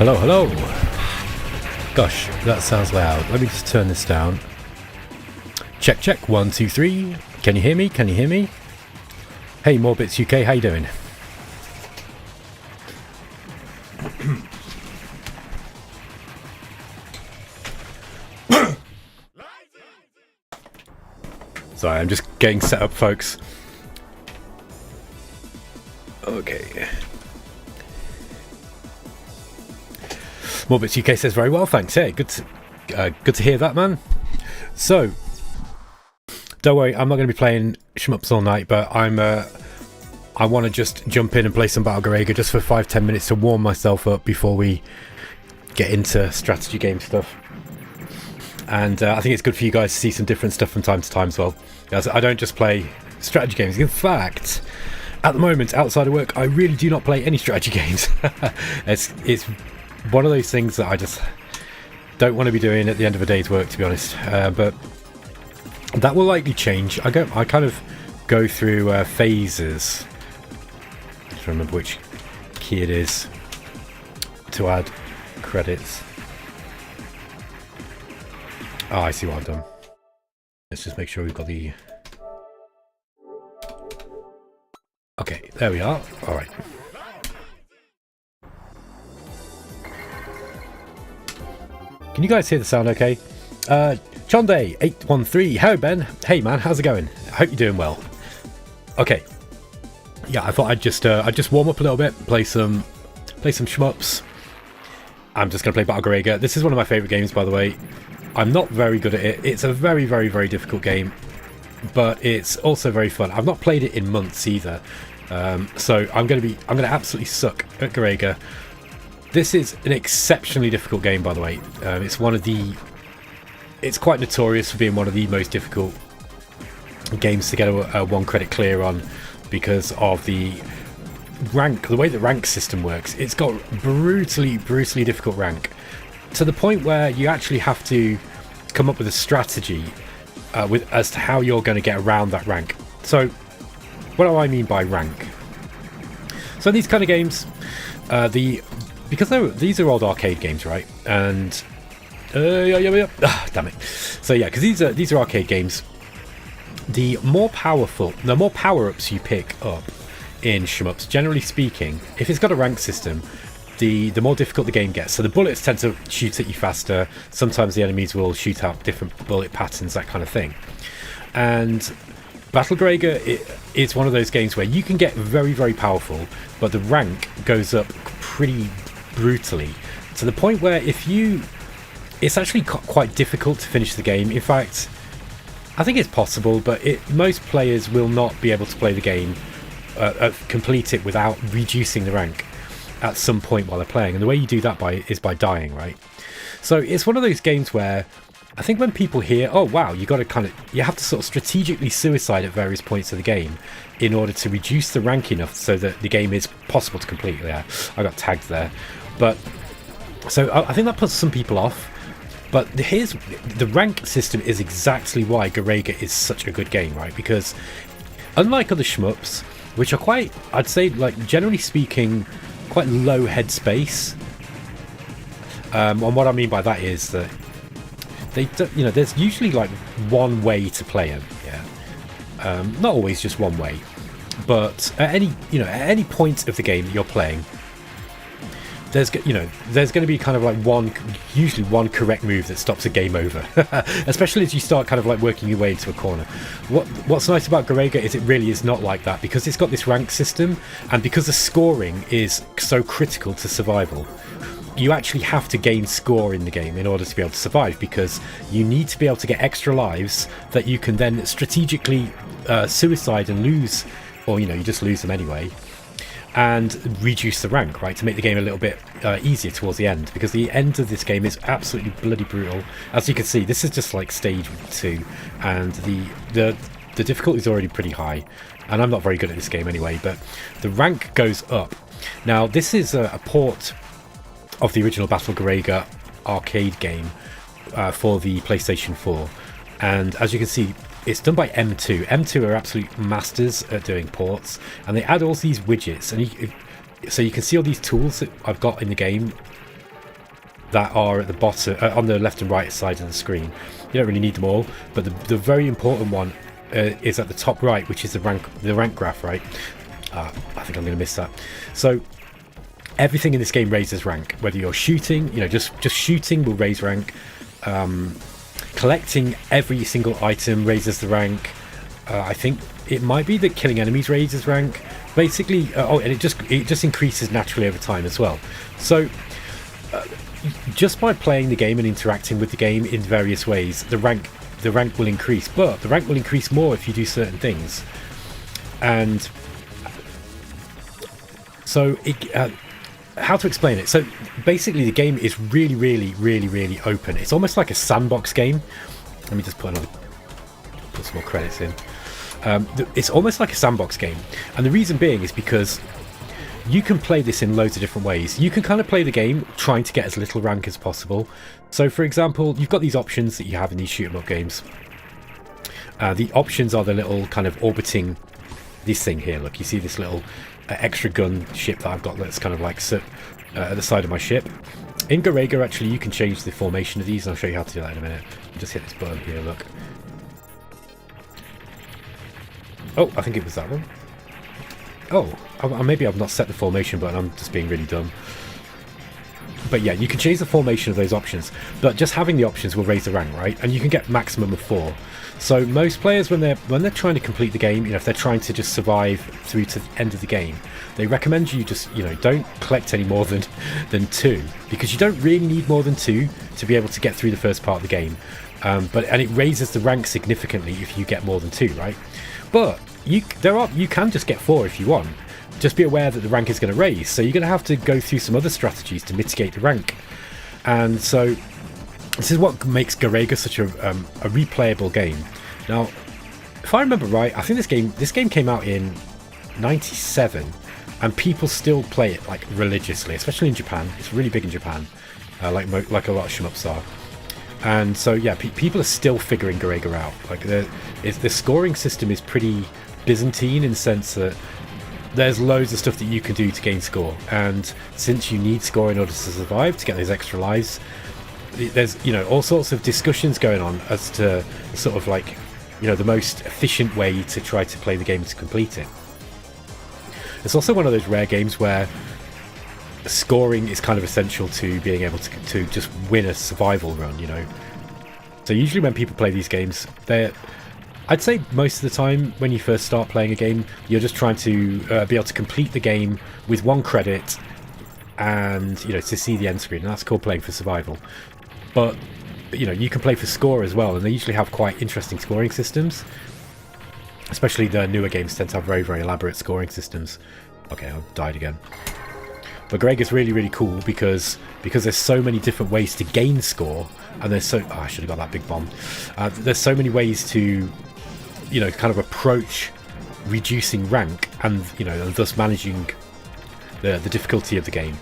Hello, hello. Gosh, that sounds loud. Let me just turn this down. Check, check. 1, 2, 3. Can you hear me? Can you hear me? Hey, Morbits UK, how you doing? Sorry, I'm just getting set up, folks. Okay. Morbits UK says very well, thanks. Hey, good to hear that, man. So, don't worry, I'm not going to be playing shmups all night, but I want to just jump in and play some Battle Garega just for 5-10 minutes to warm myself up before we get into strategy game stuff. And I think it's good for you guys to see some different stuff from time to time as well. As I don't just play strategy games. In fact, at the moment, outside of work, I really do not play any strategy games. It's one of those things that I just don't want to be doing at the end of a day's work, to be honest. But that will likely change. I kind of go through phases. Just remember which key it is to add credits. Oh, I see what I've done. Let's just make sure we've got the... Okay, there we are. All right. Can you guys hear the sound okay? Chonday813. Hello, Ben. Hey, man. How's it going? I hope you're doing well. Okay. Yeah, I thought I'd just warm up a little bit, play some shmups. I'm just going to play Battle Garega. This is one of my favourite games, by the way. I'm not very good at it. It's a very, very, very difficult game, but it's also very fun. I've not played it in months either, so I'm going to absolutely suck at Garega. This is an exceptionally difficult game, by the way. It's quite notorious for being one of the most difficult games to get a 1 credit clear on because of the way the rank system works. It's got brutally difficult rank, to the point where you actually have to come up with a strategy as to how you're going to get around that rank. So, what do I mean by rank? So these kind of games, because these are old arcade games, right? And damn it. So yeah, because these are arcade games. The more power-ups you pick up in shmups, generally speaking, if it's got a rank system, the more difficult the game gets. So the bullets tend to shoot at you faster. Sometimes the enemies will shoot out different bullet patterns, that kind of thing. And Battle Garega is one of those games where you can get very, very powerful, but the rank goes up pretty brutally, to the point where it's actually quite difficult to finish the game. In fact, I think it's possible, but most players will not be able to play the game, complete it without reducing the rank at some point while they're playing. And the way you do that is by dying, right? So it's one of those games where I think when people hear, oh wow, you have to sort of strategically suicide at various points of the game in order to reduce the rank enough so that the game is possible to complete. Yeah, I got tagged there. But so I think that puts some people off. But the rank system is exactly why Garega is such a good game, right? Because unlike other shmups, which are quite, I'd say, like generally speaking, quite low headspace. And what I mean by that is that there's usually like one way to play them. Yeah, not always just one way, but at any point of the game that you're playing, there's going to be kind of like usually one correct move that stops a game over, especially as you start kind of like working your way into a corner. What's nice about Garega is it really is not like that, because it's got this rank system, and because the scoring is so critical to survival, you actually have to gain score in the game in order to be able to survive, because you need to be able to get extra lives that you can then strategically suicide and lose, or you just lose them anyway, and reduce the rank, right, to make the game a little bit easier towards the end, because the end of this game is absolutely bloody brutal. As you can see, this is just like stage 2, and the difficulty is already pretty high, and I'm not very good at this game anyway, but the rank goes up. Now this is a port of the original Battle Garega arcade game for the PlayStation 4, and as you can see, it's done by M2. M2 are absolute masters at doing ports, and they add all these widgets, and so you can see all these tools that I've got in the game that are at the bottom, on the left and right side of the screen. You don't really need them all, but the very important one is at the top right, which is the rank graph, right? I think I'm going to miss that. So everything in this game raises rank. Whether you're shooting, just shooting will raise rank. Collecting every single item raises the rank. I think it might be that killing enemies raises rank. Basically, and it just increases naturally over time as well. So just by playing the game and interacting with the game in various ways, the rank will increase. But the rank will increase more if you do certain things. And so how to explain it? So basically, the game is really, really, really, really open. It's almost like a sandbox game. Let me just put some more credits in. It's almost like a sandbox game, and the reason being is because you can play this in loads of different ways. You can kind of play the game trying to get as little rank as possible. So, for example, you've got these options that you have in these shoot 'em up games. The options are the little kind of orbiting this thing here. Look, you see this little extra gun ship that I've got that's kind of like at the side of my ship. In Garega, actually, you can change the formation of these, and I'll show you how to do that in a minute. Just hit this button here, look. Oh, I think it was that one. Oh, maybe I've not set the formation button, I'm just being really dumb. But yeah, you can change the formation of those options, but just having the options will raise the rank, right? And you can get maximum of 4. So most players, when they're trying to complete the game, if they're trying to just survive through to the end of the game, they recommend you just, don't collect any more than 2, because you don't really need more than 2 to be able to get through the first part of the game. And it raises the rank significantly if you get more than 2, right? But you can just get 4 if you want. Just be aware that the rank is going to raise, so you're going to have to go through some other strategies to mitigate the rank. And so this is what makes Garega such a replayable game. Now, if I remember right, I think this game came out in '97, and people still play it like religiously, especially in Japan. It's really big in Japan, like a lot of shmups are. And so yeah, people are still figuring Garega out. Like the scoring system is pretty Byzantine in the sense that there's loads of stuff that you can do to gain score, and since you need score in order to survive, to get those extra lives, there's all sorts of discussions going on as to sort of like the most efficient way to try to play the game to complete it. It's also one of those rare games where scoring is kind of essential to being able to just win a survival run, So usually when people play these games, I'd say most of the time when you first start playing a game, you're just trying to be able to complete the game with 1 credit and, to see the end screen, and that's called playing for survival. But, you can play for score as well, and they usually have quite interesting scoring systems. Especially the newer games tend to have very, very elaborate scoring systems. Okay, I died again. But Greg is really, really cool because there's so many different ways to gain score, and there's I should have got that big bomb. There's so many ways to, kind of approach reducing rank and, and thus managing the difficulty of the game.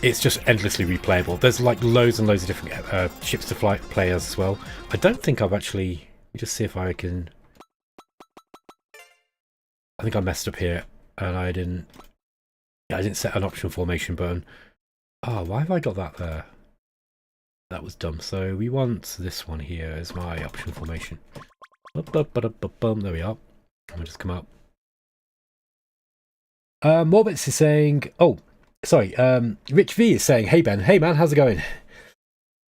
It's just endlessly replayable. There's like loads and loads of different ships to play as well. I don't think I've actually. Let me just see if I can. I think I messed up here, and I didn't set an option formation button. Oh, why have I got that there? That was dumb. So we want this one here as my option formation. There we are. I'll just come up. Morbits is saying, Rich V is saying, hey Ben, hey man, how's it going?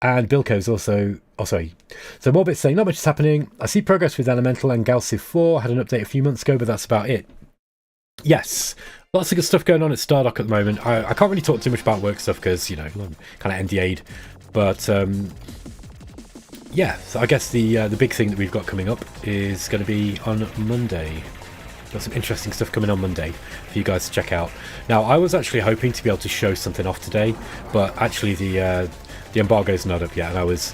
And Bilko's also, So Morbits saying, not much is happening. I see progress with Elemental and Galciv 4. Had an update a few months ago, but that's about it. Yes, lots of good stuff going on at Stardock at the moment. I can't really talk too much about work stuff because, I'm kind of NDA'd. But, yeah, so I guess the big thing that we've got coming up is going to be on Monday. Got some interesting stuff coming on Monday for you guys to check out. Now, I was actually hoping to be able to show something off today, but actually the embargo's not up yet, and I was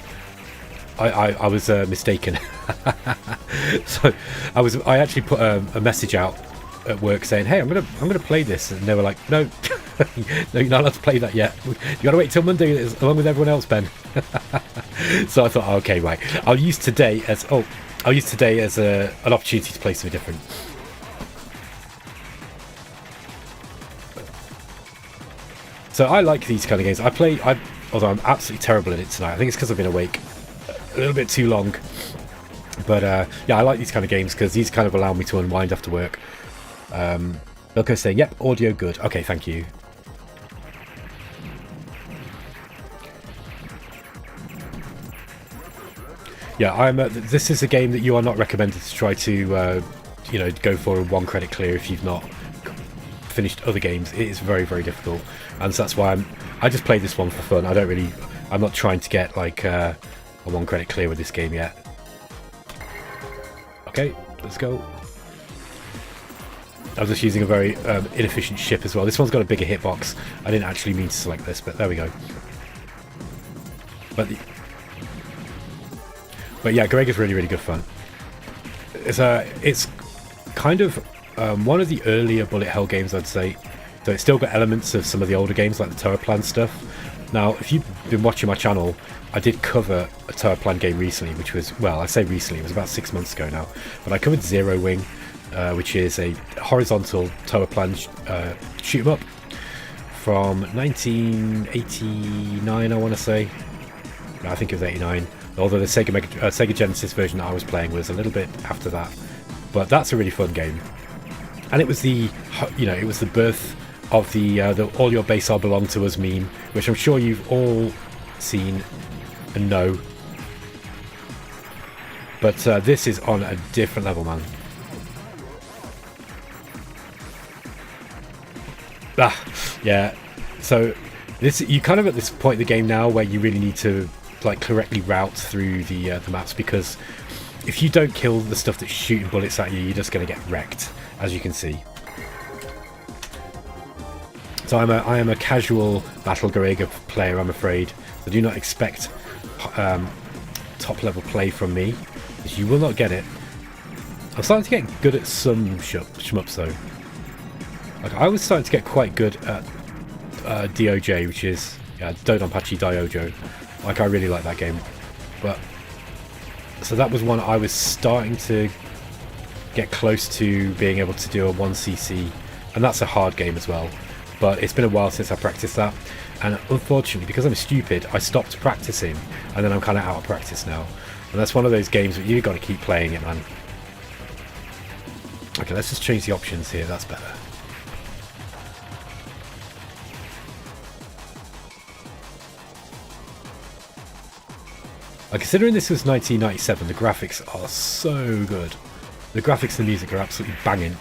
mistaken. So I actually put a message out at work saying, hey, I'm gonna play this, and they were like, no, no, you're not allowed to play that yet. You gotta wait till Monday along with everyone else, Ben. So I thought, oh, okay, right, I'll use today as an opportunity to play something different. So I like these kind of games. although I'm absolutely terrible at it tonight. I think it's because I've been awake a little bit too long. But yeah, I like these kind of games because these kind of allow me to unwind after work. Bilko saying, yep, audio good. Okay, thank you. Yeah, this is a game that you are not recommended to try to, you know, go for a 1 credit clear if you've not finished other games. It is very, very difficult, and so that's why I just play this one for fun. I'm not trying to get like a 1 credit clear with this game yet. Okay, let's go. I was just using a very inefficient ship as well. This one's got a bigger hitbox. I didn't actually mean to select this, but there we go. But yeah, Greg is really, really good fun. It's kind of one of the earlier bullet hell games, I'd say. So it's still got elements of some of the older games, like the Tower Plan stuff. Now, if you've been watching my channel, I did cover a Tower Plan game recently, which was, well, I say recently, it was about 6 months ago now. But I covered Zero Wing, which is a horizontal Tower Plan shoot 'em up from 1989, I want to say. No, I think it was 89. Although the Sega Genesis version that I was playing was a little bit after that. But that's a really fun game. And it was the, you know, it was the birth of the all your base are belong to us meme, which I'm sure you've all seen and know. But this is on a different level, man. Yeah. So you kind of at this point in the game now where you really need to like correctly route through the maps, because if you don't kill the stuff that's shooting bullets at you, you're just going to get wrecked, as you can see. So I am a casual Battle Garega player, I'm afraid. So do not expect top level play from me, because you will not get it. I'm starting to get good at some shmups though. Like I was starting to get quite good at DOJ, which is Dodonpachi Daiojo. Like I really like that game. But so that was one I was starting to get close to being able to do a 1cc, and that's a hard game as well. But it's been a while since I practiced that, and unfortunately, because I'm stupid, I stopped practicing, and then I'm kind of out of practice now. And that's one of those games that you've got to keep playing it, man. Okay, let's just change the options here, that's better. Considering this was 1997, the graphics are so good. The graphics and the music are absolutely banging.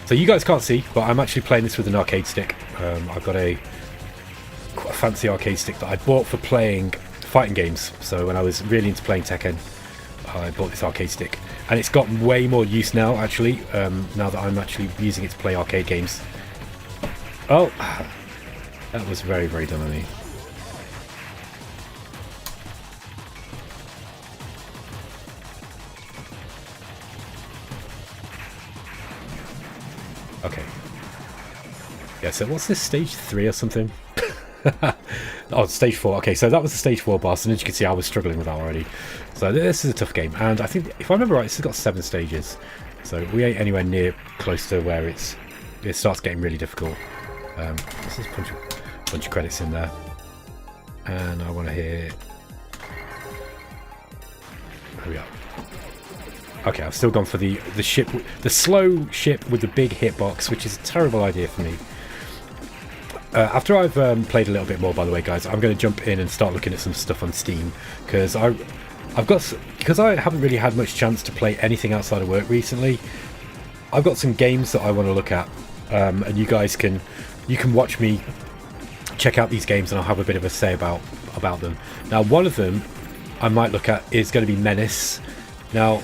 So you guys can't see, but I'm actually playing this with an arcade stick. I've got quite a fancy arcade stick that I bought for playing fighting games. So when I was really into playing Tekken, I bought this arcade stick. And it's got way more use now, actually, now that I'm actually using it to play arcade games. Oh, that was very, very dumb of me. Okay. Yeah, so what's this, stage 3 or something? Oh, stage 4. Okay, so that was the stage 4 boss, and as you can see, I was struggling with that already. So this is a tough game, and I think, if I remember right, this has got 7 stages. So we ain't anywhere near close to where it starts getting really difficult. Let's just punch a bunch of credits in there. And I want to hear... There we are. Okay, I've still gone for the ship, the slow ship with the big hitbox, which is a terrible idea for me. After I've played a little bit more, by the way, guys, I'm going to jump in and start looking at some stuff on Steam, because I haven't really had much chance to play anything outside of work recently. I've got some games that I want to look at, and you guys can watch me check out these games, and I'll have a bit of a say about them. Now, one of them I might look at is going to be Menace. Now,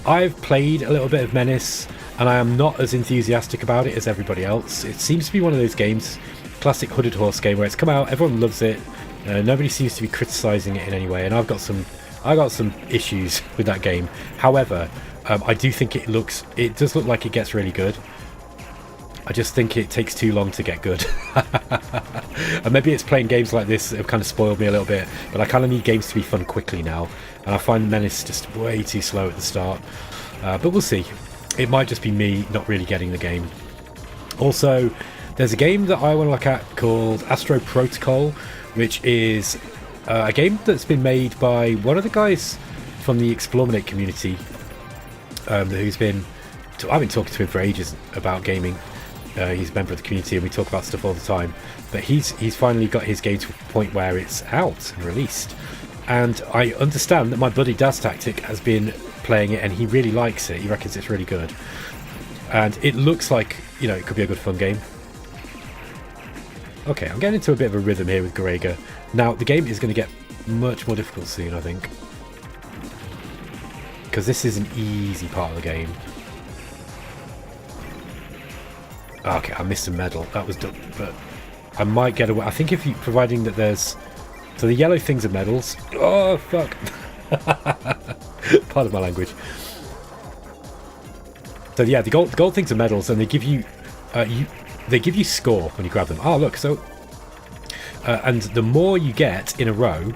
I've played a little bit of Menace, and I am not as enthusiastic about it as everybody else. It seems to be one of those games, classic hooded horse game, where it's come out, everyone loves it, nobody seems to be criticising it in any way, and I got some issues with that game. However, I do think it does look like it gets really good. I just think it takes too long to get good. And maybe it's playing games like this that have kind of spoiled me a little bit, but I kind of need games to be fun quickly now, and I find Menace just way too slow at the start. But we'll see. It might just be me not really getting the game. Also, there's a game that I want to look at called Astro Protocol, which is a game that's been made by one of the guys from the BATTLEMODE community, who's been... I've been talking to him for ages about gaming. He's a member of the community and we talk about stuff all the time. But he's finally got his game to a point where it's out and released. And I understand that my buddy Daz Tactic has been playing it and he really likes it. He reckons it's really good. And it looks like, you know, it could be a good fun game. Okay, I'm getting into a bit of a rhythm here with Garega. Now, the game is going to get much more difficult soon, I think. Because this is an easy part of the game. Okay, I missed a medal. That was dumb, but I might get away. I think if you, providing that there's... So the yellow things are medals. Oh, fuck. Part of my language. So yeah, the gold things are medals, and they give you... they give you score when you grab them. Oh, look, so... and the more you get in a row,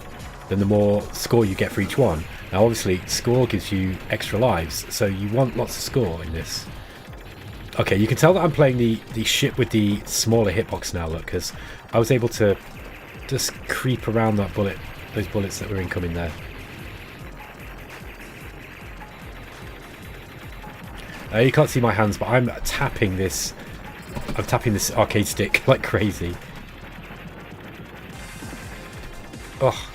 then the more score you get for each one. Now, obviously, score gives you extra lives, so you want lots of score in this. Okay, you can tell that I'm playing the ship with the smaller hitbox now, look, because I was able to just creep around that bullet, those bullets that were incoming there. You can't see my hands, but I'm tapping this. I'm tapping this arcade stick like crazy. Oh.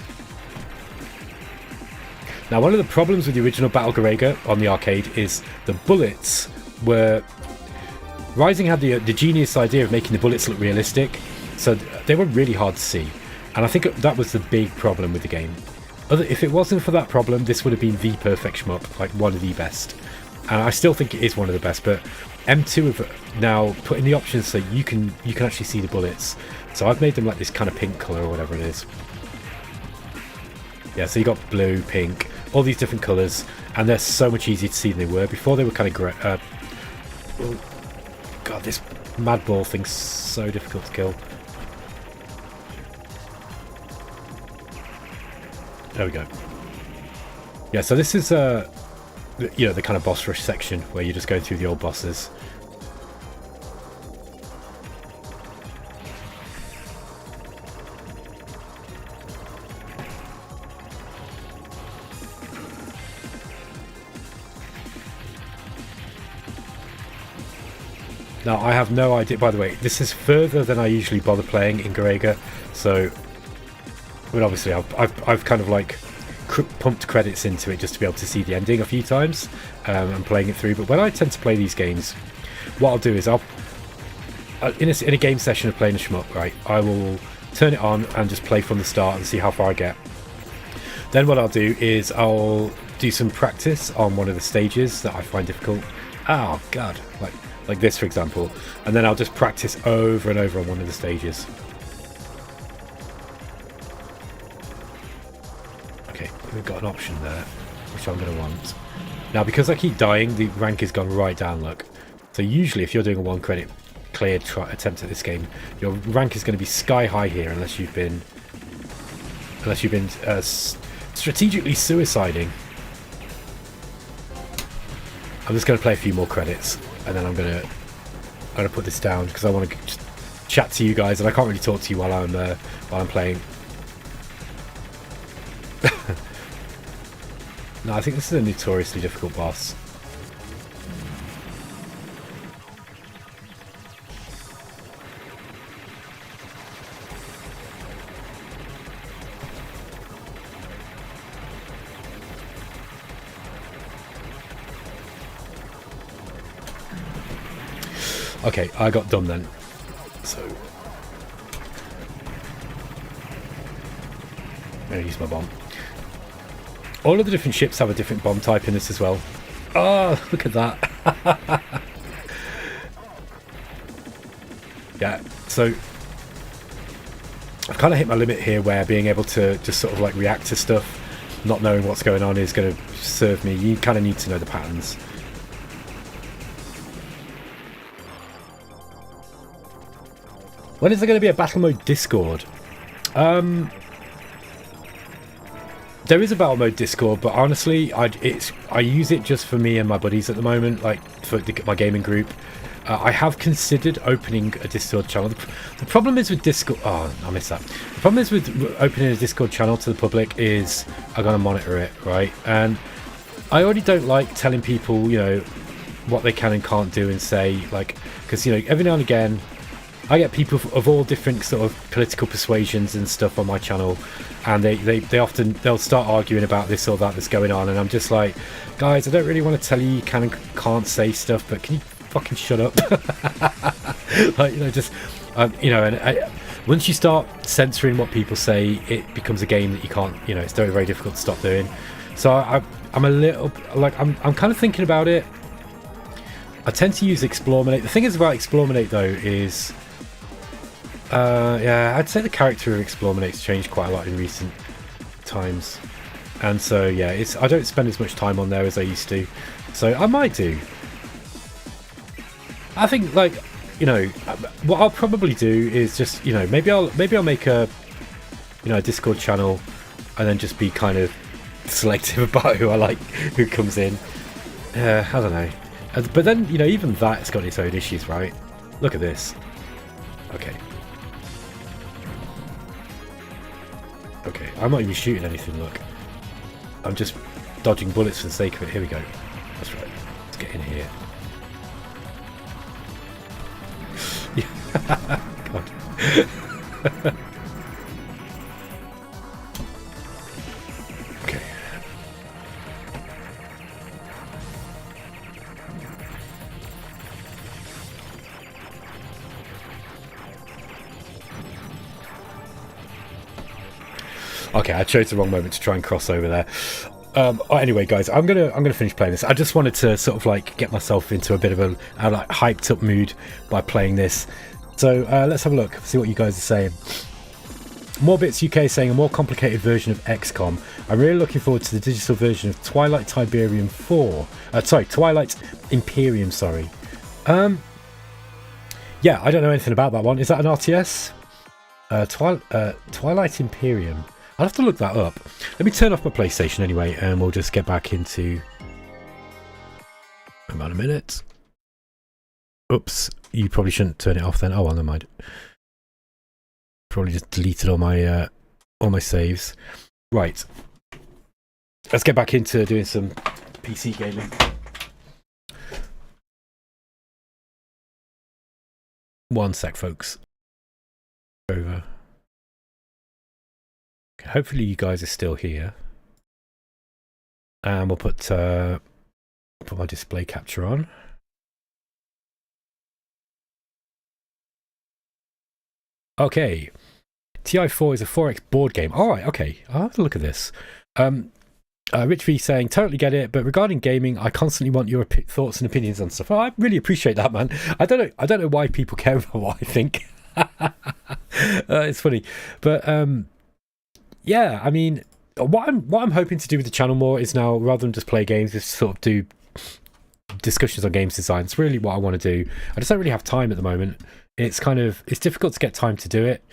Now, one of the problems with the original Battle Garega on the arcade is the bullets were... Rising had the genius idea of making the bullets look realistic, so they were really hard to see. And I think that was the big problem with the game. If it wasn't for that problem, this would have been the perfect shmup, like one of the best. And I still think it is one of the best, but M2 have now put in the options so you can actually see the bullets. So I've made them like this kind of pink colour or whatever it is. Yeah, so you got blue, pink, all these different colours, and they're so much easier to see than they were. Before they were kind of grey. Oh, God, this mad ball thing's so difficult to kill. There we go. Yeah, so this is you know, the kind of boss rush section where you're just going through the old bosses. Now, I have no idea, by the way, this is further than I usually bother playing in Garega, so, I mean, obviously I've kind of like pumped credits into it just to be able to see the ending a few times and playing it through. But when I tend to play these games, what I'll do is in a game session of playing a shmup, right, I will turn it on and just play from the start and see how far I get. Then what I'll do is I'll do some practice on one of the stages that I find difficult. Oh God, like this for example, and then I'll just practice over and over on one of the stages. Okay, we've got an option there, which I'm going to want. Now, because I keep dying, the rank has gone right down, look. So usually if you're doing a 1 credit cleared attempt at this game, your rank is going to be sky high here unless you've been strategically suiciding. I'm just going to play a few more credits and then I'm going to put this down because I want to just chat to you guys and I can't really talk to you while I'm playing. No, I think this is a notoriously difficult boss. Okay, I got done then. So I'm going to use my bomb. All of the different ships have a different bomb type in this as well. Oh, look at that. Yeah, so I've kind of hit my limit here where being able to just sort of like react to stuff, not knowing what's going on is going to serve me. You kind of need to know the patterns. When is there going to be a battle mode Discord? There is a battle mode Discord, but honestly, I use it just for me and my buddies at the moment, like for my gaming group. I have considered opening a Discord channel. The problem is with Discord... Oh, I missed that. The problem is with opening a Discord channel to the public is I'm going to monitor it, right? And I already don't like telling people, you know, what they can and can't do and say, like... Because, you know, every now and again, I get people of all different sort of political persuasions and stuff on my channel, and they'll start arguing about this or that that's going on, and I'm just like, guys, I don't really want to tell you can and can't say stuff, but can you fucking shut up? Like, you know, just you know, and once you start censoring what people say, it becomes a game that you can't, you know, it's very, very difficult to stop doing. So I'm a little like I'm kind of thinking about it. I tend to use Explorminate. The thing is about Explorminate though is yeah, I'd say the character of Explorminate's changed quite a lot in recent times, and so yeah, I don't spend as much time on there as I used to, so I might do. I think, like, you know, what I'll probably do is just, you know, maybe I'll make a, you know, a Discord channel, and then just be kind of selective about who I like, who comes in. I don't know, but then, you know, even that's got its own issues, right? Look at this. Okay. Okay, I'm not even shooting anything, look. I'm just dodging bullets for the sake of it. Here we go. That's right. Let's get in here. God. Okay. Okay, I chose the wrong moment to try and cross over there. Anyway, guys, I'm gonna finish playing this. I just wanted to sort of like get myself into a bit of a like hyped up mood by playing this. So let's have a look, see what you guys are saying. More Bits UK saying a more complicated version of XCOM. I'm really looking forward to the digital version of Twilight Tiberium 4. Twilight Imperium, sorry. Yeah, I don't know anything about that one. Is that an RTS? Twilight Imperium. I'll have to look that up. Let me turn off my PlayStation anyway, and we'll just get back into... About a minute. Oops, you probably shouldn't turn it off then. Oh well, never mind. Probably just deleted all my saves. Right. Let's get back into doing some PC gaming. One sec, folks. Over. Okay, hopefully you guys are still here. And we'll put my display capture on. Okay. TI4 is a 4X board game. Alright, okay. I'll have to look at this. Rich V saying, totally get it, but regarding gaming, I constantly want your thoughts and opinions on stuff. Oh, I really appreciate that, man. I don't know why people care about what I think. It's funny. But yeah, I mean, what I'm hoping to do with the channel more is now, rather than just play games, is sort of do discussions on games design. It's really what I want to do. I just don't really have time at the moment. It's difficult to get time to do it.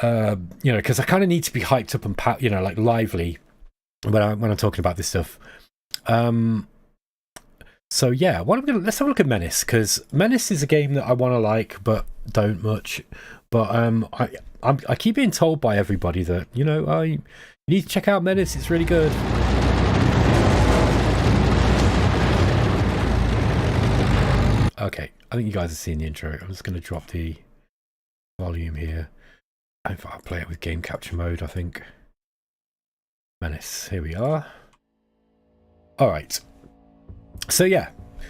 You know, because I kind of need to be hyped up and you know, like lively when I'm talking about this stuff. So yeah, let's have a look at Menace, because Menace is a game that I want to like but don't much. But I keep being told by everybody that, you know, you need to check out Menace. It's really good. Okay, I think you guys have seen the intro. I'm just going to drop the volume here. I'll play it with game capture mode, I think. Menace, here we are. Alright. So yeah.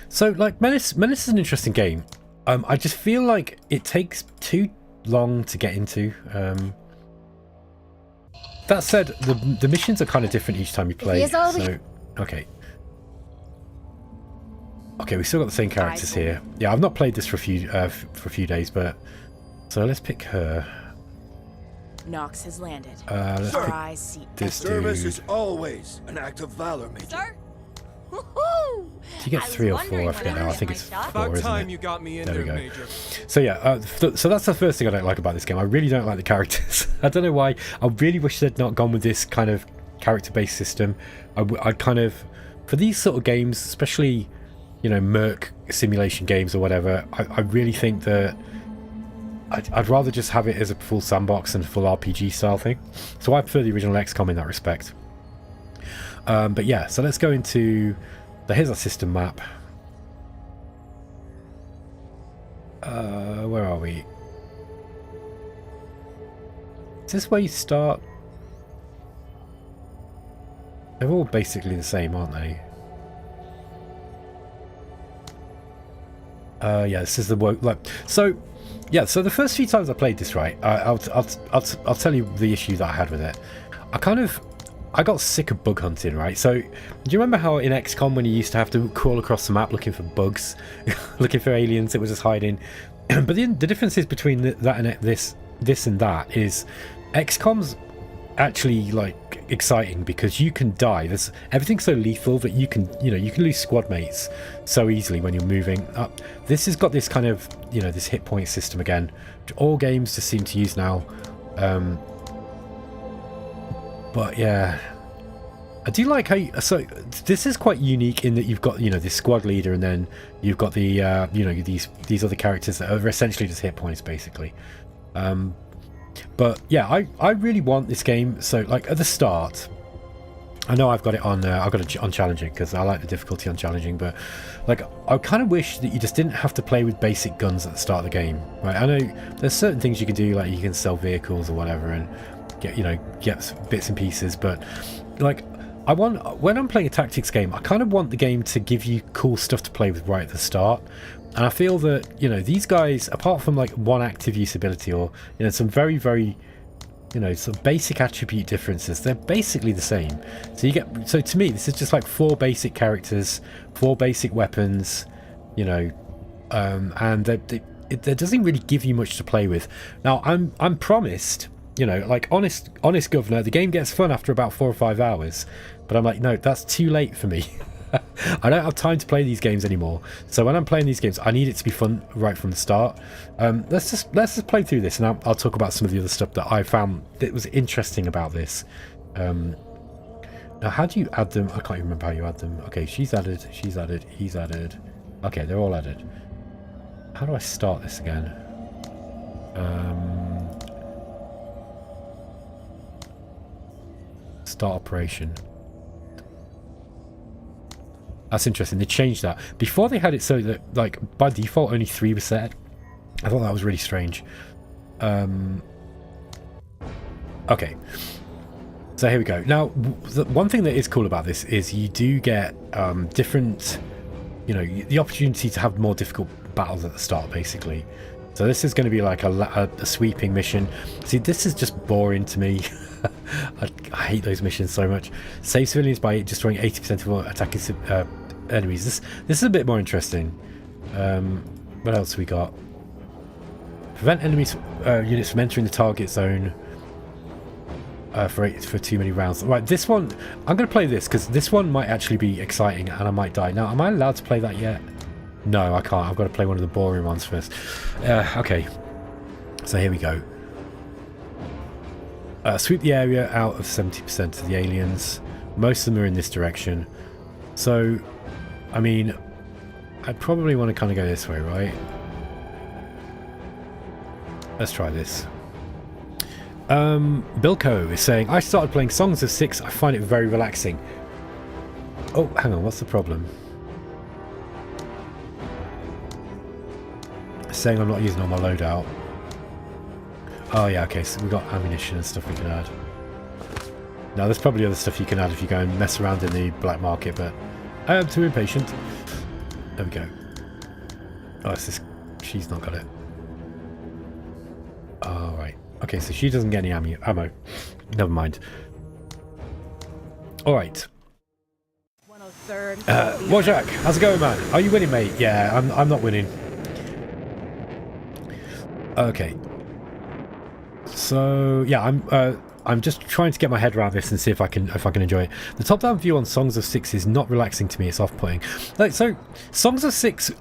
So like Menace is an interesting game. I just feel like it takes too long to get into. That said, the missions are kind of different each time you play. So okay. Okay, we still got the same characters here. Yeah, I've not played this for a few days, but so let's pick her. Nox has landed. Let's pick this dude. Service is always an act of valor, Major. Sir? Do you get 3 or 4? I forget now. I think it's 4, isn't it? You got me in there we go. Major. So yeah, so that's the first thing I don't like about this game. I really don't like the characters. I don't know why. I really wish they'd not gone with this kind of character-based system. I'd kind of, for these sort of games, especially, you know, Merc simulation games or whatever, I really think that I'd rather just have it as a full sandbox and full RPG style thing. So I prefer the original XCOM in that respect. But yeah, so let's go into here's our system map. Where are we? Is this where you start? They're all basically the same, aren't they? Yeah, this is the work. Like, so yeah, so the first few times I played this, right, I'll tell you the issue that I had with it. I got sick of bug hunting, right? So, do you remember how in XCOM when you used to have to crawl across the map looking for bugs, looking for aliens that was just hiding? But the differences between that and this and that is XCOM's actually like exciting because you can die. Everything's so lethal that you can lose squad mates so easily when you're moving up. This has got this kind of, you know, this hit point system again, which all games just seem to use now. But yeah, I do like how so this is quite unique in that you've got, you know, this squad leader and then you've got the you know, these other characters that are essentially just hit points basically. But yeah, I really want this game. So like at the start, I know I've got it on on challenging because I like the difficulty on challenging, but like I kind of wish that you just didn't have to play with basic guns at the start of the game, right? I know there's certain things you can do, like you can sell vehicles or whatever and get bits and pieces, but like when I'm playing a tactics game, I kind of want the game to give you cool stuff to play with right at the start. And I feel that, you know, these guys, apart from like one active use ability or, you know, some very, very, you know, some basic attribute differences, they're basically the same. So to me, this is just like 4 basic characters, 4 basic weapons, you know, and it doesn't really give you much to play with. Now, I'm promised, you know, like honest governor, the game gets fun after about 4 or 5 hours, but I'm like, no, that's too late for me. I don't have time to play these games anymore. So when I'm playing these games, I need it to be fun right from the start. Let's just play through this, and I'll talk about some of the other stuff that I found that was interesting about this. Now, how do you add them? I can't even remember how you add them. Okay, she's added, he's added. Okay, they're all added. How do I start this again? Start operation. That's interesting. They changed that. Before they had it so that, like, by default only 3 were set. I thought that was really strange. Okay. So here we go. Now, the one thing that is cool about this is you do get different, you know, the opportunity to have more difficult battles at the start, basically. So this is going to be like a sweeping mission. See, this is just boring to me. I hate those missions so much. Save civilians by destroying 80% of all attacking enemies. This is a bit more interesting. What else we got? Prevent enemies units from entering the target zone for too many rounds. Right, this one I'm going to play this because this one might actually be exciting and I might die. Now, am I allowed to play that yet? No, I can't. I've got to play one of the boring ones first. Okay, so here we go. Sweep the area out of 70% of the aliens. Most of them are in this direction. So, I mean, I probably want to kind of go this way, right? Let's try this. Bilko is saying, I started playing Songs of Six. I find it very relaxing. Oh, hang on. What's the problem? Saying I'm not using all my loadout. Oh yeah, okay, so we've got ammunition and stuff we can add. Now there's probably other stuff you can add if you go and mess around in the black market, but I am too impatient. There we go. Oh, it's this. She's not got it. Oh, right. Okay, so she doesn't get any ammo. Never mind. Alright. Wojak, how's it going, man? Are you winning, mate? Yeah, I'm not winning. Okay. So yeah, I'm just trying to get my head around this and see if I can enjoy it. The top-down view on Songs of Six is not relaxing to me. It's off-putting. Like, so, Songs of Six.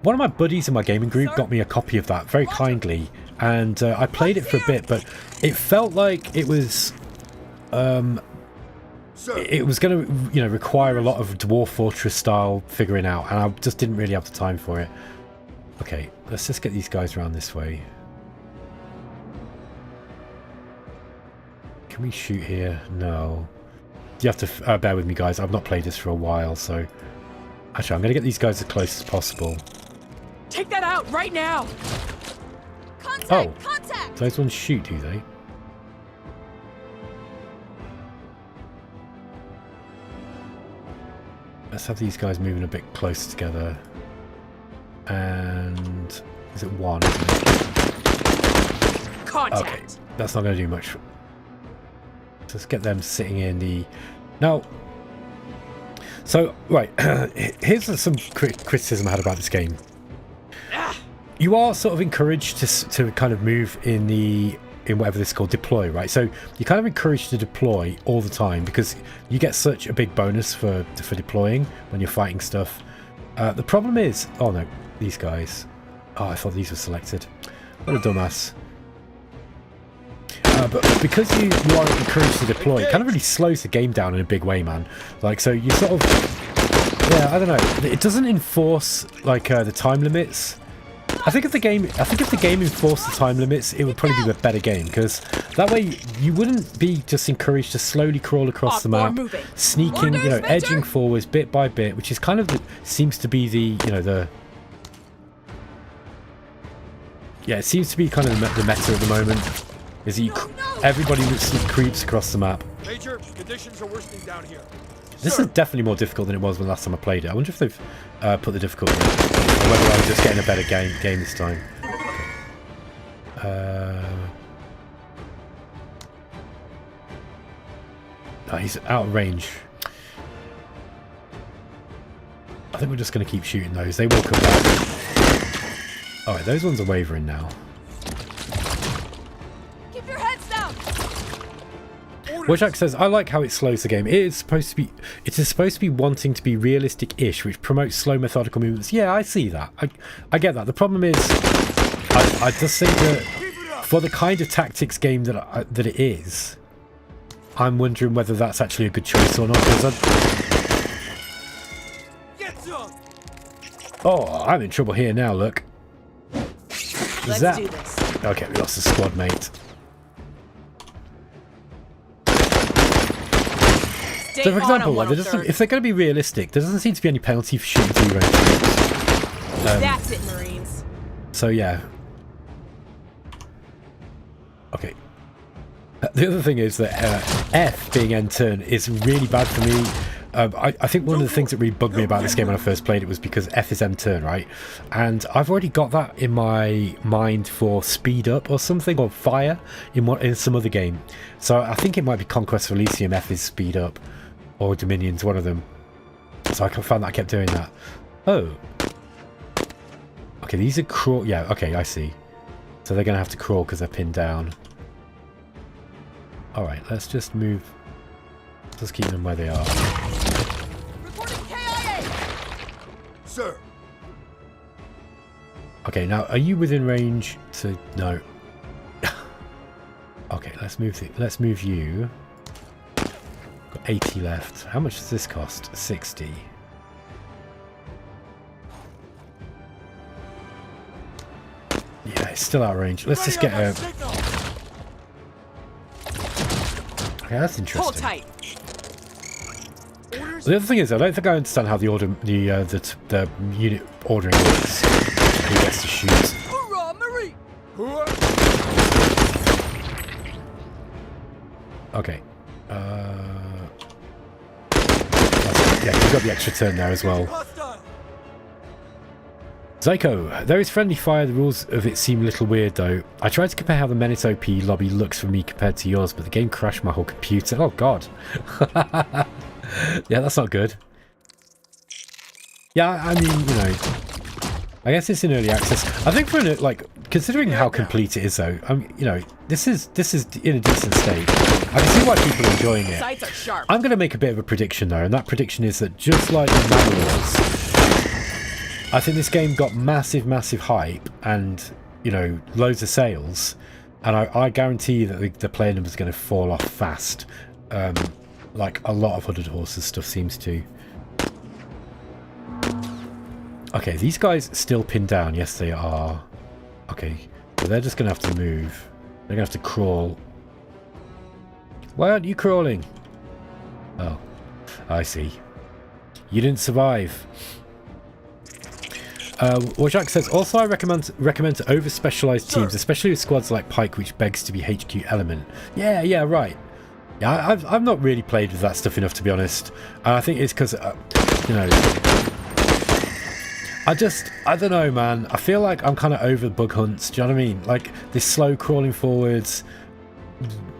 One of my buddies in my gaming group got me a copy of that very kindly, and I played it for a bit, but it felt like it was Sir. it was going to, you know, require a lot of Dwarf Fortress style figuring out, and I just didn't really have the time for it. Okay, let's just get these guys around this way. Can we shoot here? No. You have to bear with me, guys. I've not played this for a while, so... Actually, I'm going to get these guys as close as possible. Take that out right now. Contact! Oh, Contact! those ones shoot, do they? Let's have these guys moving a bit closer together. And... Is it one? Isn't it? Contact! Okay, that's not going to do much. Let's get them sitting in the... Now... So, right, here's some criticism I had about this game. You are sort of encouraged to kind of move in whatever this is called, deploy, right? So you're kind of encouraged to deploy all the time because you get such a big bonus for deploying when you're fighting stuff. The problem is... Oh no, these guys. Oh, I thought these were selected. What a dumbass. But because you are encouraged to deploy, it kind of really slows the game down in a big way, man. Like, so you sort of... Yeah, I don't know. It doesn't enforce, like, the time limits. I think if the game enforced the time limits, it would probably be a better game, because that way you wouldn't be just encouraged to slowly crawl across the map, sneaking, you know, edging forwards bit by bit, which is kind of seems to be the, you know, the... Yeah, it seems to be kind of the meta at the moment. Is everybody creeps across the map. Major, conditions are worsening down here. This is definitely more difficult than it was when last time I played it. I wonder if they've put the difficulty, or whether I'm just getting a better game this time. Oh, he's out of range. I think we're just going to keep shooting those. They will come back. Alright, those ones are wavering now. Wojak says, I like how it slows the game. It is supposed to be wanting to be realistic-ish, which promotes slow, methodical movements. Yeah, I see that. I get that. The problem is, I just think that for the kind of tactics game that it is, I'm wondering whether that's actually a good choice or not. Oh, I'm in trouble here now, look. Let's do this. Okay, we lost a squad mate. So, for example, like, if they're going to be realistic, there doesn't seem to be any penalty for shooting through range. That's it, Marines. So, yeah. Okay. The other thing is that F being end turn is really bad for me. I think one of the things that really bugged me about this game when I first played it was because F is end turn, right? And I've already got that in my mind for speed up or something, or fire in some other game. So I think it might be Conquest of Elysium, F is speed up, or Dominion's one of them. So I found that I kept doing that. Oh. Okay, these are crawl. Yeah, okay, I see. So they're going to have to crawl because they're pinned down. Alright, let's just move. Let's keep them where they are. Reporting KIA! Sir. Okay, now are you within range to... No. Okay, let's move you. Got 80 left. How much does this cost? 60. Yeah, it's still out of range. Let's just get a... Okay, that's interesting. Hold tight. The other thing is, I don't think I understand how the unit ordering works. Who gets to shoot? Hoorah, Marie! Okay. Yeah, you've got the extra turn there as well. Zyko, there is friendly fire. The rules of it seem a little weird though. I tried to compare how the Menace OP lobby looks for me compared to yours, but the game crashed my whole computer. Oh god. Yeah, that's not good. Yeah, I mean, you know, I guess it's in early access. I think for like, considering how complete it is though, you know, this is in a decent state. I can see why people are enjoying it. Sights are sharp. I'm going to make a bit of a prediction though, and that prediction is that just like the manuals, I think this game got massive hype and, you know, loads of sales, and I guarantee that the player numbers are going to fall off fast. like a lot of Hooded Horses stuff seems to. Okay, these guys still pinned down. Yes, they are. Okay, so they're just going to have to move. They're going to have to crawl. Why aren't you crawling? Oh, I see. You didn't survive. Wojak says, also I recommend to over-specialised teams, especially with squads like Pike, which begs to be HQ element. Yeah, right. Yeah, I've not really played with that stuff enough, to be honest. And I think it's because, you know... I don't know, man. I feel like I'm kind of over bug hunts. Do you know what I mean? Like, this slow crawling forwards,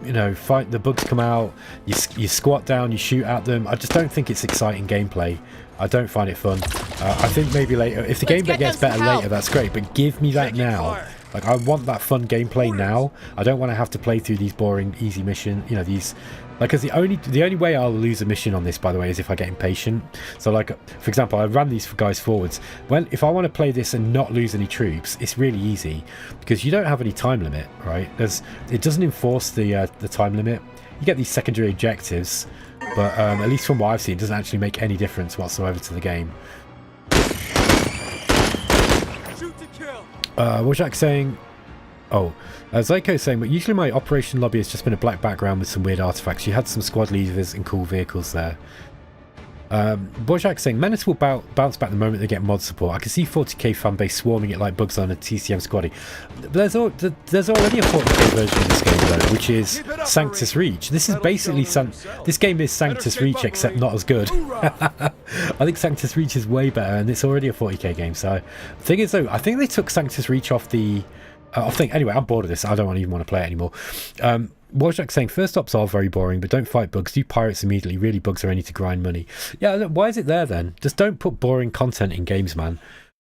you know, fight, the bugs come out, you squat down, you shoot at them. I just don't think it's exciting gameplay. I don't find it fun. I think maybe later, if the game gets better later, that's great, but give me that now. Like, I want that fun gameplay now. I don't want to have to play through these boring, easy mission, you know, these... Like, because the only way I'll lose a mission on this, by the way, is if I get impatient. So, like, for example, I ran these guys forwards. If I want to play this and not lose any troops, it's really easy because you don't have any time limit, right? It doesn't enforce the time limit. You get these secondary objectives, but at least from what I've seen, it doesn't actually make any difference whatsoever to the game. Wojak saying... Oh, Zyko saying, but usually my operation lobby has just been a black background with some weird artifacts. You had some squad leaders and cool vehicles there. Bojack saying, Menace will bounce back the moment they get mod support. I can see 40k fanbase swarming it like bugs on a TCM squaddy. There's already a 40k version of this game though, which is Sanctus Reach. This is basically this game is Sanctus Reach except not as good. I think Sanctus Reach is way better, and it's already a 40k game. So the thing is though, I think they took Sanctus Reach off the... anyway, I'm bored of this. I don't even want to play it anymore. Wojak saying, first ops are very boring, but don't fight bugs. Do pirates immediately. Really, bugs are only to grind money. Yeah, look, why is it there then? Just don't put boring content in games, man.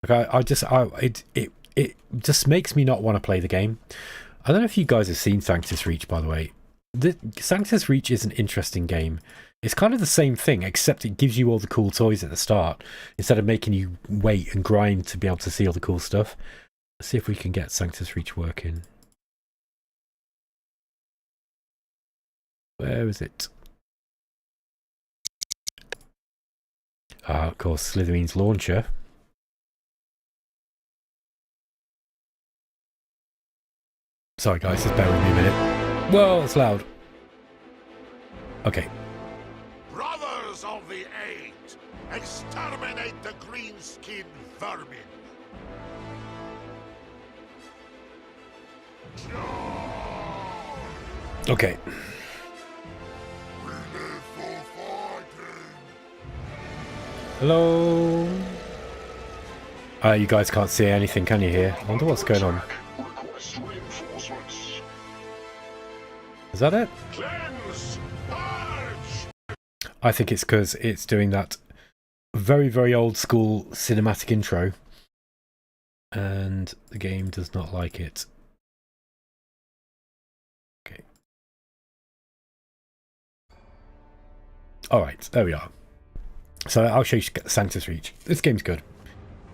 Like, it just makes me not want to play the game. I don't know if you guys have seen Sanctus Reach, by the way. Sanctus Reach is an interesting game. It's kind of the same thing, except it gives you all the cool toys at the start instead of making you wait and grind to be able to see all the cool stuff. Let's see if we can get Sanctus Reach working. Where is it? Of course, Slytherin's launcher. Sorry guys, just bear with me a minute. Whoa, it's loud. Okay. Brothers of the Eight, exterminate the green-skinned vermin. Okay. Hello. You guys can't see anything, can you here? I wonder what's going on. Is that it? I think it's because it's doing that very, very old school cinematic intro. And the game does not like it. Okay. Alright, there we are. So I'll show you Sanctus Reach. This game's good.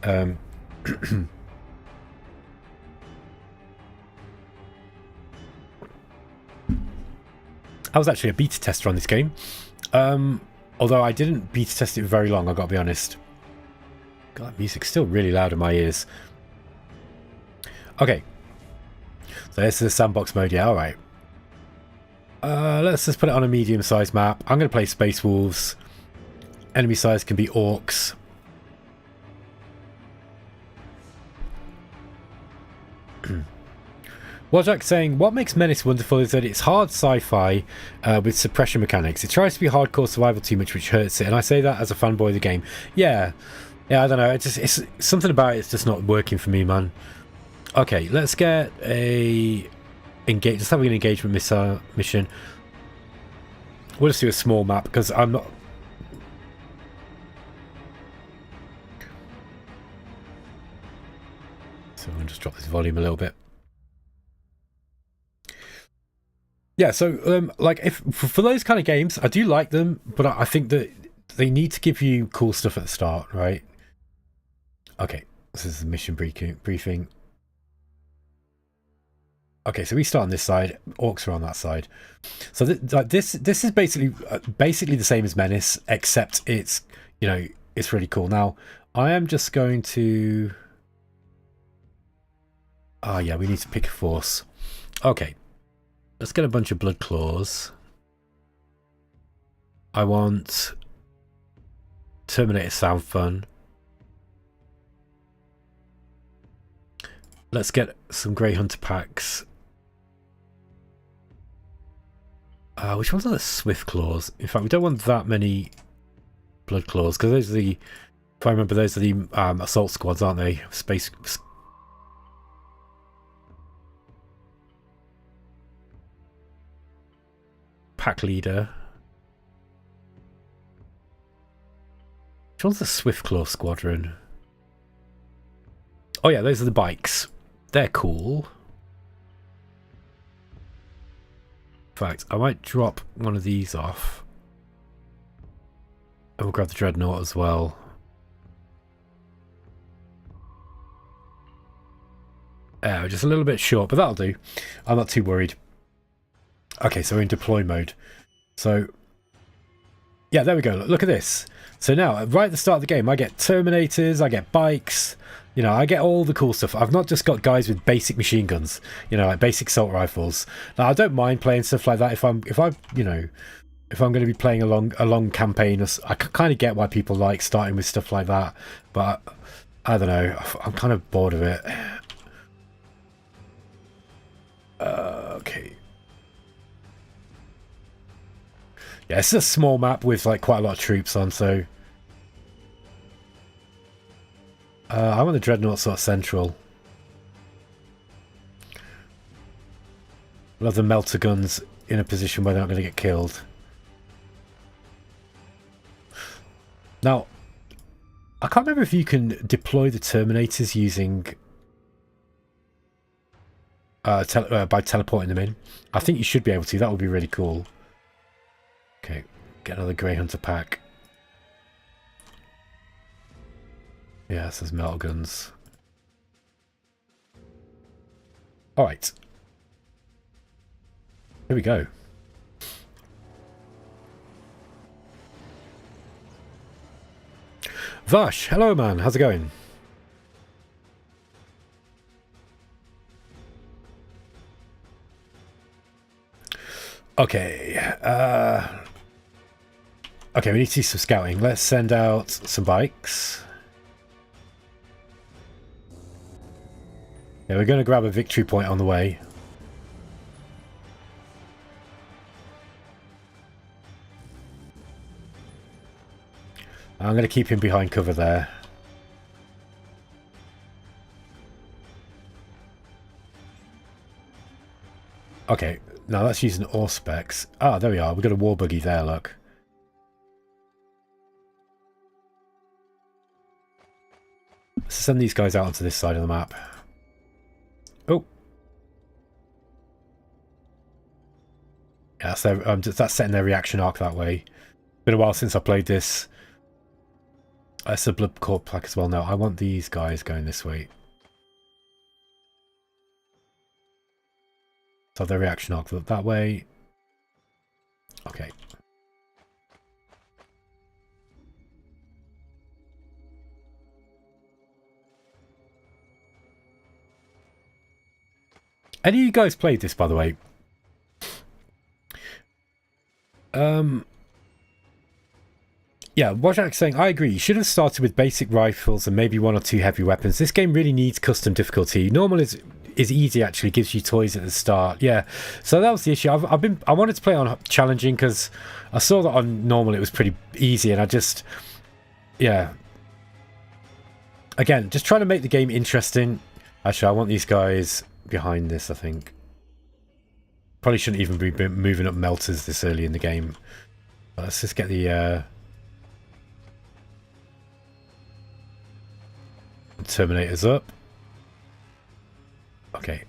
I was actually a beta tester on this game. Although I didn't beta test it very long, I've got to be honest. God, that music's still really loud in my ears. Okay. So this is the sandbox mode, yeah, alright. Let's just put it on a medium-sized map. I'm going to play Space Wolves. Enemy size can be orcs. Wojak saying, what makes Menace wonderful is that it's hard sci-fi with suppression mechanics. It tries to be hardcore survival too much, which hurts it. And I say that as a fanboy of the game. Yeah, I don't know. It's something about it's just not working for me, man. Okay, let's get a engage. Let's have an engagement mission. We'll just do a small map because I'm not. So I'm going to just drop this volume a little bit. Yeah, so like if for those kind of games, I do like them, but I think that they need to give you cool stuff at the start, right? Okay, this is the mission briefing. Okay, so we start on this side. Orcs are on that side. So this is basically the same as Menace, except it's, you know, it's really cool. Now, I am just going to... Oh yeah, we need to pick a force. Okay, let's get a bunch of blood claws. I want Terminator sound fun. Let's get some Grey Hunter packs. Which ones are the Swift Claws? In fact, we don't want that many Blood Claws, because those are the, if I remember, those are the assault squads, aren't they? Space. Pack leader. Which one's the Swift Claw squadron? Oh yeah, those are the bikes. They're cool. In fact, I might drop one of these off. And we'll grab the Dreadnought as well. We're just a little bit short, but that'll do. I'm not too worried. Okay, so we're in deploy mode. So, yeah, there we go. Look at this. So now, right at the start of the game, I get Terminators, I get bikes, you know, I get all the cool stuff. I've not just got guys with basic machine guns, you know, like basic assault rifles. Now, I don't mind playing stuff like that if I'm going to be playing a long campaign. I kind of get why people like starting with stuff like that, but I don't know. I'm kind of bored of it. Okay. Yeah, it's a small map with like quite a lot of troops on, so I want the Dreadnought sort of central. We'll have the melter guns in a position where they're not going to get killed. Now, I can't remember if you can deploy the Terminators using by teleporting them in. I think you should be able to. That would be really cool. Okay, get another Grey Hunter pack. Yeah, this is metal guns. Alright. Here we go. Vash, hello man, how's it going? Okay, okay, we need to see some scouting. Let's send out some bikes. Yeah, we're going to grab a victory point on the way. I'm going to keep him behind cover there. Okay, now that's using all specs. Ah, there we are. We've got a war buggy there, look. Let's send these guys out onto this side of the map. Oh. Yeah, so that's setting their reaction arc that way. Been a while since I played this. That's a blood corp pack as well. No, I want these guys going this way. So their reaction arc that way. Okay. Any of you guys played this, by the way? Yeah, Wojak's saying, I agree. You should have started with basic rifles and maybe one or two heavy weapons. This game really needs custom difficulty. Normal is easy, actually. Gives you toys at the start. Yeah, so that was the issue. I wanted to play on challenging because I saw that on normal it was pretty easy, and I just, yeah. Again, just trying to make the game interesting. Actually, I want these guys behind this, I think. Probably shouldn't even be moving up melters this early in the game. But let's just get the Terminators up. Okay.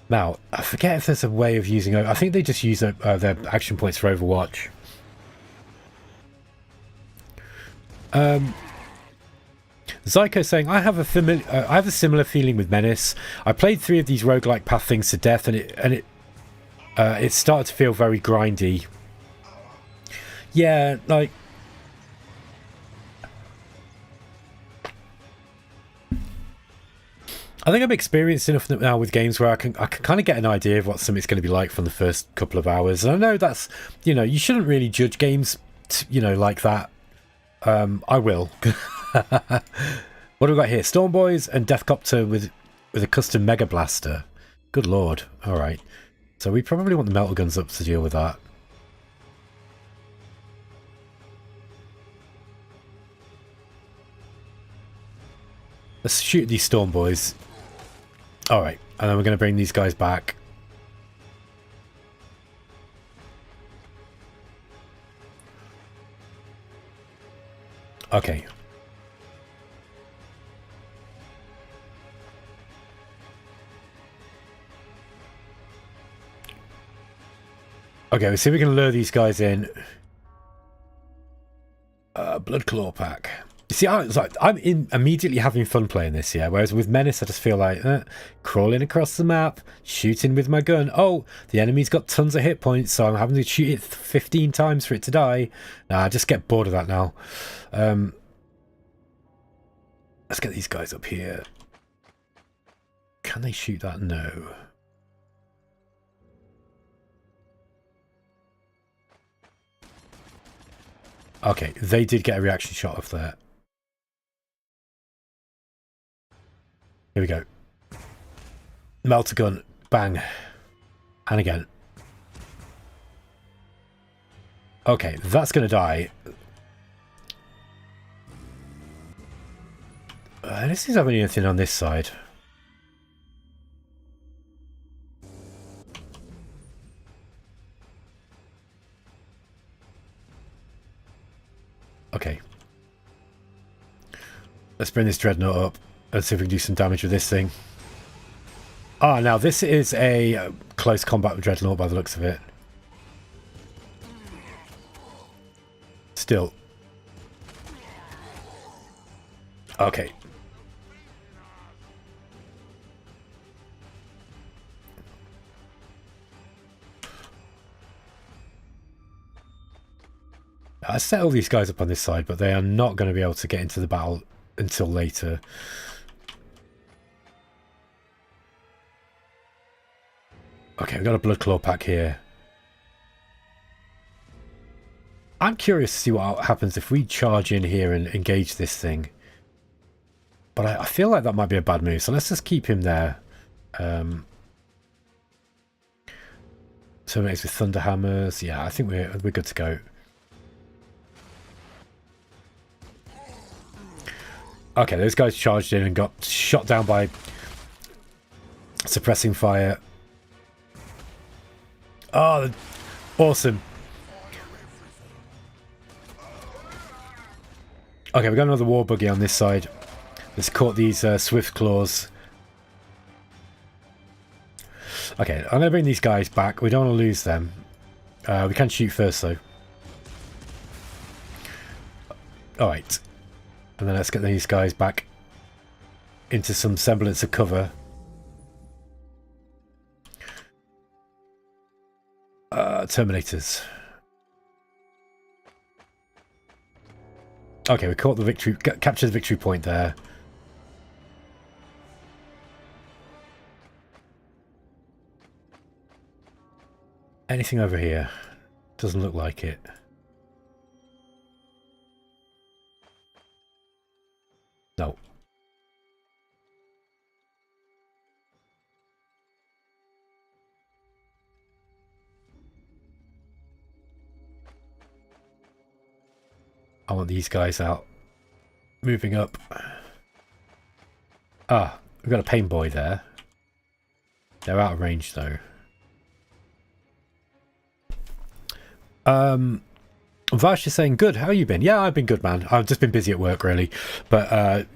Now, I forget if there's a way of using... I think they just use their action points for Overwatch. Zyko saying, I have a similar feeling with Menace. I played 3 of these roguelike path things to death, and it started to feel very grindy. Yeah, like, I think I'm experienced enough now with games where I can kind of get an idea of what something's going to be like from the first couple of hours. And I know that's, you know, you shouldn't really judge games, you know, like that. I will. What do we got here? Storm Boys and Deathcopter with a custom Mega Blaster. Good lord. All right. So we probably want the melter guns up to deal with that. Let's shoot these Storm Boys. All right. And then we're going to bring these guys back. Okay. Okay, let's see if we can lure these guys in. Blood Claw pack. You see, I'm immediately having fun playing this, yeah. Whereas with Menace, I just feel like crawling across the map, shooting with my gun. Oh, the enemy's got tons of hit points, so I'm having to shoot it 15 times for it to die. Nah, I just get bored of that now. Let's get these guys up here. Can they shoot that? No. Okay, they did get a reaction shot off there. Here we go. Melter gun. Bang. And again. Okay, that's going to die. This doesn't have anything on this side. Okay. Let's bring this Dreadnought up. Let's see if we can do some damage with this thing. Ah, now this is a close combat with Dreadnought by the looks of it. Still. Okay. I set all these guys up on this side, but they are not going to be able to get into the battle until later. Okay, we've got a Blood Claw pack here. I'm curious to see what happens if we charge in here and engage this thing. But I feel like that might be a bad move, so let's just keep him there. Terminates with Thunder Hammers. Yeah, I think we're good to go. Okay, those guys charged in and got shot down by suppressing fire. Oh, awesome. Okay, we've got another war buggy on this side. Let's caught these swift claws. Okay, I'm going to bring these guys back. We don't want to lose them. We can shoot first, though. Alright. And then let's get these guys back into some semblance of cover. Terminators. Okay, we caught the victory, captured the victory point there. Anything over here? Doesn't look like it. No. I want these guys out. Moving up. Ah, we've got a pain boy there. They're out of range though. Vash is saying, good, how you been? Yeah, I've been good, man. I've just been busy at work, really. But,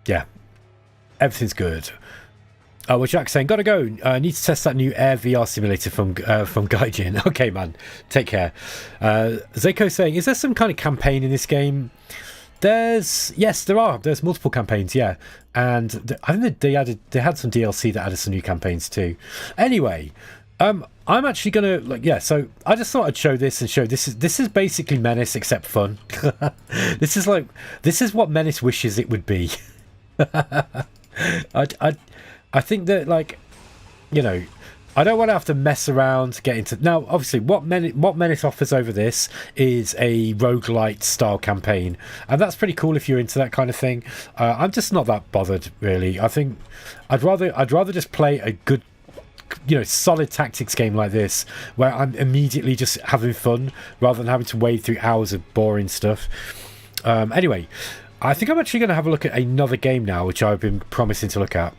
yeah. Everything's good. Well, Jack's saying, gotta go. Need to test that new Air VR simulator from Gaijin. Okay, man. Take care. Zeko saying, is there some kind of campaign in this game? Yes, there are. There's multiple campaigns, yeah, and I think they had some DLC that added some new campaigns too. Anyway, I'm actually gonna so I just thought I'd show this and show this is basically Menace except fun. This is what Menace wishes it would be. I think that, like, you know, I don't want to have to mess around, get into... Now, obviously, what Menace offers over this is a roguelite style campaign, and that's pretty cool if you're into that kind of thing. I'm just not that bothered, really. I think I'd rather just play a good, you know, solid tactics game like this, where I'm immediately just having fun, rather than having to wade through hours of boring stuff. Anyway, I think I'm actually going to have a look at another game now, which I've been promising to look at.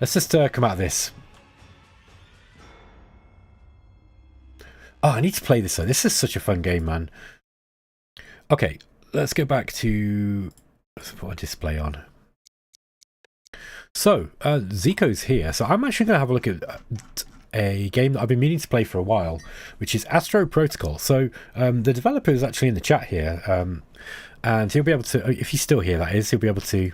Let's just come out of this. Oh, I need to play this though. This is such a fun game, man. Okay, let's go back to... Let's put a display on. So, Zico's here. So I'm actually going to have a look at a game that I've been meaning to play for a while, which is Astro Protocol. So the developer is actually in the chat here. And he'll be able to, if he's still here, that is, he'll be able to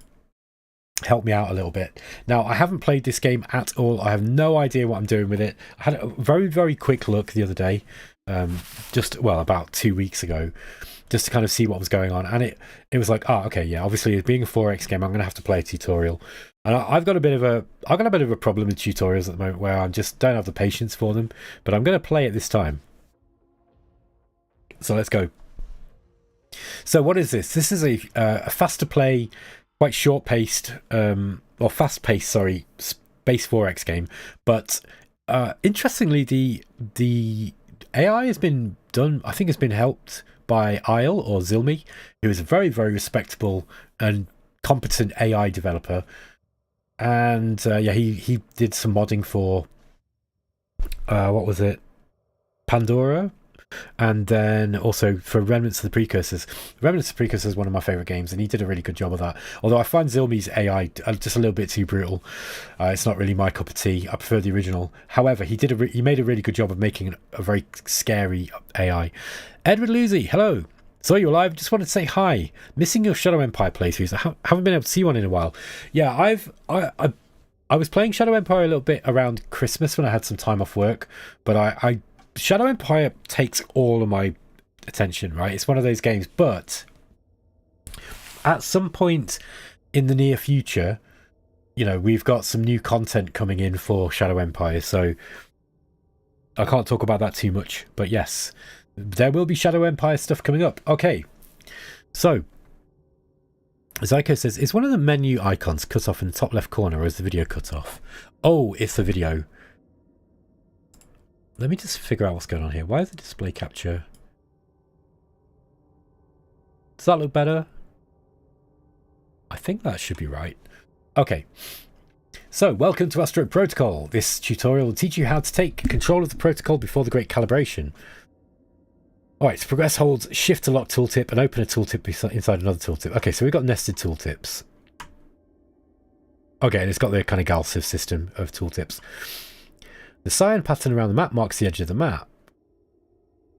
help me out a little bit. Now, I haven't played this game at all. I have no idea what I'm doing with it. I had a very, very quick look the other day, about 2 weeks ago, just to kind of see what was going on. And it was like, okay, yeah, obviously, being a 4X game, I'm going to have to play a tutorial. And I've got a bit of a problem with tutorials at the moment, where I just don't have the patience for them. But I'm going to play it this time. So let's go. So what is this? This is a faster play, quite short-paced, or fast-paced, sorry, Space 4X game. But interestingly, the AI has been done, I think it's been helped by Isle, or Zilmi, who is a very, very respectable and competent AI developer. And he did some modding for, what was it? Pandora? And then also for Remnants of the Precursors. Remnants of the Precursors is one of my favourite games, and he did a really good job of that. Although I find Zilmi's AI just a little bit too brutal. It's not really my cup of tea. I prefer the original. However, he made a really good job of making a very scary AI. Edward Lucy, hello. Saw you alive. Just wanted to say hi. Missing your Shadow Empire playthroughs. I haven't been able to see one in a while. Yeah, I was playing Shadow Empire a little bit around Christmas when I had some time off work, but Shadow Empire takes all of my attention, right? It's one of those games, but at some point in the near future, you know, we've got some new content coming in for Shadow Empire, so I can't talk about that too much, but yes, there will be Shadow Empire stuff coming up. Okay, so Zyko says, is one of the menu icons cut off in the top left corner, or is the video cut off? Oh, it's the video. Let me just figure out what's going on here. Why is the display capture? Does that look better? I think that should be right. Okay. So, welcome to Astro Protocol. This tutorial will teach you how to take control of the protocol before the Great Calibration. Alright, to progress, hold Shift to lock tooltip and open a tooltip inside another tooltip. Okay, so we've got nested tooltips. Okay, and it's got the kind of Galsiv system of tooltips. The cyan pattern around the map marks the edge of the map.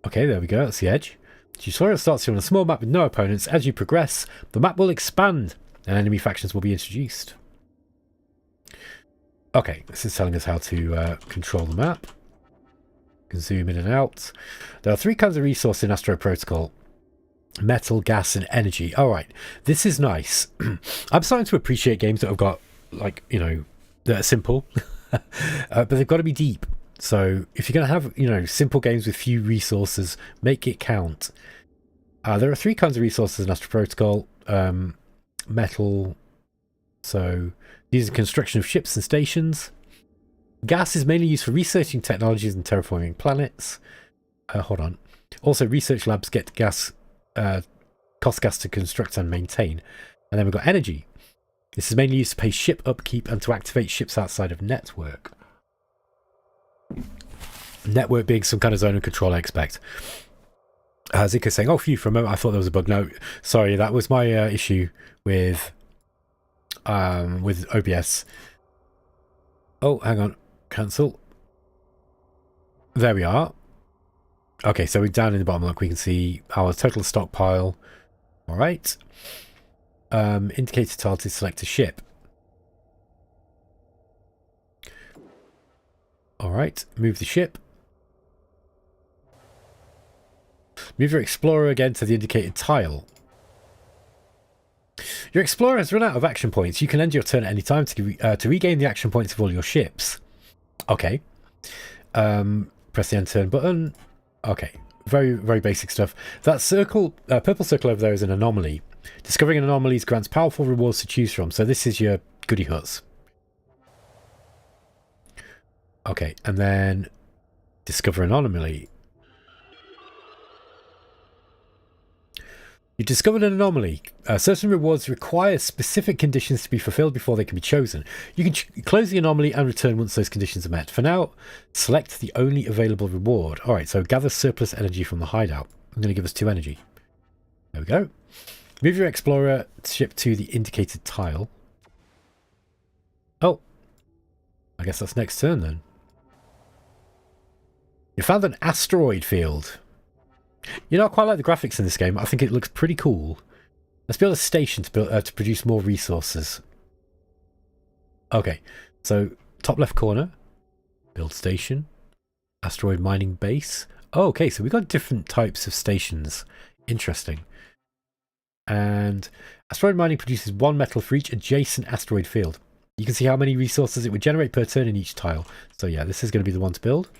Okay, there we go, that's the edge. The tutorial starts here on a small map with no opponents. As you progress, the map will expand and enemy factions will be introduced. Okay, this is telling us how to control the map. You can zoom in and out. There are 3 kinds of resource in Astro Protocol. Metal, gas, and energy. Alright, this is nice. I'm starting to appreciate games that have got, like, you know, that are simple. But they've got to be deep. So if you're going to have, you know, simple games with few resources, make it count. There are 3 kinds of resources in Astro Protocol. Metal. So these are construction of ships and stations. Gas is mainly used for researching technologies and terraforming planets. Hold on. Also, research labs get gas, cost gas to construct and maintain. And then we've got energy. This is mainly used to pay ship upkeep and to activate ships outside of network. Network being some kind of zone of control, I expect. Zika saying, oh, phew, for a moment I thought there was a bug. No, sorry, that was my issue with OBS. Oh, hang on. Cancel. There we are. Okay, so we're down in the bottom. Look, we can see our total stockpile. All right. indicator tile to select a ship. Alright, move the ship. Move your explorer again to the indicated tile. Your explorer has run out of action points. You can end your turn at any time to regain the action points of all your ships. Okay. Press the end turn button. Okay. Very, very basic stuff. That circle, purple circle over there is an anomaly. Discovering anomalies grants powerful rewards to choose from. So this is your goody huts. Okay, and then discover an anomaly. You discovered an anomaly. Certain rewards require specific conditions to be fulfilled before they can be chosen. You can close the anomaly and return once those conditions are met. For now, select the only available reward. Alright, so gather surplus energy from the hideout. I'm going to give us 2 energy. There we go. Move your explorer ship to the indicated tile. Oh. I guess that's next turn then. You found an asteroid field. You know, I quite like the graphics in this game. I think it looks pretty cool. Let's build a station to build to produce more resources. Okay, so top left corner, build station, asteroid mining base. Oh, okay, so we've got different types of stations. Interesting. And asteroid mining produces 1 metal for each adjacent asteroid field. You can see how many resources it would generate per turn in each tile. So yeah, this is going to be the one to build.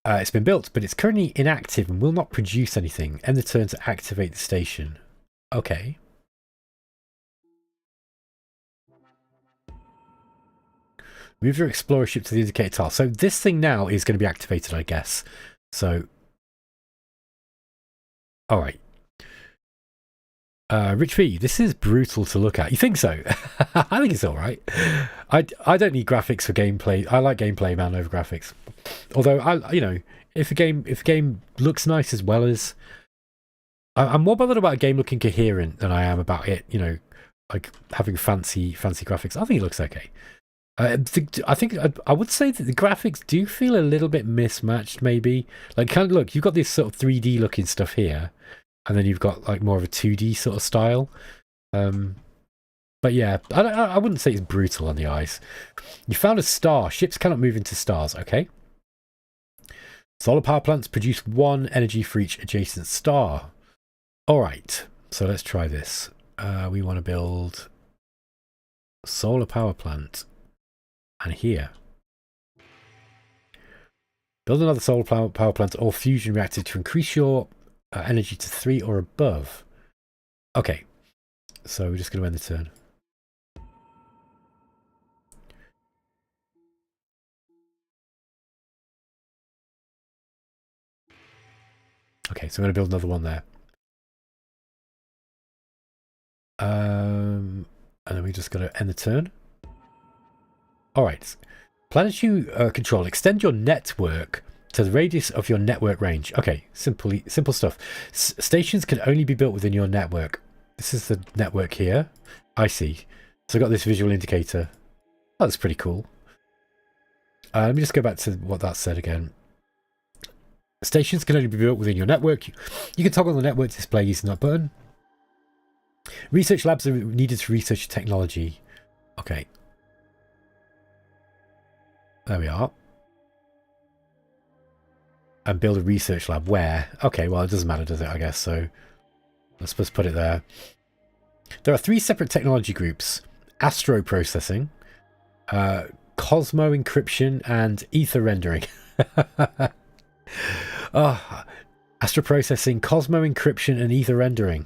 It's been built, but it's currently inactive and will not produce anything. End the turn to activate the station. Okay. Move your explorer ship to the indicated tile. So this thing now is going to be activated, I guess. So, alright. Rich V, this is brutal to look at. You think so? I think it's alright. I don't need graphics for gameplay. I like gameplay, man, over graphics. Although, you know, if a game looks nice as well as... I'm more bothered about a game looking coherent than I am about it, you know, like having fancy graphics. I think it looks okay. I think I would say that the graphics do feel a little bit mismatched, maybe. Like, kind of look, you've got this sort of 3D looking stuff here, and then you've got like more of a 2D sort of style. But yeah, I wouldn't say it's brutal on the eyes. You found a star. Ships cannot move into stars. Okay. Solar power plants produce 1 energy for each adjacent star. All right. So let's try this. We want to build a solar power plant. And here. Build another solar power plant or fusion reactor to increase your energy to 3 or above. Okay. So we're just going to end the turn. Okay, so I'm going to build another one there. And then we just got to end the turn. Alright. Planet you control. Extend your network to the radius of your network range. Okay, simple stuff. Stations can only be built within your network. This is the network here. I see. So I've got this visual indicator. Oh, that's pretty cool. Let me just go back to what that said again. Stations can only be built within your network. You can toggle the network display using that button. Research labs are needed to research technology. Okay. There we are. And build a research lab. Where? Okay, well, it doesn't matter, does it, I guess. So let's just put it there. There are 3 separate technology groups. Astro processing, Cosmo encryption, and ether rendering. Astro processing, Cosmo encryption, and ether rendering.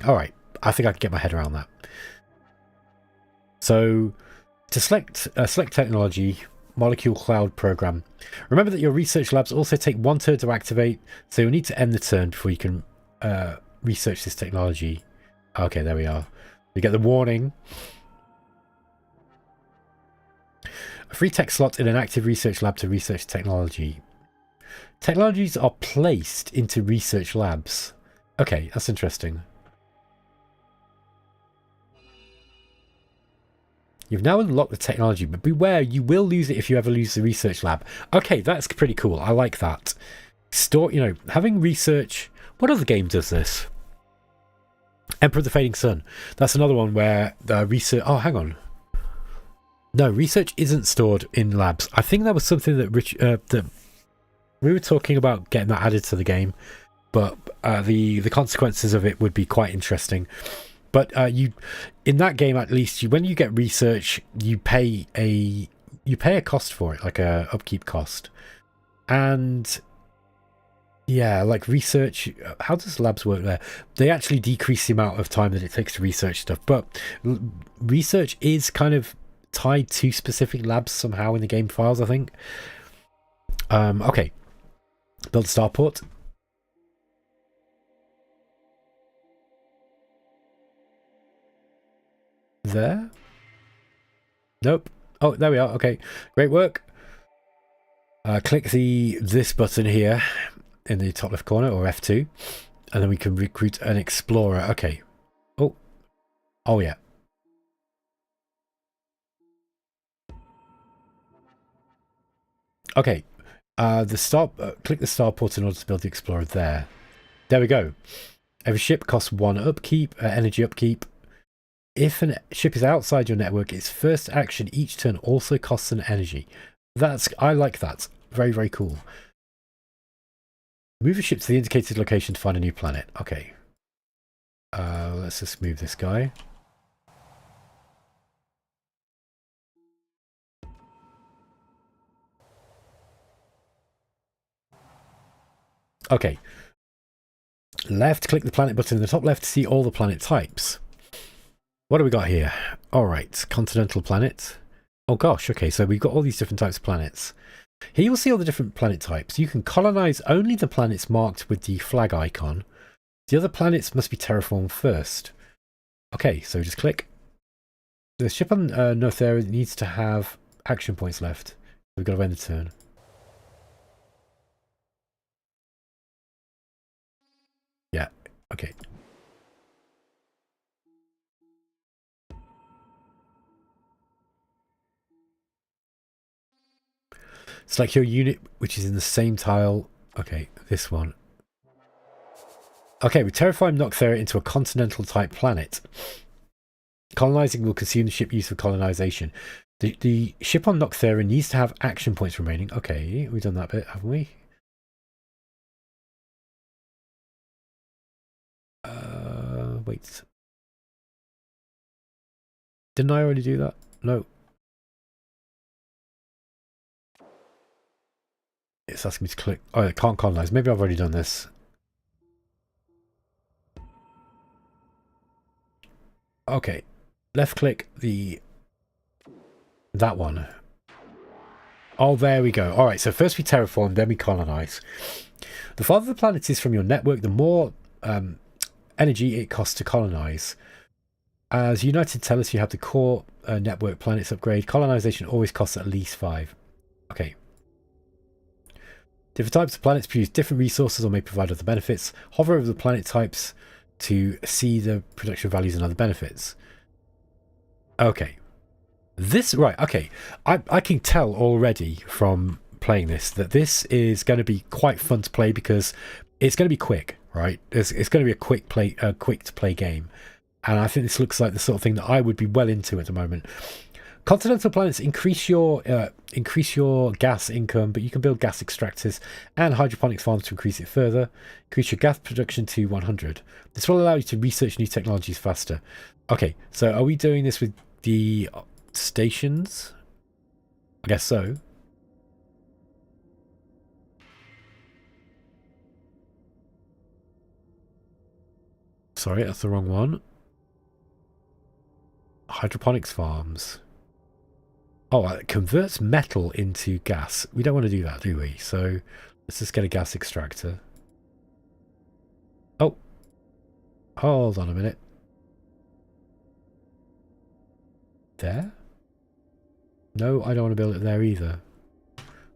Alright, I think I can get my head around that. So, to select technology, molecule cloud program. Remember that your research labs also take 1 turn to activate, so you'll need to end the turn before you can research this technology. Okay, there we are. You get the warning. A free tech slot in an active research lab to research technology. Technologies are placed into research labs. Okay, that's interesting. You've now unlocked the technology, but beware, you will lose it if you ever lose the research lab. Okay, that's pretty cool. I like that. Having research... What other game does this? Emperor of the Fading Sun. That's another one where the research... Oh, hang on. No, research isn't stored in labs. I think that was something that that we were talking about getting that added to the game, but the consequences of it would be quite interesting. But you, in that game at least, when you get research, you pay a cost for it, like a upkeep cost, and yeah, like research. How does labs work there? They actually decrease the amount of time that it takes to research stuff, but research is kind of tied to specific labs somehow in the game files, I think. Okay, build a starport. There? Nope. Oh, there we are. Okay, great work. Click this button here in the top left corner, or F2, and then we can recruit an explorer. Okay. Oh yeah. Okay. Click the starport in order to build the explorer there. There we go. Every ship costs 1 upkeep, energy upkeep. If a ship is outside your network, its first action each turn also costs an energy. I like that. Very, very cool. Move a ship to the indicated location to find a new planet. Okay. Let's just move this guy. Okay. Left, click the planet button in the top left to see all the planet types. What do we got here? Alright, continental planet. Oh gosh, okay, so we've got all these different types of planets. Here you'll see all the different planet types. You can colonize only the planets marked with the flag icon. The other planets must be terraformed first. Okay, so just click. The ship on North area needs to have action points left. We've got to end the turn. Yeah, okay. Select your unit, which is in the same tile. Okay, this one. Okay, we terraform Nocthera into a continental type planet. Colonizing will consume the ship used for colonization. The ship on Nocthera needs to have action points remaining. Okay, we've done that bit, haven't we? Wait. Didn't I already do that? No. It's asking me to click. Oh, I can't colonize. Maybe I've already done this. Okay. Left click that one. Oh, there we go. Alright, so first we terraform, then we colonize. The farther the planet is from your network, the more energy it costs to colonize. As United tell us, you have the core network planets upgrade. Colonization always costs at least 5. Okay. Different types of planets produce different resources or may provide other benefits. Hover over the planet types to see the production values and other benefits. Okay. Okay. I can tell already from playing this that this is going to be quite fun to play because it's going to be quick, right? It's going to be a quick to play game. And I think this looks like the sort of thing that I would be well into at the moment. Continental planets increase your gas income, but you can build gas extractors and hydroponics farms to increase it further. Increase your gas production to 100. This will allow you to research new technologies faster. Okay, so are we doing this with the stations? I guess so. Sorry, that's the wrong one. Hydroponics farms. Oh, it converts metal into gas. We don't want to do that, do we? So let's just get a gas extractor. Oh, hold on a minute. There? No, I don't want to build it there either.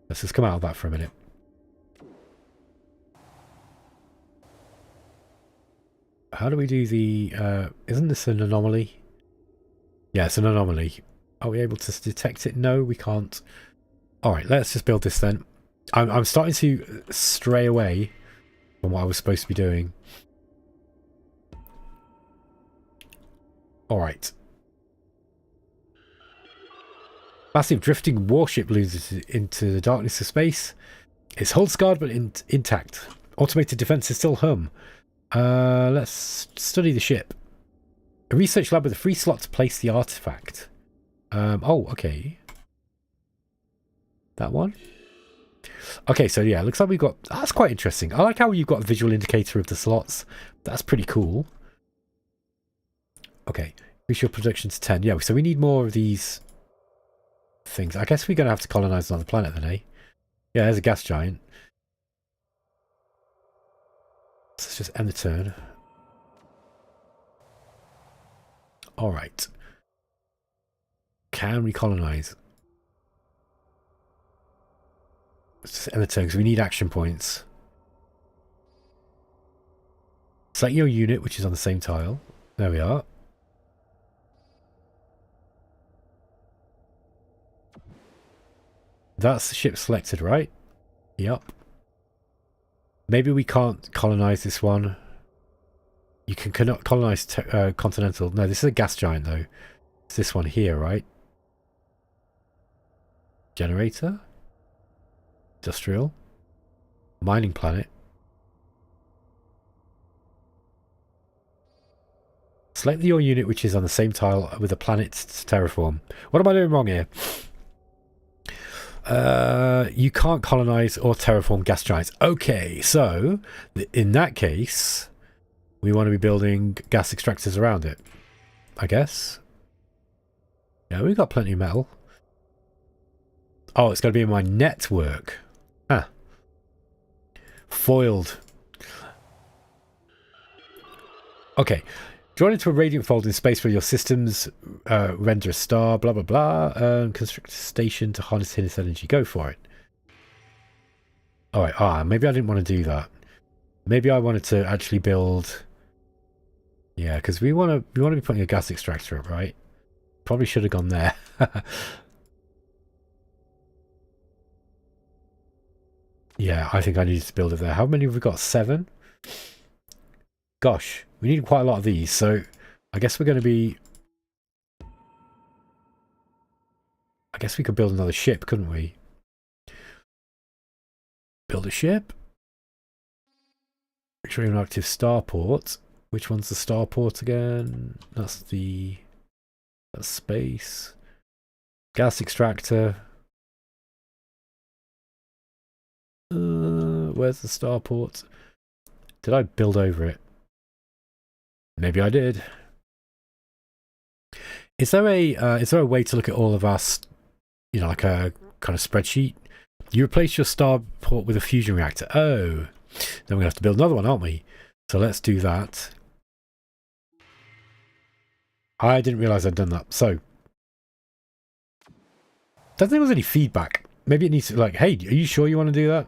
Let's just come out of that for a minute. How do we do the... isn't this an anomaly? Yeah, it's an anomaly. Are we able to detect it? No, we can't. Alright, let's just build this then. I'm starting to stray away from what I was supposed to be doing. Alright. Massive drifting warship loses into the darkness of space. It's hull scarred but intact. Automated defenses still hum. Let's study the ship. A research lab with a free slot to place the artifact. Oh, okay. That one? Okay, so yeah, looks like we've got... That's quite interesting. I like how you've got a visual indicator of the slots. That's pretty cool. Okay, increase your production to 10. Yeah, so we need more of these things. I guess we're going to have to colonize another planet then, eh? Yeah, there's a gas giant. Let's just end the turn. Alright. Can we colonize? Let's just end the turn because we need action points. Select your unit, which is on the same tile. There we are. That's the ship selected, right? Yep. Maybe we can't colonize this one. You can colonize continental. No, this is a gas giant though. It's this one here, right? Generator. Industrial. Mining planet. Select your unit which is on the same tile with a planet to terraform. What am I doing wrong here? You can't colonize or terraform gas giants. Okay, so in that case, we want to be building gas extractors around it, I guess. Yeah, we've got plenty of metal. Oh, it's got to be in my network. Ah. Foiled. Okay. Drawn into a radiant fold in space where your systems render a star, blah, blah, blah. Construct a station to harness hidden energy. Go for it. Alright, maybe I didn't want to do that. Maybe I wanted to actually build... Yeah, because we want to be putting a gas extractor up, right? Probably should have gone there. Yeah, I think I needed to build it there. How many have we got? 7? Gosh, we need quite a lot of these, so I guess we're going to be... I guess we could build another ship, couldn't we? Build a ship. Show an active starport. Which one's the starport again? That's space. Gas extractor. Where's the starport? Did I build over it? Maybe I did. Is there a way to look at all of our, like a kind of spreadsheet? You replace your starport with a fusion reactor. Oh, then we're gonna have to build another one, aren't we? So let's do that. I didn't realize I'd done that. So, don't think there was any feedback. Maybe it needs to, like, hey, are you sure you want to do that?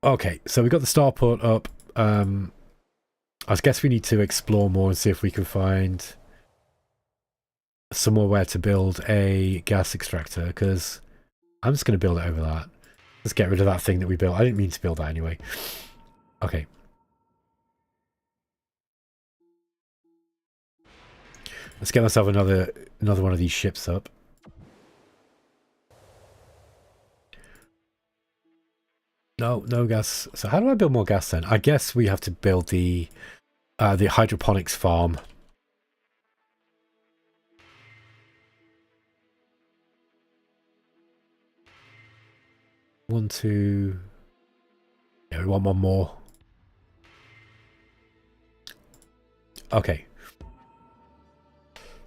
Okay, so we got the starport up. I guess we need to explore more and see if we can find somewhere where to build a gas extractor, because I'm just going to build it over that. Let's get rid of that thing that we built. I didn't mean to build that anyway. Okay. Let's get myself another one of these ships up. No gas. So how do I build more gas then? I guess we have to build the hydroponics farm. One, two. Yeah, we want one more. Okay.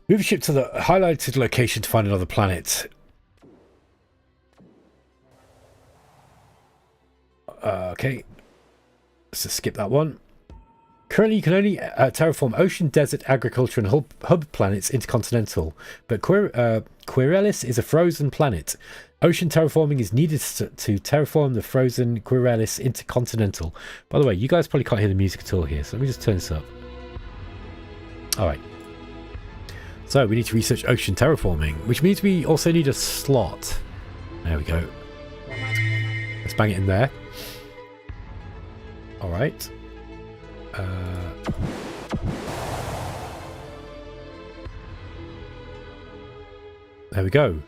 Move a ship to the highlighted location to find another planet. Okay. Let's just skip that one. Currently, you can only terraform ocean, desert, agriculture, and hub planets intercontinental. But Quirellis is a frozen planet. Ocean terraforming is needed to terraform the frozen Quirellis intercontinental. By the way, you guys probably can't hear the music at all here, so let me just turn this up. Alright. So, we need to research ocean terraforming, which means we also need a slot. There we go. Let's bang it in there. Alright. There we go.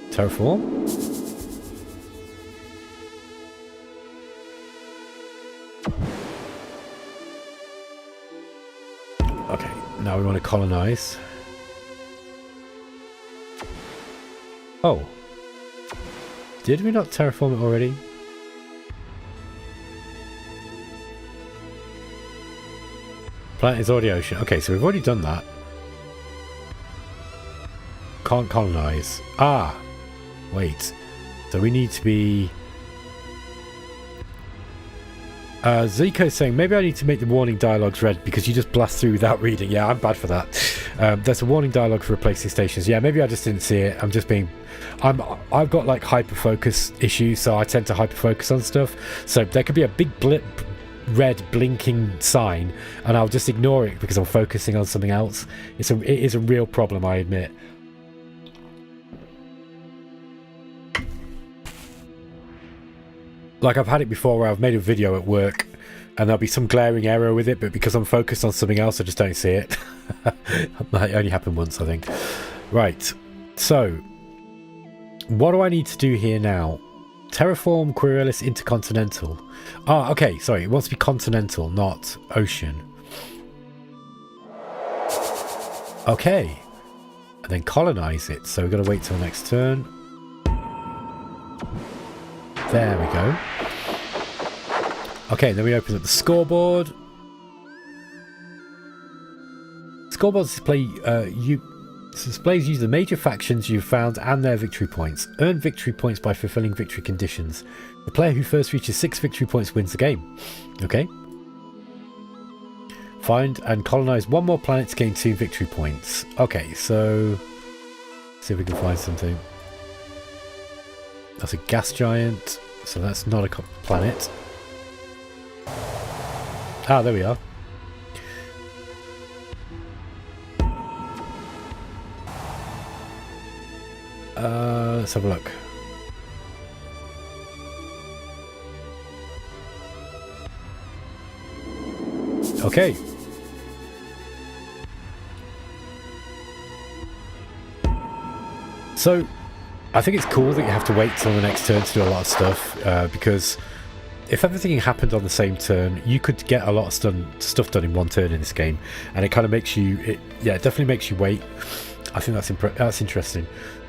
Terraform. Okay, now we want to colonize. Oh. Did we not terraform it already? Planet is already ocean. Okay, so we've already done that. Can't colonize. Ah! Wait. So we need to be... Zico's saying, maybe I need to make the warning dialogues red because you just blast through without reading. Yeah, I'm bad for that. There's a warning dialogue for replacing stations. Yeah, maybe I just didn't see it. I'm just being... I've got like hyper-focus issues, so I tend to hyper-focus on stuff. So there could be a big blip, red blinking sign, and I'll just ignore it because I'm focusing on something else. It is a real problem, I admit. Like I've had it before where I've made a video at work and there'll be some glaring error with it, but because I'm focused on something else I just don't see it. That only happened once, I think. Right, so what do I need to do here now? Terraform Querulus Intercontinental. Ah, okay, sorry, it wants to be continental, not ocean. Okay, and then colonize it, so we've got to wait till next turn. There we go. Okay, then we open up the scoreboard. Scoreboard displays use the major factions you've found and their victory points. Earn victory points by fulfilling victory conditions. The player who first reaches 6 victory points wins the game. Okay. Find and colonize one more planet to gain 2 victory points. Okay, so... see if we can find something. That's a gas giant, so that's not a planet. Ah, there we are. Let's have a look. Okay. So, I think it's cool that you have to wait till the next turn to do a lot of stuff, because if everything happened on the same turn, you could get a lot of stuff done in one turn in this game, and it kind of makes you, it definitely makes you wait. I think that's interesting.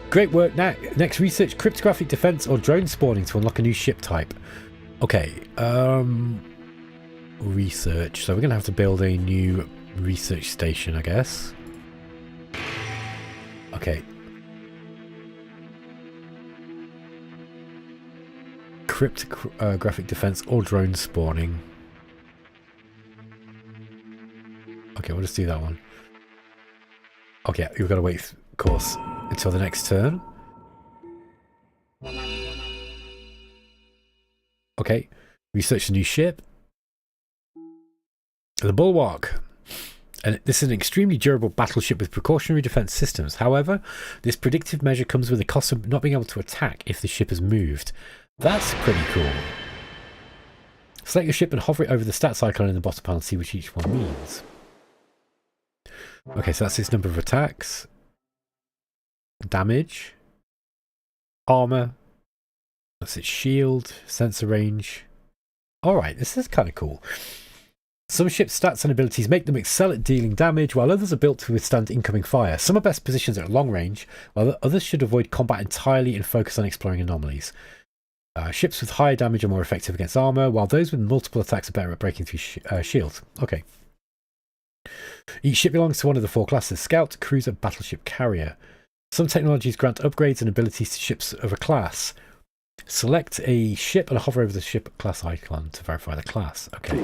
Great work. Next, research cryptographic defense or drone spawning to unlock a new ship type. Okay, research. So we're going to have to build a new research station, I guess. Okay. Cryptographic defense or drone spawning. Okay, we'll just do that one. Okay, we've got to wait, of course, until the next turn. Okay, research the new ship. The Bulwark. And this is an extremely durable battleship with precautionary defense systems. However, this predictive measure comes with the cost of not being able to attack if the ship has moved. That's pretty cool. Select your ship and hover it over the stats icon in the bottom panel to see which each one means. Okay, so that's its number of attacks. Damage. Armor. That's its shield. Sensor range. Alright, this is kind of cool. Some ships' stats and abilities make them excel at dealing damage, while others are built to withstand incoming fire. Some are best positioned at long range, while others should avoid combat entirely and focus on exploring anomalies. Ships with higher damage are more effective against armor, while those with multiple attacks are better at breaking through shields. Okay. Each ship belongs to one of the 4 classes: Scout, Cruiser, Battleship, Carrier. Some technologies grant upgrades and abilities to ships of a class. Select a ship and hover over the ship class icon to verify the class. Okay.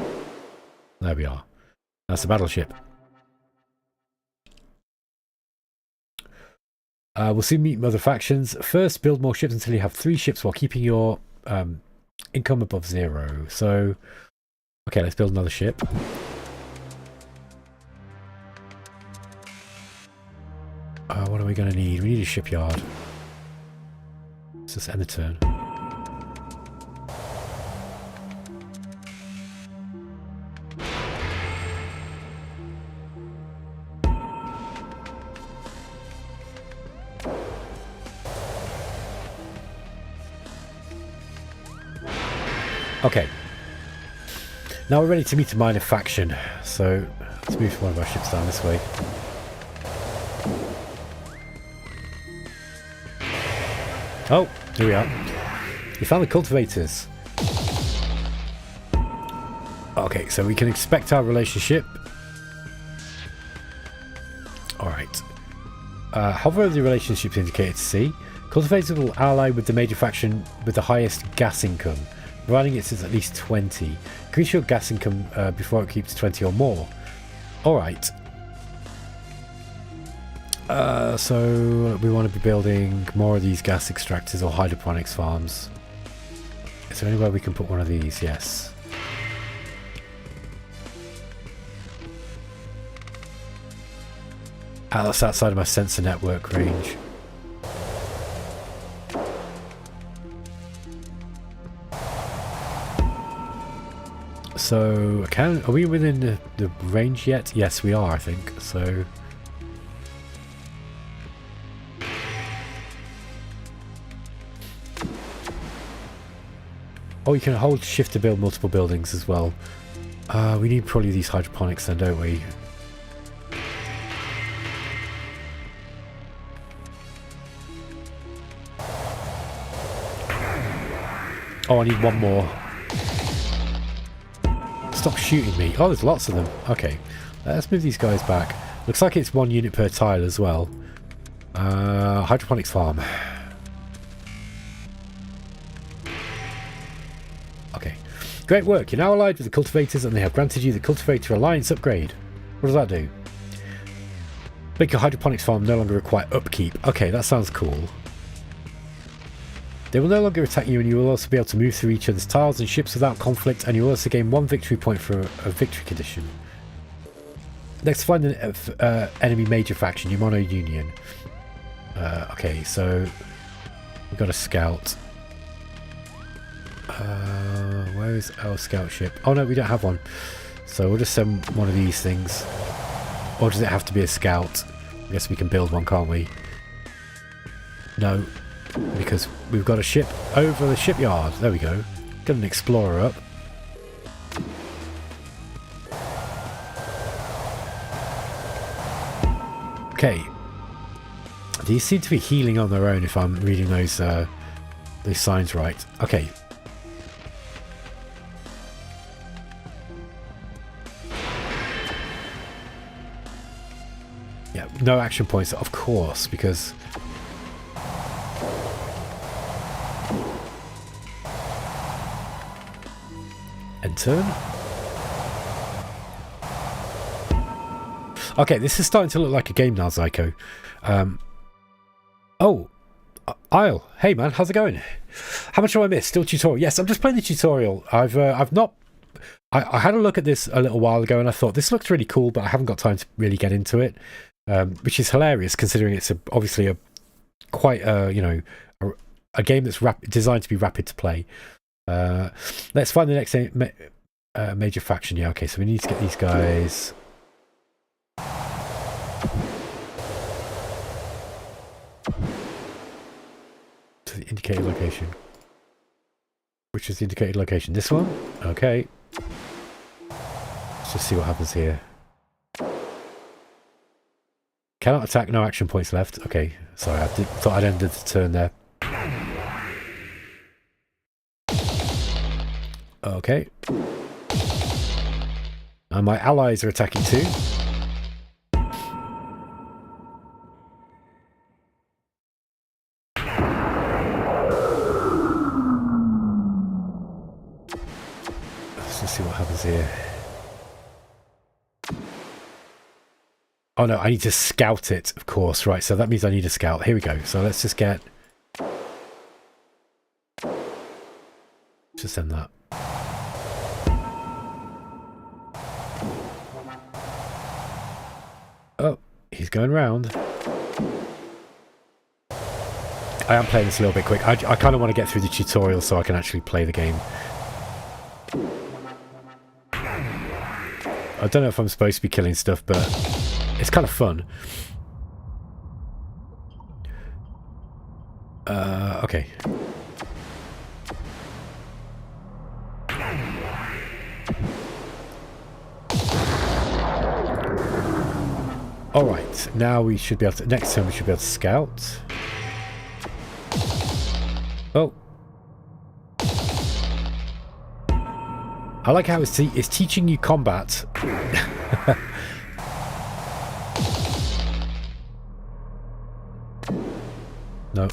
There we are. That's the battleship. We'll soon meet other factions. First, build more ships until you have 3 ships while keeping your income above 0. So, okay, let's build another ship. What are we going to need? We need a shipyard. Let's just end the turn. Okay. Now we're ready to meet a minor faction. So let's move one of our ships down this way. Oh, here we are. We found the cultivators. Okay, so we can expect our relationship. Alright. Hover over the relationships indicated to C. Cultivators will ally with the major faction with the highest gas income, providing it's at least 20. Increase your gas income before it keeps 20 or more. Alright. So we want to be building more of these gas extractors or hydroponics farms. Is there anywhere we can put one of these? Yes. That's outside of my sensor network range. So, are we within the range yet? Yes, we are, I think. So... Oh, you can hold shift to build multiple buildings as well. We need probably these hydroponics then, don't we? Oh, I need one more. Stop shooting me. Oh, there's lots of them. Okay. Let's move these guys back. Looks like it's 1 unit per tile as well. Hydroponics farm. Okay. Great work. You're now allied with the cultivators and they have granted you the Cultivator Alliance upgrade. What does that do? Make your hydroponics farm no longer require upkeep. Okay, that sounds cool. They will no longer attack you and you will also be able to move through each other's tiles and ships without conflict, and you will also gain 1 victory point for a victory condition. Next, find an enemy major faction, your Mono Union. Okay, so we've got a scout. Where is our scout ship? Oh no, we don't have one. So we'll just send one of these things. Or does it have to be a scout? I guess we can build one, can't we? No. Because we've got a ship over the shipyard. There we go. Got an explorer up. Okay. These seem to be healing on their own if I'm reading those signs right. Okay. Yeah, no action points, of course, because... End turn. Okay, this is starting to look like a game now, Zyko. Oh, Isle. Hey man, how's it going? How much have I missed? Still tutorial? Yes, I'm just playing the tutorial. I've not... I had a look at this a little while ago and I thought this looks really cool, but I haven't got time to really get into it, which is hilarious considering it's obviously a game that's designed to be rapid to play. Let's find the next major faction. Yeah, okay, so we need to get these guys. To the indicated location. Which is the indicated location? This one? Okay. Let's just see what happens here. Cannot attack, no action points left. Okay, sorry, I thought I'd ended the turn there. Okay. And my allies are attacking too. Let's just see what happens here. Oh no, I need to scout it, of course. Right, so that means I need a scout. Here we go. So let's just get... Just send that. Oh, he's going round. I am playing this a little bit quick. I kind of want to get through the tutorial so I can actually play the game. I don't know if I'm supposed to be killing stuff, but it's kind of fun. Okay. Alright, now we should be able to... Next turn we should be able to scout. Oh. I like how it's teaching you combat. No.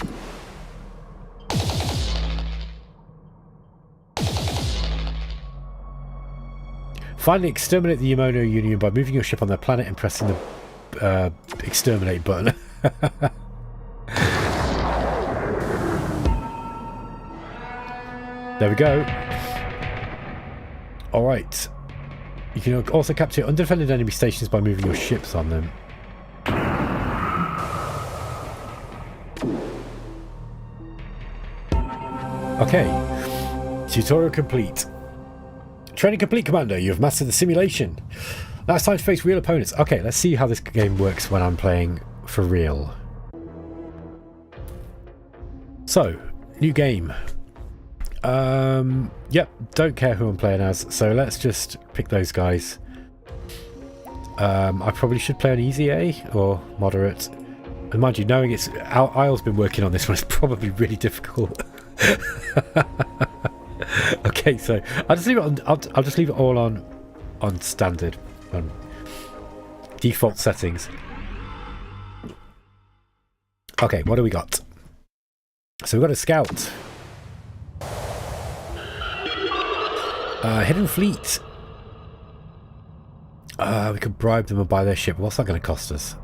Finally exterminate the Yamono Union by moving your ship on their planet and pressing the exterminate button. There we go. Alright. You can also capture undefended enemy stations by moving your ships on them. Okay. Tutorial complete. Training complete, Commander. You have mastered the simulation. Now it's time to face real opponents. Okay, let's see how this game works when I'm playing for real. So, new game. Yep, don't care who I'm playing as, so let's just pick those guys. I probably should play on easy A or moderate. And mind you, knowing it's Isle's been working on this one, it's probably really difficult. Okay, so I'll just leave it on. I'll just leave it all on standard, on default settings. Okay, what do we got? So we've got a scout. Hidden fleet. We could bribe them and buy their ship. What's that going to cost us?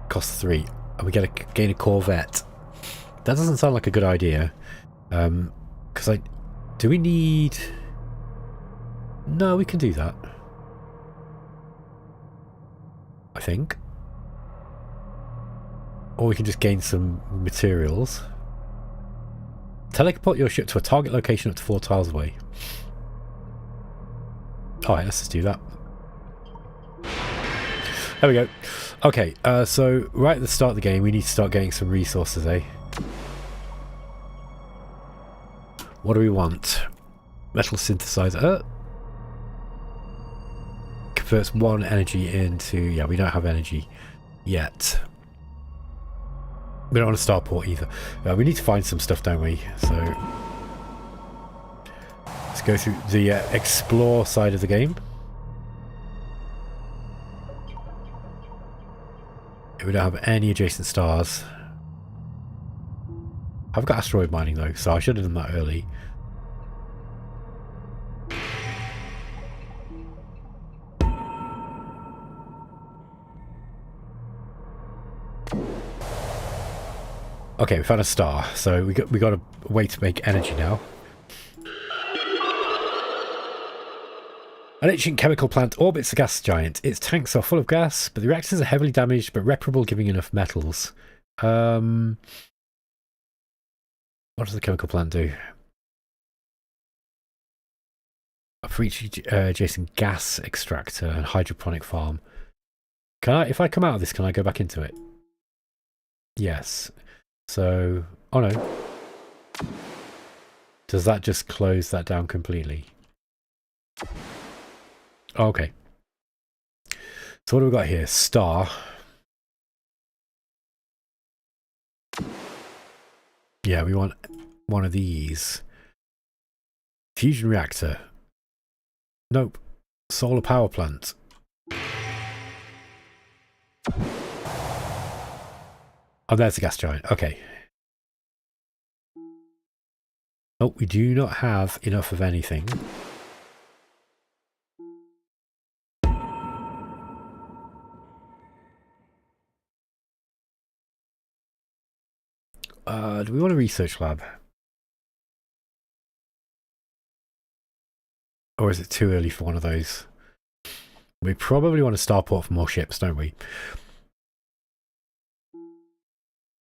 Cost 3. And we get gain a corvette. That doesn't sound like a good idea. Because do we need... No, we can do that. I think. Or we can just gain some materials. Teleport your ship to a target location up to 4 tiles away. Alright, let's just do that. There we go. Okay, so right at the start of the game we need to start getting some resources, eh? What do we want? Metal synthesizer. Converts 1 energy into... Yeah, we don't have energy yet. We don't want a starport either. We need to find some stuff, don't we? So... let's go through the explore side of the game. We don't have any adjacent stars. I've got asteroid mining though, so I should have done that early. Okay, we found a star, so we got a way to make energy now. An ancient chemical plant orbits the gas giant. Its tanks are full of gas, but the reactors are heavily damaged but reparable, giving enough metals. What does the chemical plant do? For each adjacent gas extractor and hydroponic farm. Can I, if I come out of this, can I go back into it? Yes. So, oh no. Does that just close that down completely? Oh, okay. So what do we got here? Star. Yeah, we want one of these. Fusion reactor. Nope. Solar power plant. Oh, there's the gas giant. Okay. Nope, we do not have enough of anything. Do we want a research lab? Or is it too early for one of those? We probably want a starport for more ships, don't we?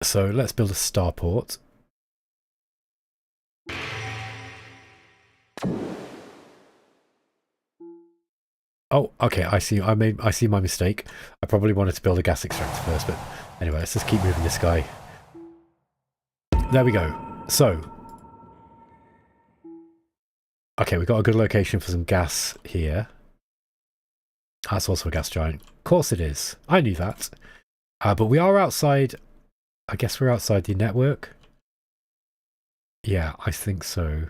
So let's build a starport. Oh, okay, I see. I see my mistake. I probably wanted to build a gas extractor first, but anyway, let's just keep moving this guy. There we go. So, okay, we've got a good location for some gas here. That's also a gas giant. Of course it is. I knew that. But we are outside. I guess we're outside the network. Yeah, I think so.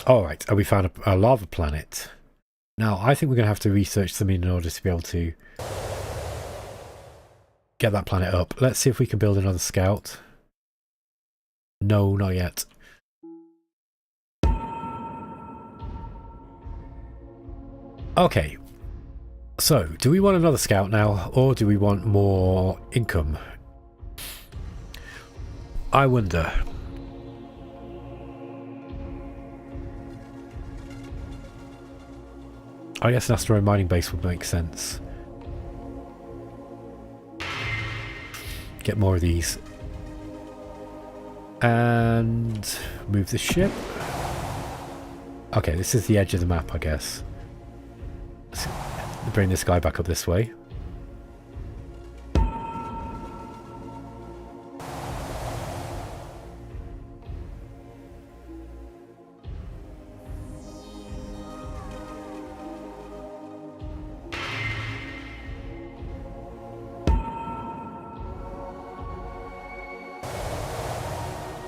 Alright, and we found a lava planet. Now, I think we're going to have to research something in order to be able to get that planet up. Let's see if we can build another scout. No, not yet. Okay. So, do we want another scout now, or do we want more income? I wonder. I guess an asteroid mining base would make sense. Get more of these. And move the ship. Okay, this is the edge of the map, I guess. Let's bring this guy back up this way.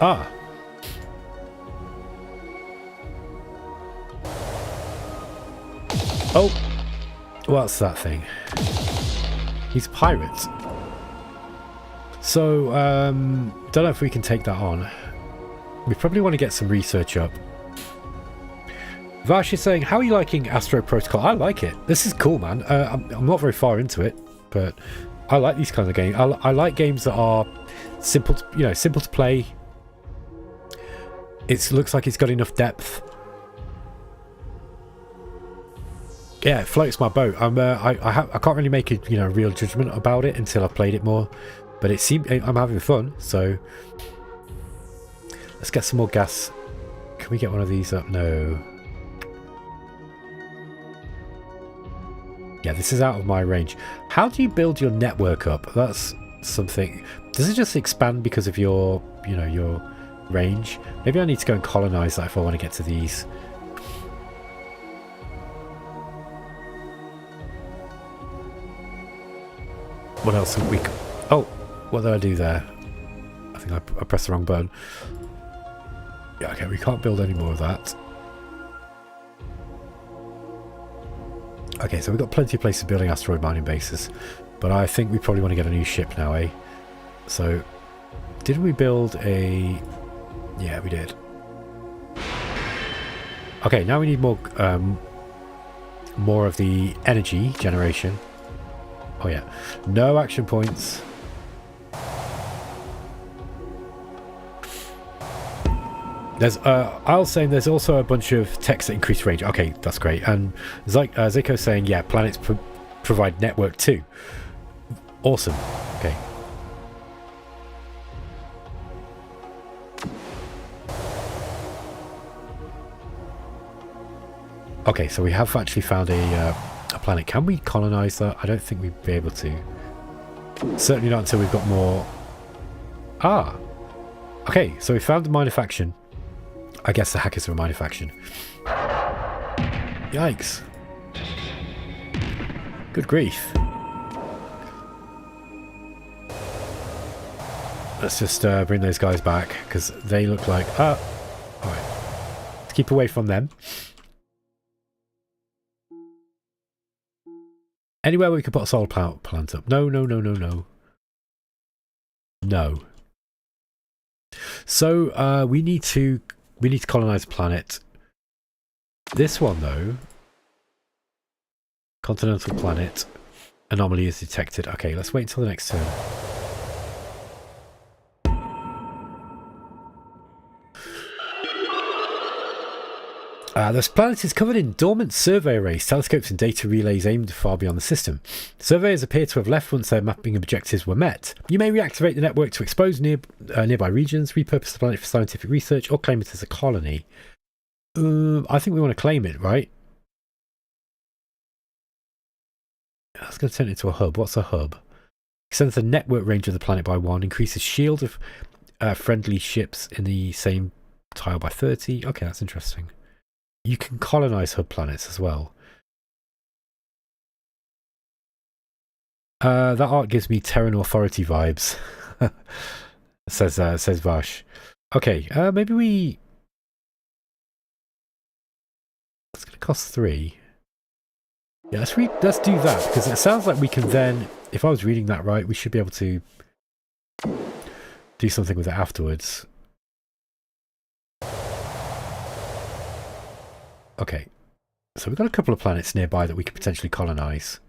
Ah. Oh. What's that thing? He's a pirate. So, don't know if we can take that on. We probably want to get some research up. Vash is saying, how are you liking Astro Protocol? I like it. This is cool, man. I'm not very far into it, but I like these kinds of games. I like games that are simple to, simple to play. It looks like it's got enough depth. Yeah, it floats my boat. I can't really make a real judgment about it until I've played it more, but I'm having fun. So let's get some more gas. Can we get one of these up? No. Yeah, this is out of my range. How do you build your network up? That's something. Does it just expand because of your range? Maybe I need to go and colonize that if I want to get to these. What else have we... Oh, what did I do there? I think I pressed the wrong button. Yeah, okay, we can't build any more of that. Okay, so we've got plenty of places building asteroid mining bases, but I think we probably want to get a new ship now, eh? So, did we build a... Yeah, we did. Okay, now we need more of the energy generation. Oh yeah, no action points. There's I was saying there's also a bunch of techs that increase range. Okay, that's great. And Zico's saying, yeah, planets provide network too. Awesome. Okay. Okay, so we have actually found a planet. Can we colonize that? I don't think we'd be able to. Certainly not until we've got more. Ah. Okay, so we found the minor faction. I guess the hackers are a minor faction. Yikes. Good grief. Let's just bring those guys back, because they look like... Alright. Let's keep away from them. Anywhere we could put a solar plant up. No, no, no, no, no. No. So, we need to colonize a planet. This one, though... Continental planet. Anomaly is detected. Okay, let's wait until the next turn. This planet is covered in dormant survey arrays, telescopes and data relays aimed far beyond the system. Surveyors appear to have left once their mapping objectives were met. You may reactivate the network to expose nearby regions, repurpose the planet for scientific research, or claim it as a colony. I think we want to claim it, right? That's going to turn it into a hub. What's a hub? Extends the network range of the planet by 1, increases shield of friendly ships in the same tile by 30. Okay, that's interesting. You can colonize hub planets as well. That art gives me Terran Authority vibes. says Vash. Okay, maybe we... It's going to cost 3. Yeah, let's do that, because it sounds like we can then, if I was reading that right, we should be able to do something with it afterwards. Okay, so we've got a couple of planets nearby that we could potentially colonize.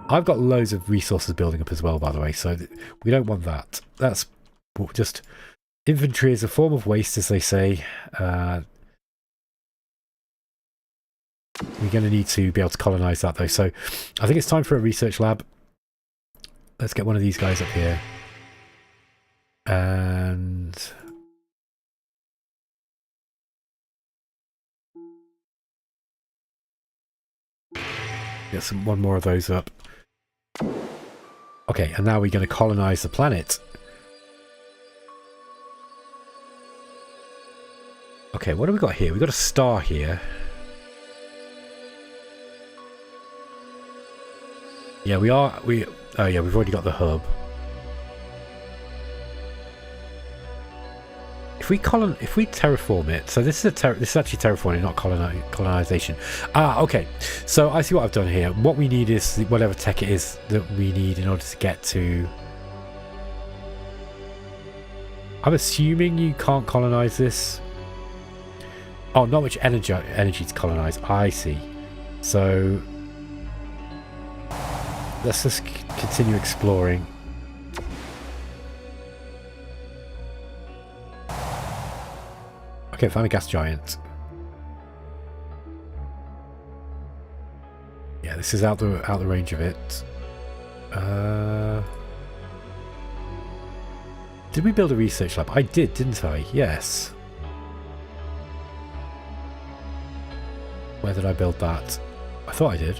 I've got loads of resources building up as well, by the way, so we don't want that. That's just... Inventory is a form of waste, as they say. We're going to need to be able to colonize that, though. So I think it's time for a research lab. Let's get one of these guys up here. And... get one more of those up. Okay, and now we're going to colonize the planet. Okay, what have we got here? We've got a star here. Yeah, oh yeah, we've already got the hub. If we terraform it, so this is actually terraforming, not colonization. Ah, okay. So I see what I've done here. What we need is whatever tech it is that we need in order to get to. I'm assuming you can't colonize this. Oh, not much energy to colonize. I see. So let's just continue exploring. Okay, found a gas giant. Yeah, this is out the range of it. Did we build a research lab? I did, didn't I? Yes. Where did I build that? I thought I did.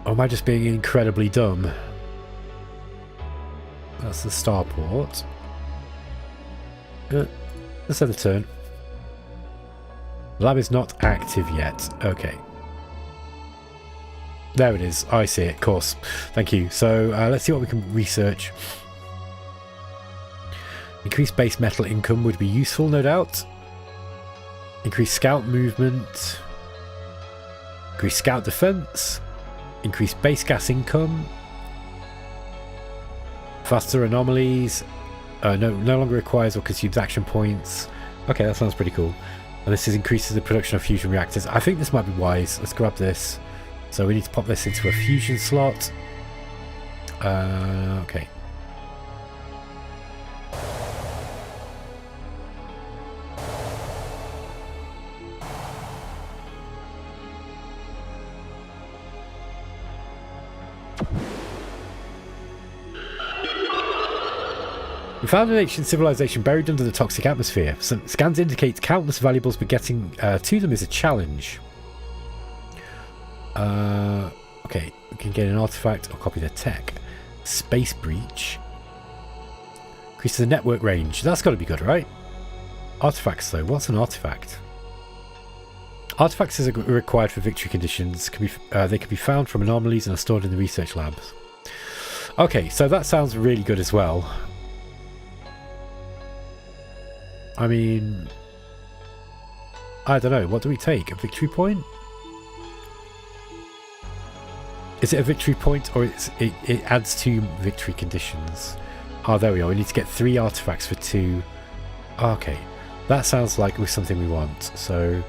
Or am I just being incredibly dumb? That's the starport. Let's have a turn. The lab is not active yet. Okay. There it is. I see it. Of course. Thank you. So let's see what we can research. Increased base metal income would be useful, no doubt. Increased scout movement. Increased scout defense. Increased base gas income. Faster anomalies. No longer requires or consumes action points. Okay, that sounds pretty cool. And this increases the production of fusion reactors. I think this might be wise. Let's grab this. So we need to pop this into a fusion slot. Okay. We found an ancient civilization buried under the toxic atmosphere. Some scans indicate countless valuables, but getting to them is a challenge. Okay, we can get an artifact or copy the tech. Space breach. Increases the network range. That's got to be good, right? Artifacts, though. What's an artifact? Artifacts are required for victory conditions. They can be found from anomalies and are stored in the research labs. Okay, so that sounds really good as well. I mean, I don't know. What do we take? A victory point? Is it a victory point, or it adds 2 victory conditions? Oh, there we are. We need to get 3 artifacts for 2. Okay, that sounds like something we want. So,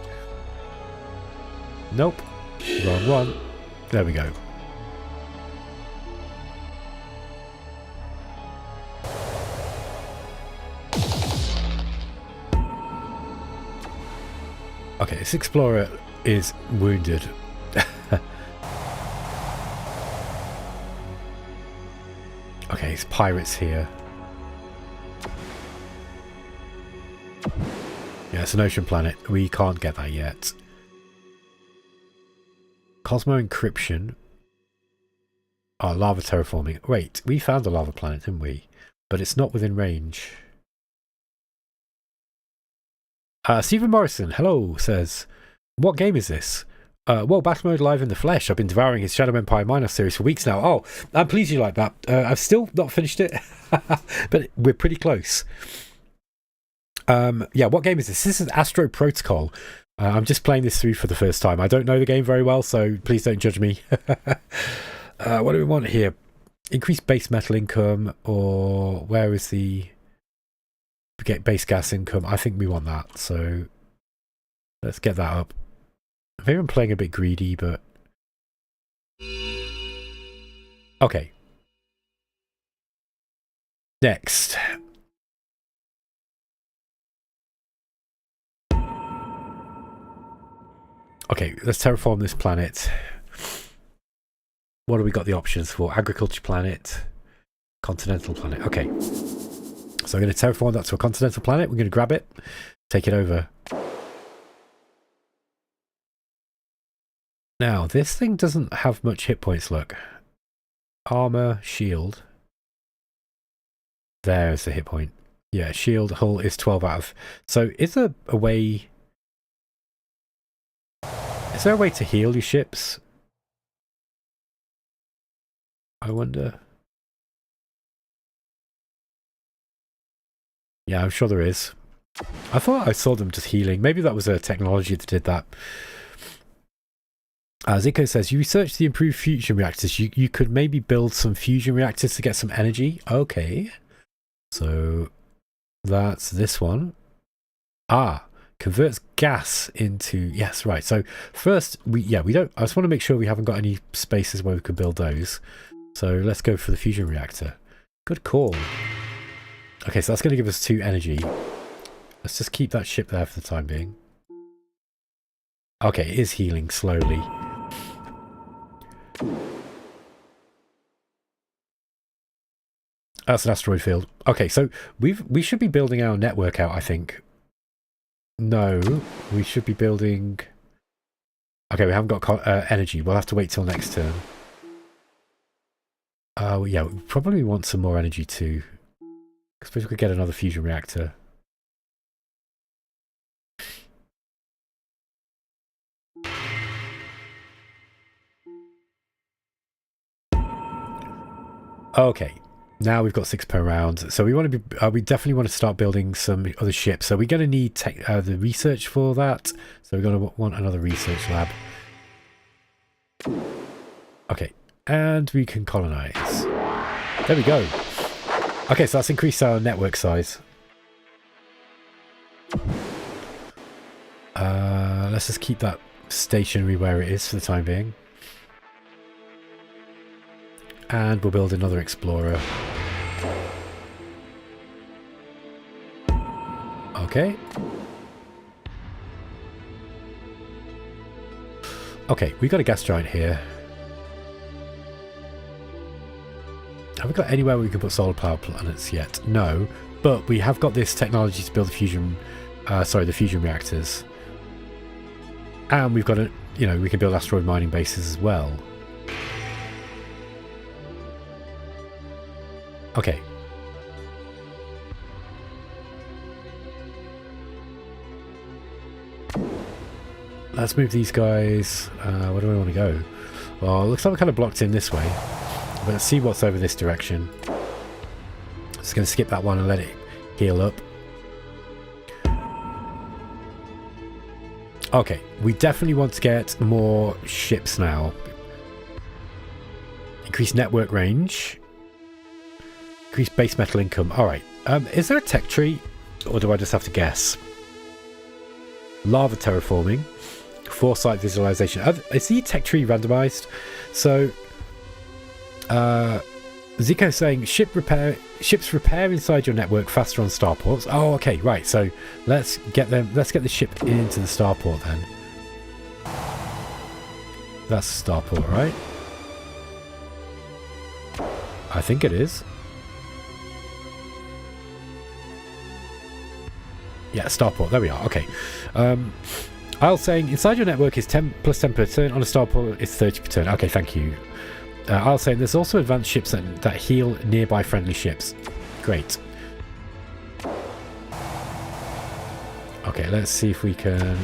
nope, wrong one. There we go. Okay, this explorer is wounded. Okay, it's pirates here. Yeah, it's an ocean planet. We can't get that yet. Cosmo encryption. Oh, lava terraforming. Wait, we found a lava planet, didn't we? But it's not within range. Stephen Morrison, hello, says, what game is this? Well, Battle Mode live in the flesh. I've been devouring his Shadow Empire Minor series for weeks now. Oh, I'm pleased you like that. I've still not finished it, but we're pretty close. Yeah, what game is this? This is Astro Protocol. I'm just playing this through for the first time. I don't know the game very well, so please don't judge me. What do we want here? Increase base metal income, or where is the get base gas income? I think we want that, so let's get that up. Maybe I'm playing a bit greedy, but okay. Next. Okay, let's terraform this planet. What have we got the options for? Agriculture planet, continental planet. Okay. So I'm going to terraform that to a continental planet. We're going to grab it, take it over. Now, this thing doesn't have much hit points, look. Armor, shield. There's the hit point. Yeah, shield, hull is 12 out of... So is there a way... Is there a way to heal your ships? I wonder. Yeah, I'm sure there is. I thought I saw them just healing. Maybe that was a technology that did that. Zico says, you researched the improved fusion reactors. You could maybe build some fusion reactors to get some energy. Okay. So that's this one. Ah, converts gas into... Yes, right. So first, we don't... I just want to make sure we haven't got any spaces where we could build those. So let's go for the fusion reactor. Good call. Okay, so that's going to give us 2 energy. Let's just keep that ship there for the time being. Okay, it is healing slowly. That's an asteroid field. Okay, so we should be building our network out, I think. No, we should be building... Okay, we haven't got energy. We'll have to wait till next turn. Yeah, we probably want some more energy too. I suppose we could get another fusion reactor. Okay, now we've got 6 per round. So we want to be. We definitely want to start building some other ships. So we're going to need the research for that. So we're going to want another research lab. Okay, and we can colonize. There we go. Okay, so that's increased our network size. Let's just keep that stationary where it is for the time being. And we'll build another explorer. Okay. Okay, we got a gas giant here. Have we got anywhere we can put solar power planets yet? No, but we have got this technology to build the fusion reactors. And we've got a, we can build asteroid mining bases as well. Okay. Let's move these guys. Where do I want to go? Well, it looks like we're kind of blocked in this way. But let's see what's over this direction. Just going to skip that one and let it heal up. Okay, we definitely want to get more ships now. Increase network range. Increase base metal income. Alright, is there a tech tree? Or do I just have to guess? Lava terraforming. Foresight visualization. Is the tech tree randomized? So... Zico saying ships repair inside your network faster on starports. Oh, okay, right. So let's get the ship into the starport then. That's starport, right? I think it is. Yeah, starport. There we are. Okay. I'll saying inside your network is 10 plus 10 per turn. On a starport, it's 30 per turn. Okay, thank you. I'll say there's also advanced ships that heal nearby friendly ships. Great. Okay, let's see if we can...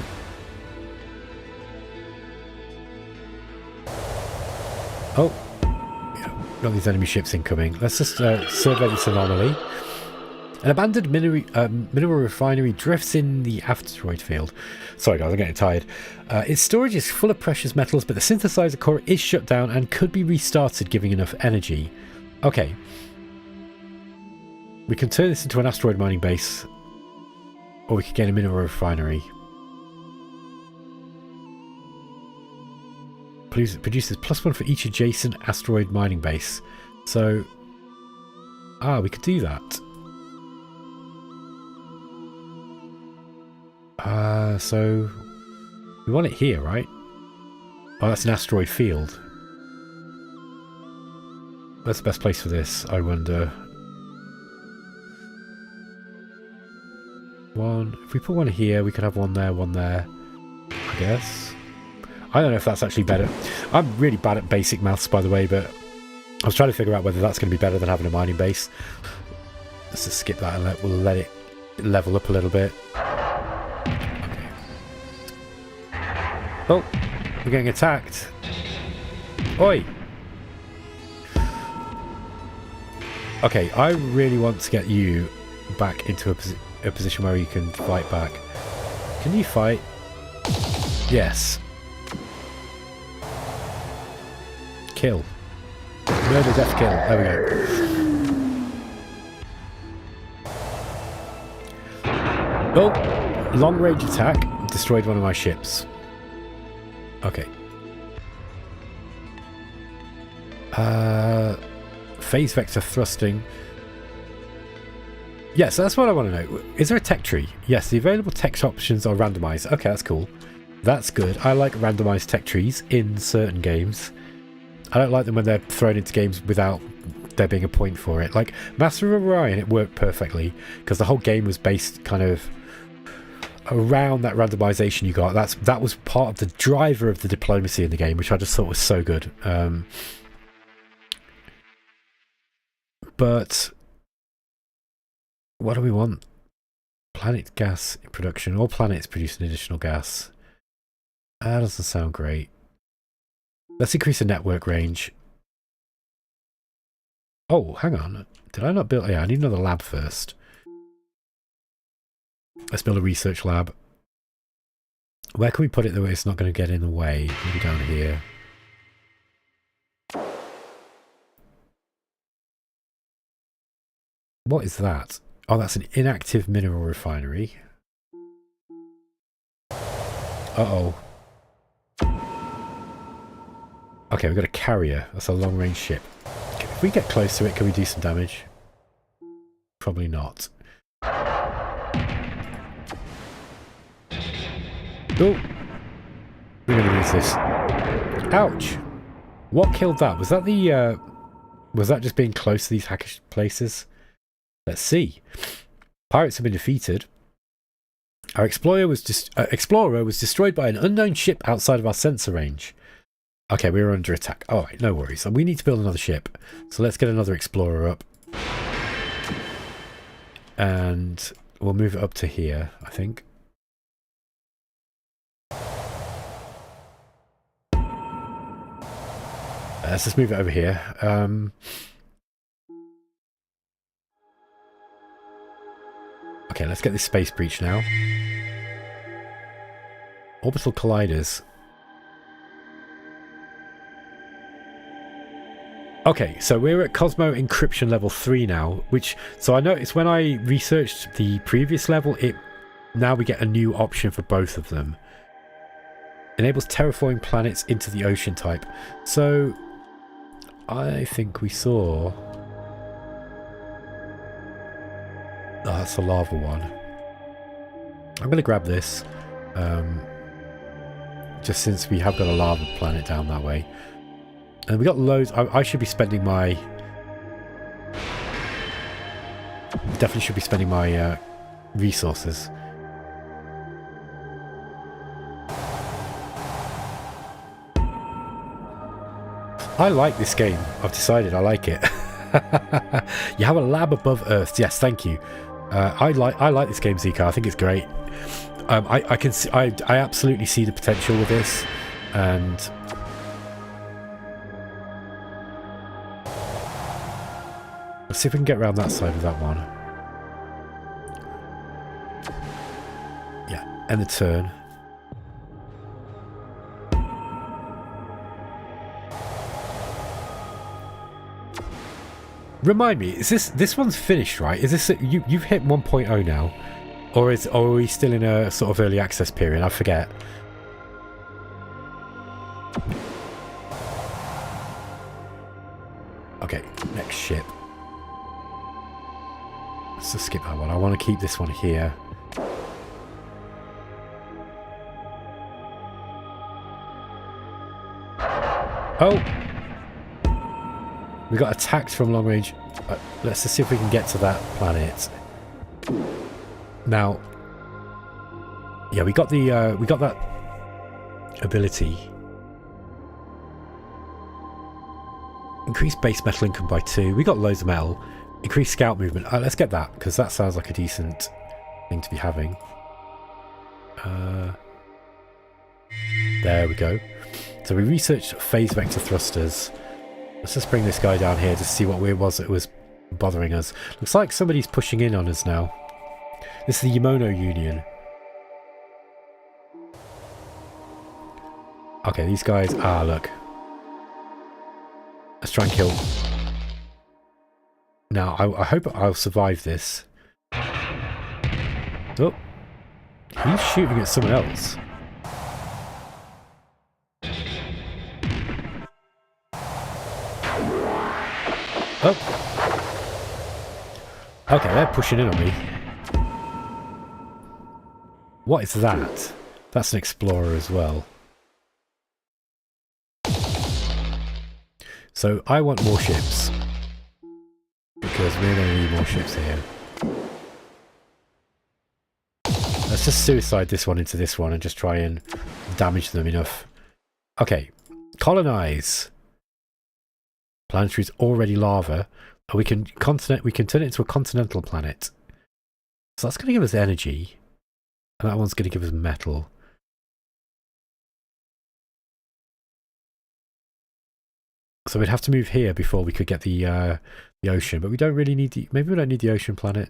Oh, yeah, got these enemy ships incoming. Let's just survey this anomaly. An abandoned mineral refinery drifts in the asteroid field. Sorry guys, I'm getting tired. Its storage is full of precious metals, but the synthesizer core is shut down and could be restarted, giving enough energy. Okay. We can turn this into an asteroid mining base, or we could get a mineral refinery. Produces +1 for each adjacent asteroid mining base. So, we could do that. So we want it here, right? Oh, that's an asteroid field. Where's the best place for this, I wonder? If we put one here, we could have one there, I guess. I don't know if that's actually better. I'm really bad at basic maths, by the way, but I was trying to figure out whether that's going to be better than having a mining base. Let's just skip that and we'll let it level up a little bit. Oh, we're getting attacked. Oi! Okay, I really want to get you back into a position where you can fight back. Can you fight? Yes. Kill. Murder, death, kill. There we go. Oh! Long range attack. Destroyed one of my ships. Okay. Phase vector thrusting. Yes, that's what I want to know. Is there a tech tree? Yes, the available tech options are randomized. Okay, that's cool. That's good. I like randomized tech trees in certain games. I don't like them when they're thrown into games without there being a point for it. Like Master of Orion, it worked perfectly because the whole game was based kind of around that randomization you got. That was part of the driver of the diplomacy in the game, which I just thought was so good. But what do we want? Planet gas in production. All planets producing additional gas. That doesn't sound great. Let's increase the network range. Oh, hang on. Did I not build... Yeah, I need another lab first. Let's build a research lab. Where can we put it that it's not going to get in the way? Maybe down here. What is that? Oh, that's an inactive mineral refinery. Uh-oh. Okay, we've got a carrier. That's a long-range ship. If we get close to it, can we do some damage? Probably not. Oh! We're going to use this. Ouch! What killed that? Was that the, was that just being close to these hackish places? Let's see. Pirates have been defeated. Our explorer was destroyed by an unknown ship outside of our sensor range. Okay, we were under attack. Alright, no worries. And we need to build another ship. So let's get another explorer up. And we'll move it up to here, I think. Let's just move it over here. Okay, let's get this space breach now. Orbital colliders. Okay, so we're at Cosmo encryption level 3 now, so I noticed when I researched the previous level, now we get a new option for both of them. Enables terraforming planets into the ocean type. So I think we saw... Oh, that's the lava one. I'm going to grab this. Just since we have got a lava planet down that way. And we got loads. I should be spending my... Definitely should be spending my resources. I like this game. I've decided I like it. You have a lab above Earth. Yes, thank you. I like this game, Zika. I think it's great. I can see, I absolutely see the potential with this, and Let's see if we can get around that side of that one. Yeah, end the turn. Remind me, is this one's finished, right? Is this you've hit 1.0 now, or are we still in a sort of early access period? I forget. Okay, next ship. Let's just skip that one. I want to keep this one here. Oh! We got attacked from long range. Let's just see if we can get to that planet. Now, yeah, we got that ability. Increase base metal income by 2. We got loads of metal. Increase scout movement. Let's get that, because that sounds like a decent thing to be having. There we go. So we researched phase vector thrusters. Let's just bring this guy down here to see what it was that was bothering us. Looks like somebody's pushing in on us now. This is the Yamono Union. Okay, these guys... Ah, look. Let's try and kill... Now, I hope I'll survive this. Oh. He's shooting at someone else. Oh. Okay, they're pushing in on me. What is that? That's an explorer as well. So I want more ships. Because we're going to need more ships here. Let's just suicide this one into this one and just try and damage them enough. Okay. Colonize. Planetary is already lava. We can turn it into a continental planet. So that's going to give us energy. And that one's going to give us metal. So we'd have to move here before we could get the ocean, but we don't really need maybe we don't need the ocean planet.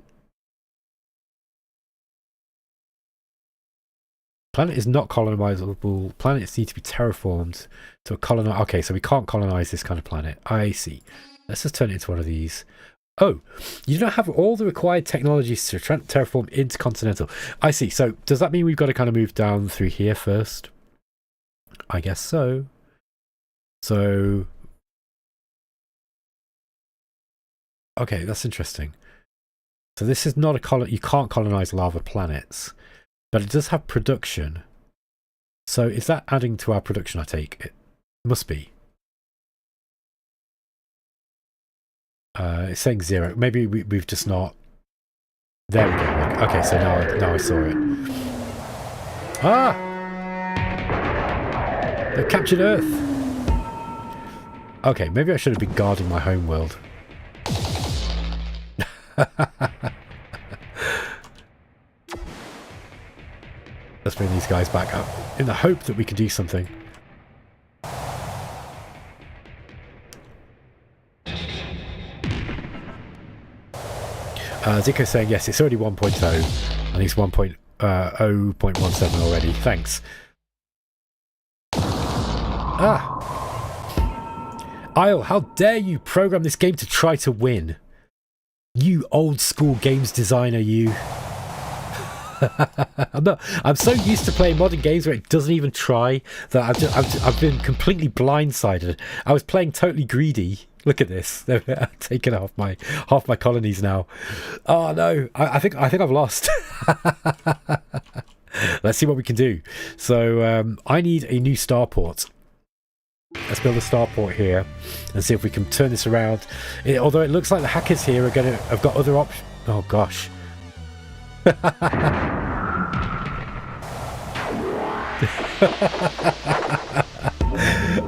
Planet is not colonizable. Planets need to be terraformed to colonize. Okay, so we can't colonize this kind of planet. I see. Let's just turn it into one of these. Oh, you don't have all the required technologies to terraform intercontinental. I see. So does that mean we've got to kind of move down through here first? I guess so. So... Okay, that's interesting. So this is not a you can't colonize lava planets, but it does have production. So is that adding to our production, I take? It must be. It's saying 0. Maybe we've just not... There we go. Okay, so now I saw it. Ah! They captured Earth! Okay, maybe I should have been guarding my home world. Let's bring these guys back up in the hope that we can do something. Zico's saying yes, it's already 1.0 and it's 1.0.17 already. Thanks. Ah! Isle, how dare you program this game to try to win? You old school games designer, you. I'm so used to playing modern games where it doesn't even try that I've been completely blindsided. I was playing totally greedy. Look at this. They're taking half my colonies now. Oh no, I think I've lost. Let's see what we can do. So I need a new starport. Let's build a starport here and see if we can turn this around. Although it looks like the hackers here are have got other options. Oh gosh.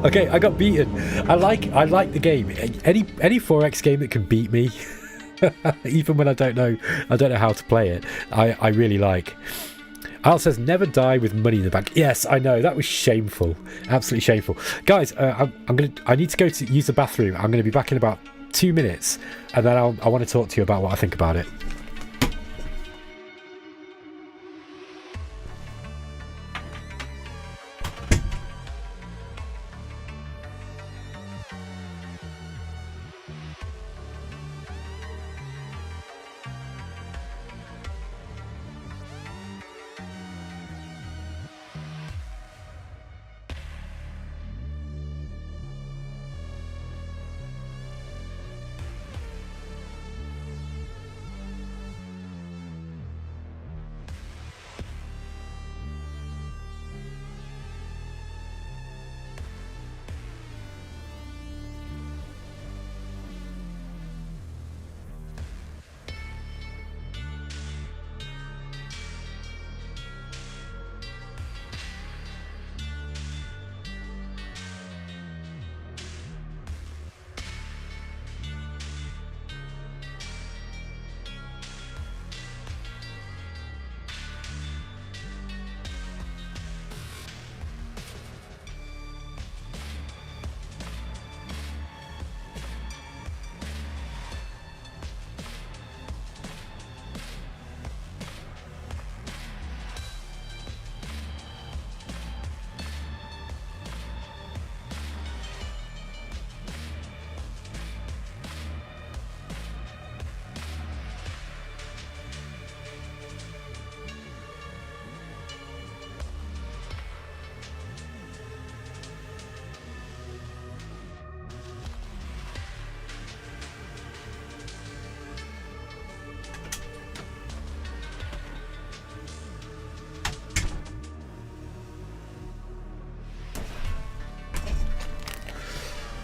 Okay, I got beaten. I like the game. Any 4X game that can beat me, even when I don't know how to play it, I really like. Al says never die with money in the bank. Yes, I know, that was shameful, absolutely shameful. Guys, I need to go to use the bathroom. I'm going to be back in about 2 minutes, and then I want to talk to you about what I think about it.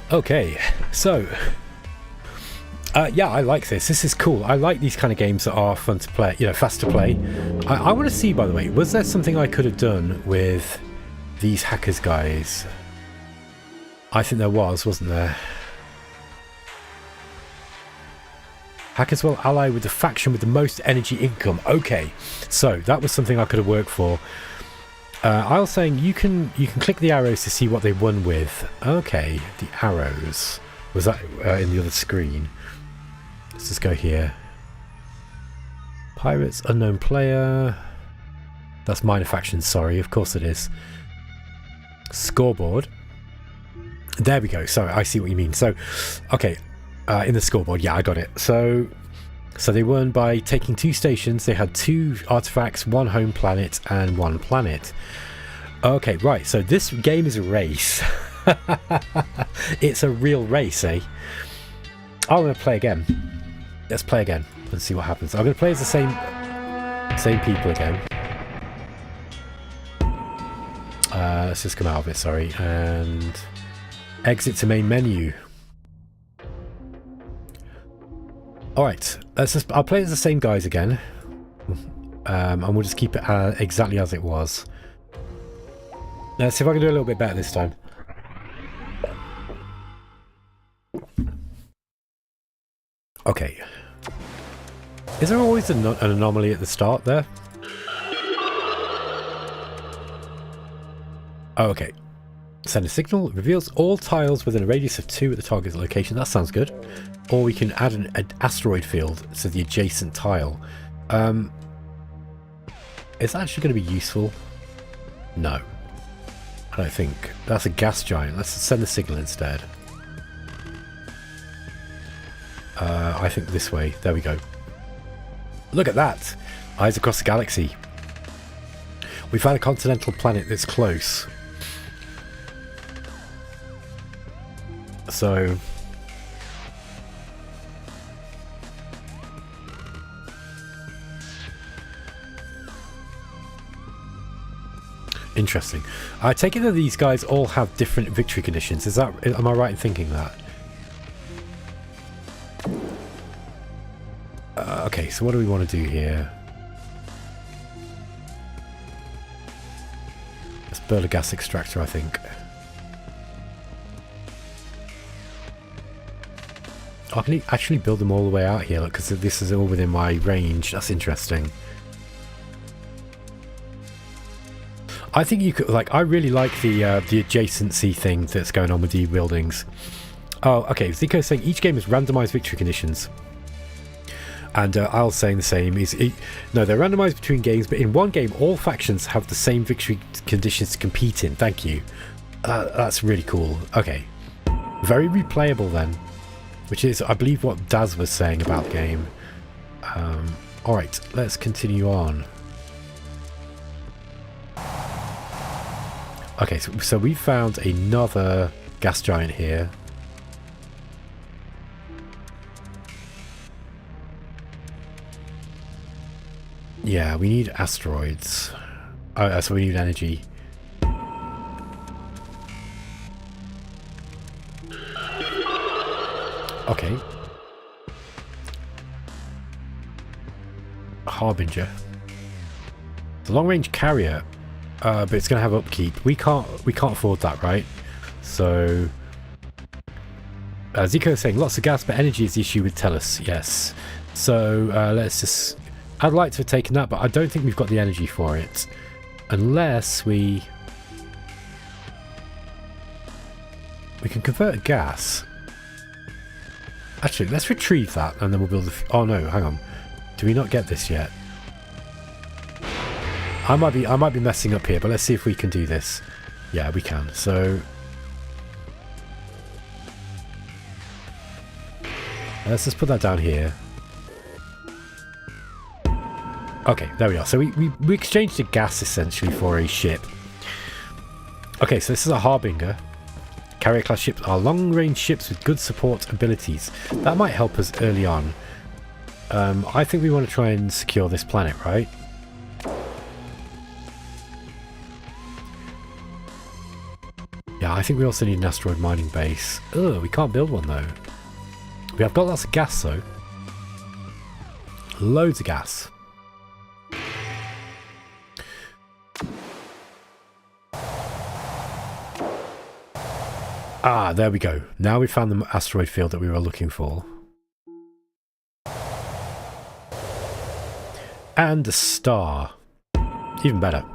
Okay, so yeah, I like this. This is cool. I like these kind of games that are fun to play, you know, fast to play. I want to see, by the way, was there something I could have done with these hackers guys? I think there was, wasn't there? Hackers will ally with the faction with the most energy income. Okay, so that was something I could have worked for. I was saying you can click the arrows to see what they won with. Okay, the arrows. Was that in the other screen? Let's just go here. Pirates, unknown player. That's minor faction, sorry, of course it is. Scoreboard. There we go. Sorry, I see what you mean. So, okay, in the scoreboard, yeah, I got it. So they won by taking 2 stations. They had 2 artifacts, 1 home planet, and 1 planet. Okay, right. So this game is a race. It's a real race, eh? I'm going to play again. Let's play again. Let's see what happens. I'm going to play as the same people again. Let's just come out of it, sorry. And exit to main menu. Alright, I'll play as the same guys again. And we'll just keep it exactly as it was. Let's see if I can do a little bit better this time. Okay. Is there always an anomaly at the start there? Oh, okay. Send a signal. It reveals all tiles within a radius of 2 at the target location. That sounds good. Or we can add an asteroid field to the adjacent tile. Is that actually going to be useful? No. I don't think. That's a gas giant. Let's send the signal instead. I think this way. There we go. Look at that! Eyes across the galaxy. We found a continental planet that's close. So... interesting. I take it that these guys all have different victory conditions. Is that... am I right in thinking that? Okay, so what do we want to do here? Let's build a gas extractor, I think. I can actually build them all the way out here, look, because this is all within my range. That's interesting. I think you could, like, I really like the adjacency thing that's going on with the buildings. Oh, okay. Zico's saying each game has randomized victory conditions. And I'll saying the same. No, they're randomized between games, but in one game, all factions have the same victory conditions to compete in. Thank you. That's really cool. Okay. Very replayable then. Which is, I believe, what Daz was saying about the game. Alright, let's continue on. Okay, so we found another gas giant here. Yeah, we need asteroids. So we need energy. Okay. Harbinger. The long-range carrier, but it's going to have upkeep. We can't afford that, right? So Zico is saying lots of gas, but energy is the issue with Tellus. Yes. So let's just. I'd like to have taken that, but I don't think we've got the energy for it, unless we can convert a gas. Actually, let's retrieve that, and then we'll build. Oh no, hang on. Do we not get this yet? I might be messing up here, but let's see if we can do this. Yeah, we can. So let's just put that down here. Okay, there we are. So we exchanged a gas essentially for a ship. Okay, so this is a Harbinger. Carrier class ships are long-range ships with good support abilities. That might help us early on. I think we want to try and secure this planet, right? Yeah, I think we also need an asteroid mining base. Ugh, we can't build one though. We have got lots of gas though. Loads of gas. Ah, there we go. Now we found the asteroid field that we were looking for. And a star. Even better.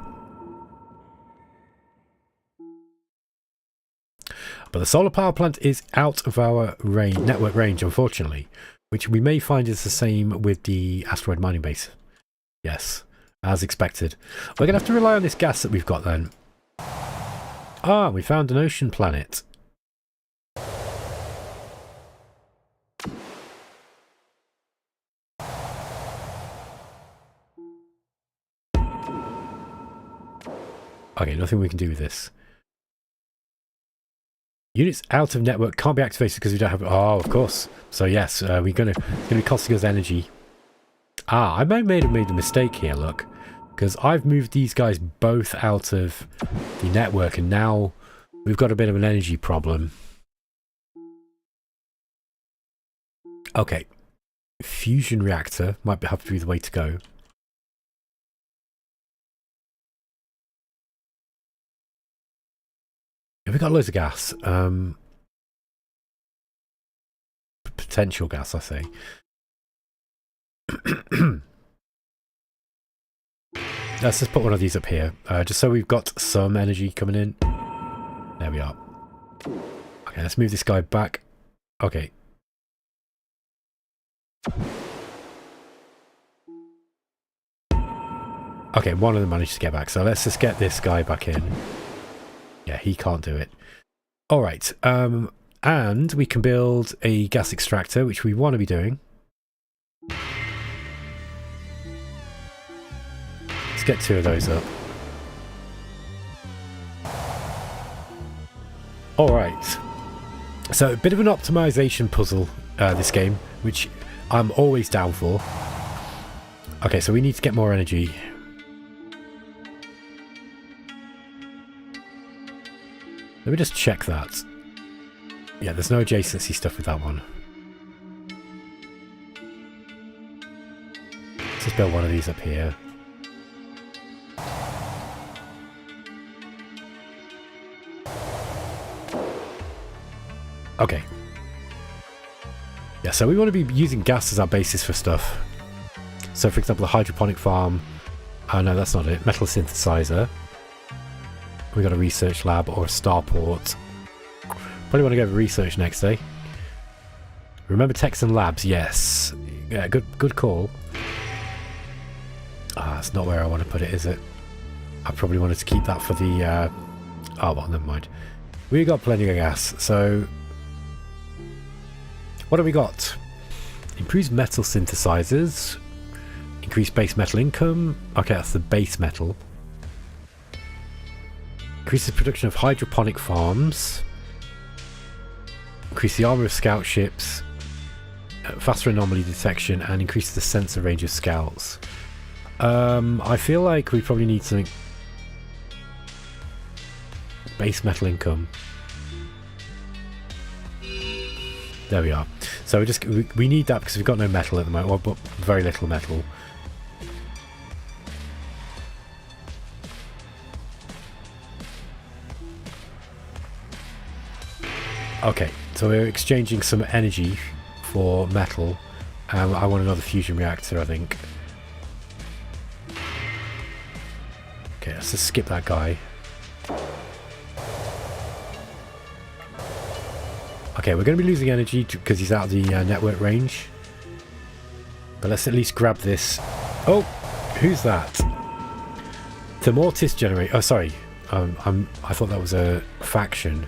But the solar power plant is out of our network range, unfortunately. Which we may find is the same with the asteroid mining base. Yes, as expected. We're going to have to rely on this gas that we've got then. Ah, we found an ocean planet. Okay, nothing we can do with this. Units out of network can't be activated because we don't have... Oh, of course. So yes, it's going to be costing us energy. Ah, I may have made a mistake here, look. Because I've moved these guys both out of the network and now we've got a bit of an energy problem. Okay. Fusion reactor might have to be the way to go. We've got loads of gas. Potential gas, I say. Let's just put one of these up here, just so we've got some energy coming in. There we are. Okay, let's move this guy back. Okay. Okay, one of them managed to get back, so let's just get this guy back in. Yeah, he can't do it. Alright, and we can build a gas extractor, which we want to be doing. Let's get 2 of those up. Alright. So, a bit of an optimization puzzle, this game, which I'm always down for. Okay, so we need to get more energy. Let me just check that. Yeah, there's no adjacency stuff with that one. Let's just build one of these up here. Okay. Yeah, so we want to be using gas as our basis for stuff. So, for example, the hydroponic farm. Oh, no, that's not it. Metal synthesizer. We got a research lab or a starport. Probably want to go to research next, eh? Remember Texan Labs, yes. Yeah, good call. Ah, that's not where I want to put it, is it? I probably wanted to keep that for the... oh, well, never mind. We got plenty of gas, so... What have we got? Improves metal synthesizers. Increase base metal income. Okay, that's the base metal. Increases production of hydroponic farms. Increase the armor of scout ships. Faster anomaly detection, and increase the sensor range of scouts. I feel like we probably need something. Base metal income. There we are. So we need that because we've got no metal at the moment, or but very little metal. Okay, so we're exchanging some energy for metal. I want another fusion reactor, I think. Okay, let's just skip that guy. Okay, we're going to be losing energy because he's out of the network range. But let's at least grab this. Oh, who's that? Thermortis generator. Oh, sorry. I thought that was a faction.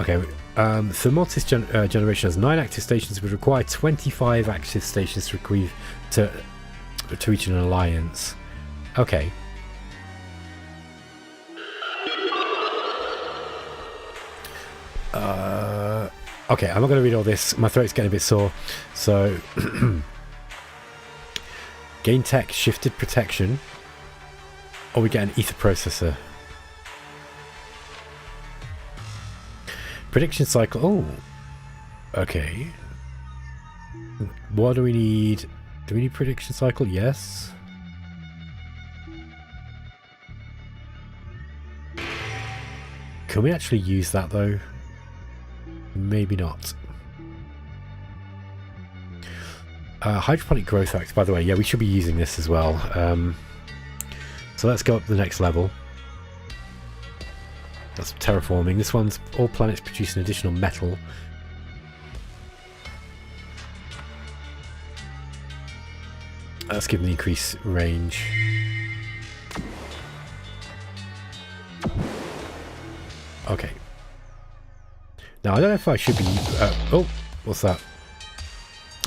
Okay, Thermortis generation has 9 active stations, would require 25 active stations to reach an alliance. Okay. Okay, I'm not going to read all this. My throat's getting a bit sore. So, gain tech, shifted protection, or we get an ether processor. Prediction cycle. Oh, okay. What do we need? Do we need prediction cycle? Yes. Can we actually use that though? Maybe not. Hydroponic growth act, by the way. Yeah, we should be using this as well. So let's go up to the next level. That's terraforming. This one's all planets producing additional metal. Let's give them the increased range. Okay. Now I don't know if I should be. Oh, what's that?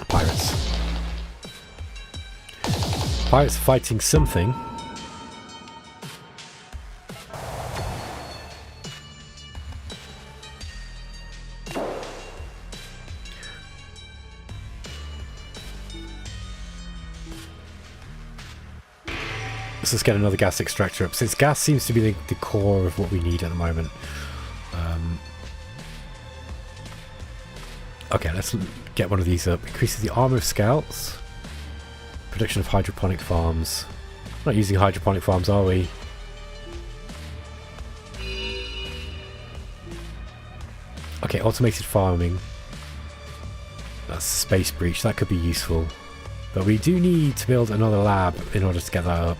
Pirates. Pirates fighting something. Let's get another gas extractor up, since gas seems to be the core of what we need at the moment. Okay, let's get one of these up. Increases the armor of scouts. Production of hydroponic farms. Not using hydroponic farms, are we? Okay, automated farming. That's space breach. That could be useful. But we do need to build another lab in order to get that up.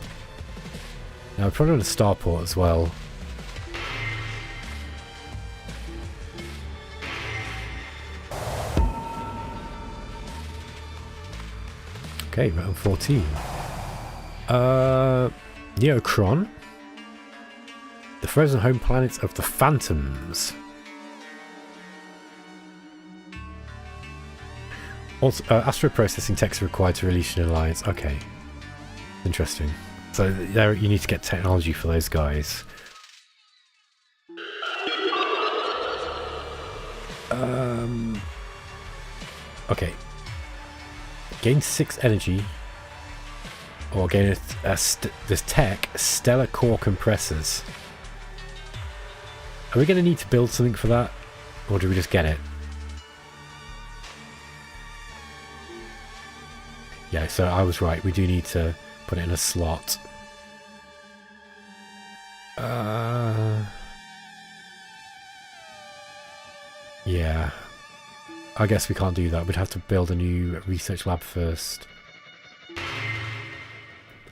Now, we're probably on a starport as well. Okay, round 14. Neocron. The frozen home planet of the Phantoms. Also, astro processing techs are required to release an alliance. Okay. Interesting. So there you need to get technology for those guys. Okay. Gain 6 energy. Or gain this tech, stellar core compressors. Are we going to need to build something for that? Or do we just get it? Yeah, so I was right. We do need to put it in a slot. Yeah. I guess we can't do that. We'd have to build a new research lab first.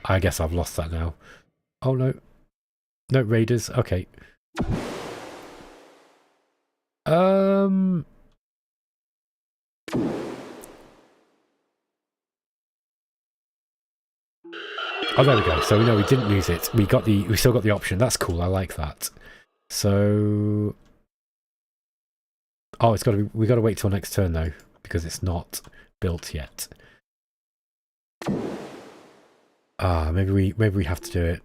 I guess I've lost that now. Oh no. No raiders. Okay. Oh, there we go. So no, we didn't lose it. We still got the option. That's cool. I like that. So, oh, we got to wait till next turn though, because it's not built yet. Ah, maybe we have to do it.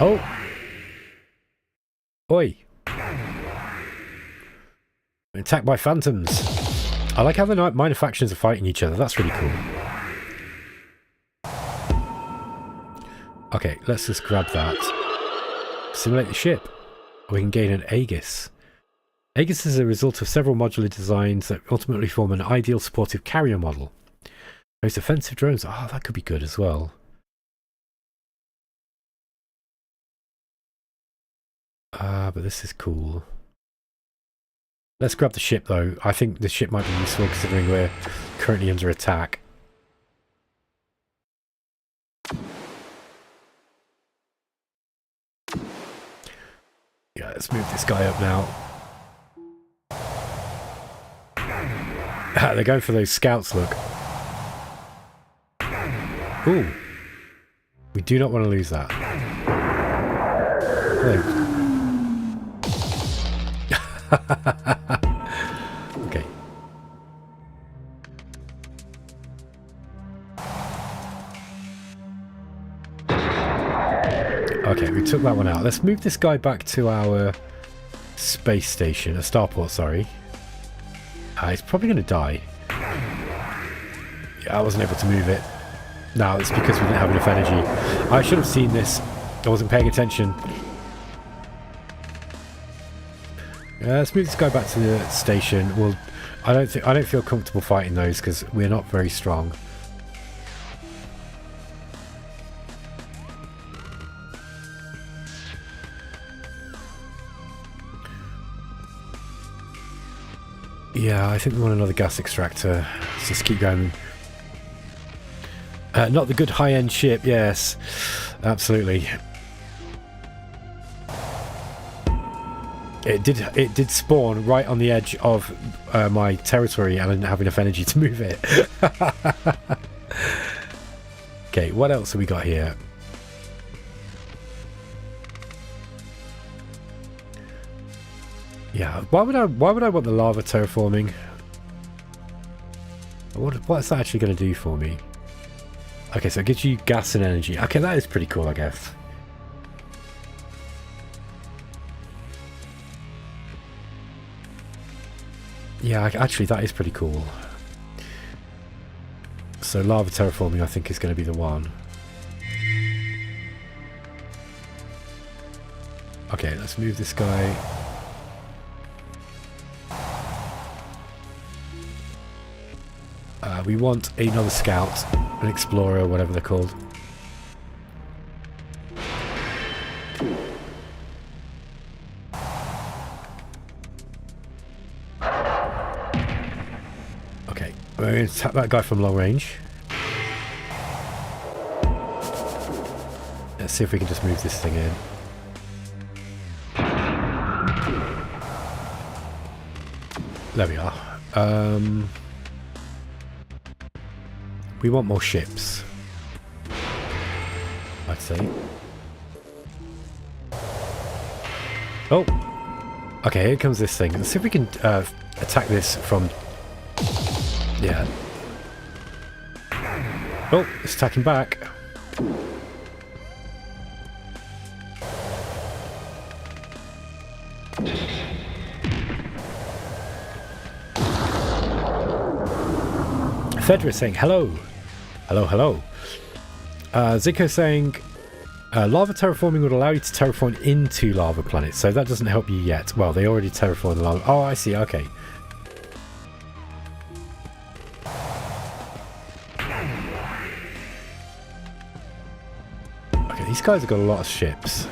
Oh, oi! Attacked by phantoms. I like how the minor factions are fighting each other. That's really cool. Okay, let's just grab that. Simulate the ship. We can gain an Aegis. Aegis is a result of several modular designs that ultimately form an ideal supportive carrier model. Most offensive drones. Oh, that could be good as well. But this is cool. Let's grab the ship though. I think the ship might be useful considering we're currently under attack. Yeah, let's move this guy up now. They're going for those scouts, look. Ooh. We do not want to lose that. Okay. Okay, we took that one out. Let's move this guy back to our space station, a starport, sorry. He's probably going to die. Yeah, I wasn't able to move it. No, it's because we didn't have enough energy. I should have seen this. I wasn't paying attention. Let's move this guy back to the station. Well, I don't feel comfortable fighting those because we're not very strong. Yeah, I think we want another gas extractor. Let's just keep going. Not the good high-end ship, yes. Absolutely. It did spawn right on the edge of my territory and I didn't have enough energy to move it. Okay, what else have we got here? Yeah, why would I want the lava terraforming? What's that actually going to do for me? Okay, so it gives you gas and energy. Okay, that is pretty cool, I guess. Yeah, actually, that is pretty cool. So lava terraforming, I think, is going to be the one. Okay, let's move this guy. We want another scout, an explorer, whatever they're called. Okay, we're going to tap that guy from long range. Let's see if we can just move this thing in. There we are. We want more ships, I'd say. Oh! Okay, here comes this thing. Let's see if we can attack this from... Yeah. Oh, it's attacking back. Fedra saying hello. Hello, hello. Zico saying lava terraforming would allow you to terraform into lava planets, so that doesn't help you yet. Well, they already terraformed the lava. Oh, I see. Okay. Okay, these guys have got a lot of ships.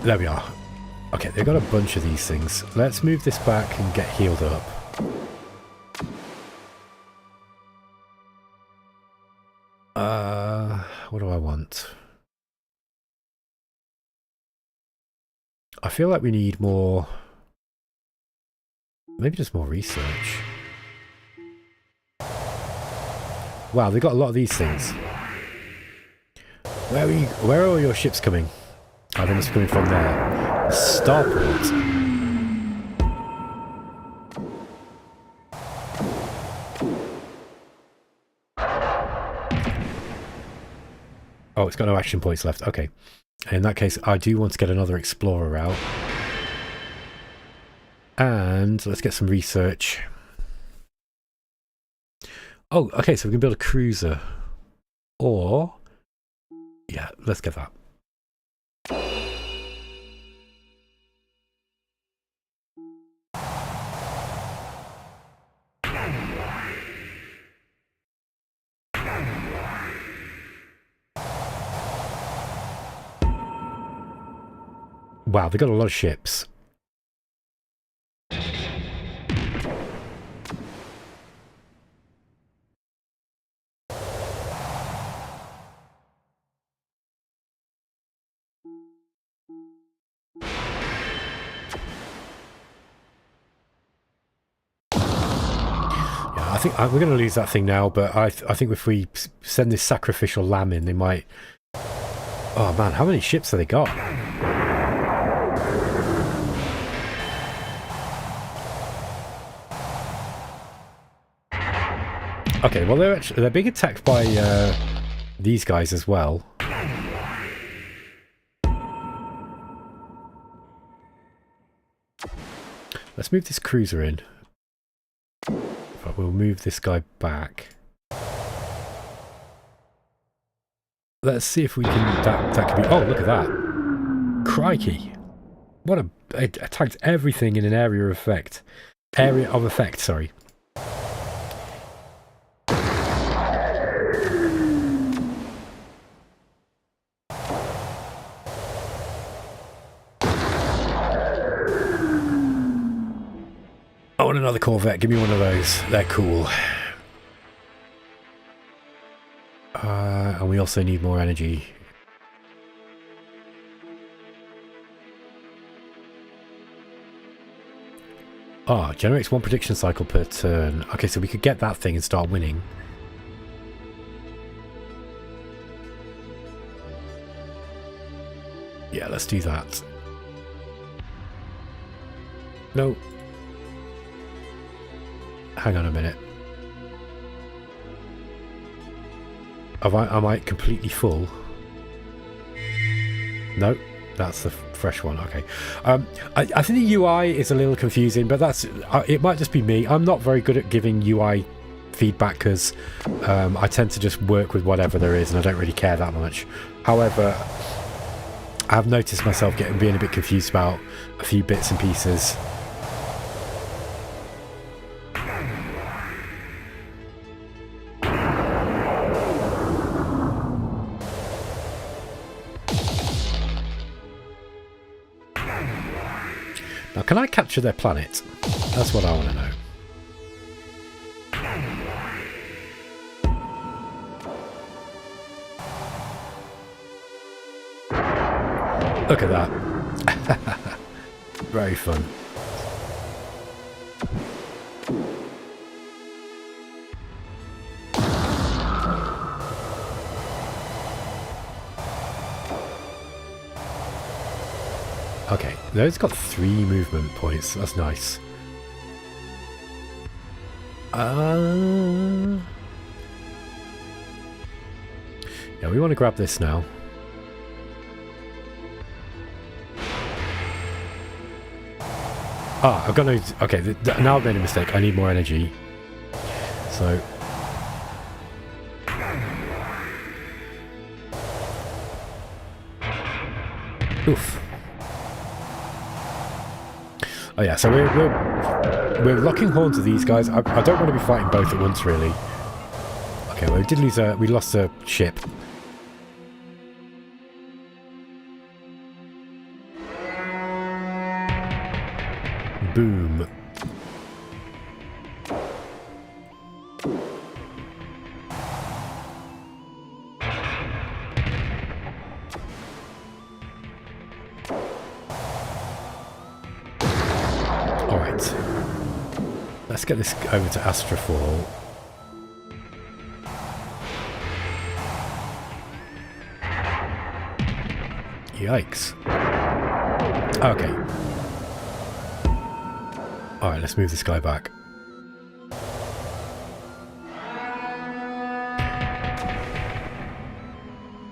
There we are. Okay, they've got a bunch of these things. Let's move this back and get healed up. What do I want? I feel like we need more... Maybe just more research. Wow, they've got a lot of these things. Where are all your ships coming? Oh, they must be coming from there. Starport. Oh, it's got no action points left. Okay. In that case, I do want to get another explorer out. And let's get some research. Oh, okay, so we can build a cruiser. Or... yeah, let's get that. Wow, they've got a lot of ships. I think we're going to lose that thing now, but I think if we send this sacrificial lamb in, they might... Oh man, how many ships have they got? Okay, well they're being attacked by these guys as well. Let's move this cruiser in. But we'll move this guy back. Let's see if we can... That could be... Oh, look at that. Crikey. What a... It attacked everything in an area of effect. Area of effect, sorry. I want another Corvette. Give me one of those. They're cool. And we also need more energy. Ah, generates one prediction cycle per turn. Okay, so we could get that thing and start winning. Yeah, let's do that. No. Hang on a minute. Am I completely full? No, that's the fresh one. Okay. I think the UI is a little confusing, but that's it might just be me. I'm not very good at giving UI feedback because I tend to just work with whatever there is and I don't really care that much. However, I've noticed myself being a bit confused about a few bits and pieces. Now, can I capture their planet? That's what I want to know. Look at that. Very fun. Okay, those got 3 movement points. That's nice. Yeah, we want to grab this now. Ah, I've got no... Okay, now I've made a mistake. I need more energy. So... Oof. Oh yeah, so we're locking horns with these guys. I don't want to be fighting both at once, really. Okay, well, we lost a ship. Boom. Alright. Let's get this over to Astrafall. Yikes. Okay. Alright, let's move this guy back.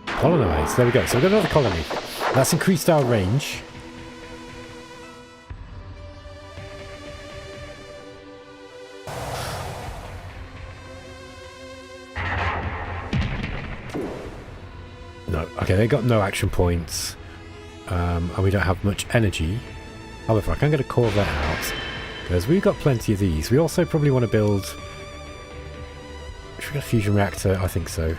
Colonize. There we go. So we've got another colony. That's increased our range. No. Okay, they got no action points. And we don't have much energy. However, I can get a Corvette out. Because we've got plenty of these. We also probably want to build... Should we get a fusion reactor? I think so.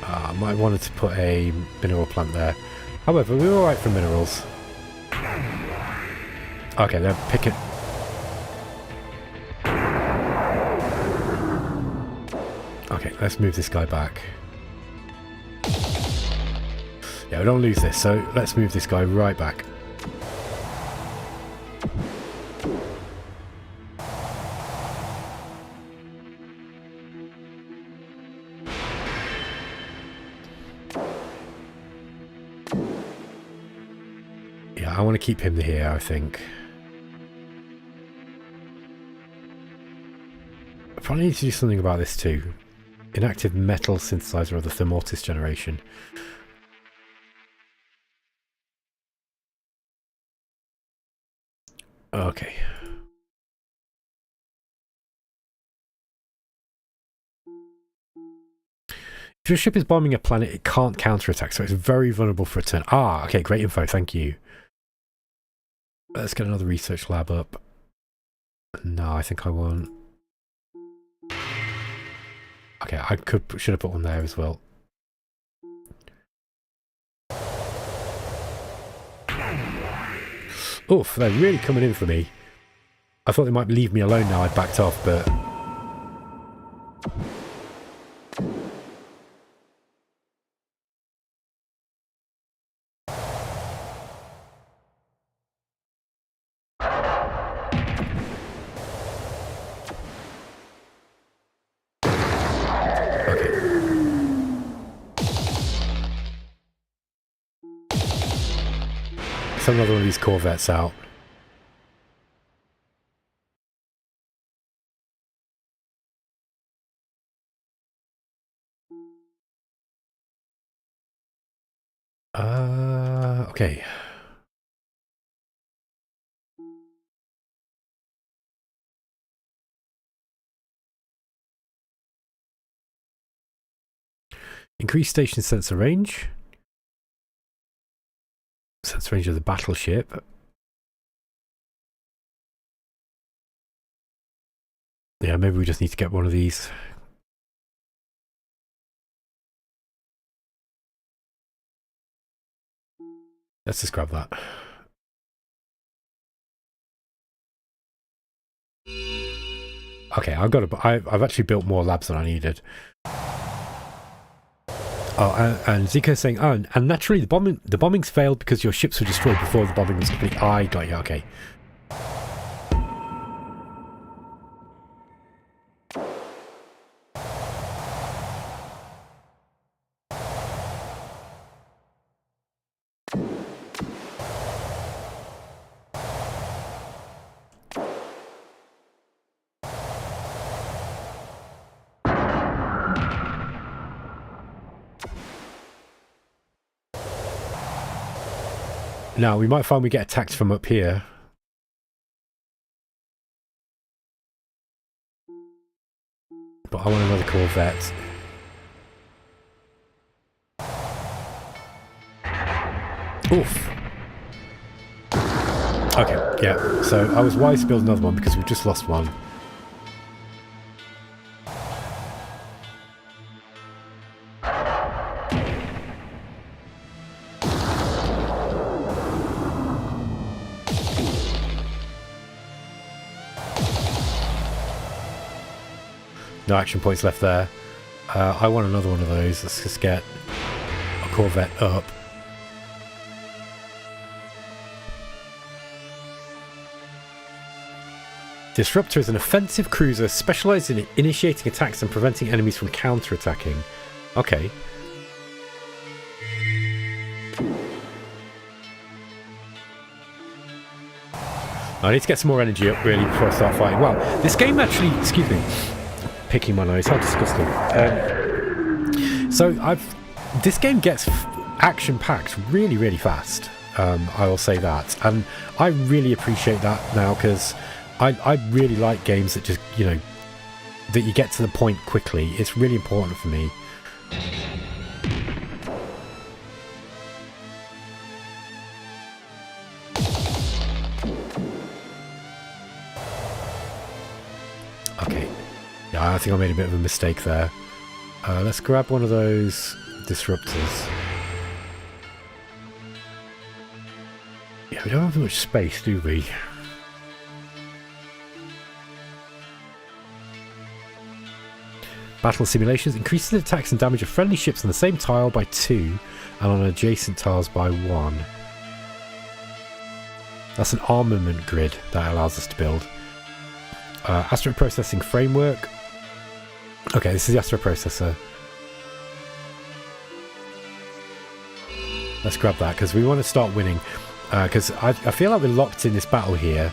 I might have wanted to put a mineral plant there. However, we're alright for minerals. Okay, they're picking... Okay, let's move this guy back. Yeah, we don't lose this, so let's move this guy right back. Yeah, I want to keep him here, I think. I probably need to do something about this too. Inactive metal synthesizer of the Thermortis generation. Okay. If your ship is bombing a planet, it can't counterattack, so it's very vulnerable for a turn. Ah, okay, great info, thank you. Let's get another research lab up. No, I think I won't. Okay, I should have put one there as well. Oof, they're really coming in for me. I thought they might leave me alone now. I backed off, but... Send another one of these Corvettes out. Okay. Increase station sensor range. Sensor range of the battleship. Yeah, maybe we just need to get one of these. Let's just grab that. Okay, I've actually built more labs than I needed. Oh, and Zika's saying, oh, and naturally the bombings failed because your ships were destroyed before the bombing was complete. I got you, okay. Now, we might find we get attacked from up here. But I want another Corvette. Oof. Okay, yeah. So I was wise to build another one because we've just lost one. No action points left there. I want another one of those. Let's just get a Corvette up. Disruptor is an offensive cruiser specialised in initiating attacks and preventing enemies from counter-attacking. Okay. I need to get some more energy up really before I start fighting. Wow, this game actually, excuse me, picking my nose, how disgusting. This game gets action-packed really, really fast. I will say that, and I really appreciate that now because I really like games that just, you know, that you get to the point quickly. It's really important for me. Okay, yeah, I think I made a bit of a mistake there. Let's grab one of those disruptors. Yeah, we don't have much space, do we? Battle simulations increases the attacks and damage of friendly ships on the same tile by 2 and on adjacent tiles by 1. That's an armament grid that allows us to build. Astro processing framework. Okay, this is the Astro processor. Let's grab that because we want to start winning. Because I feel like we're locked in this battle here.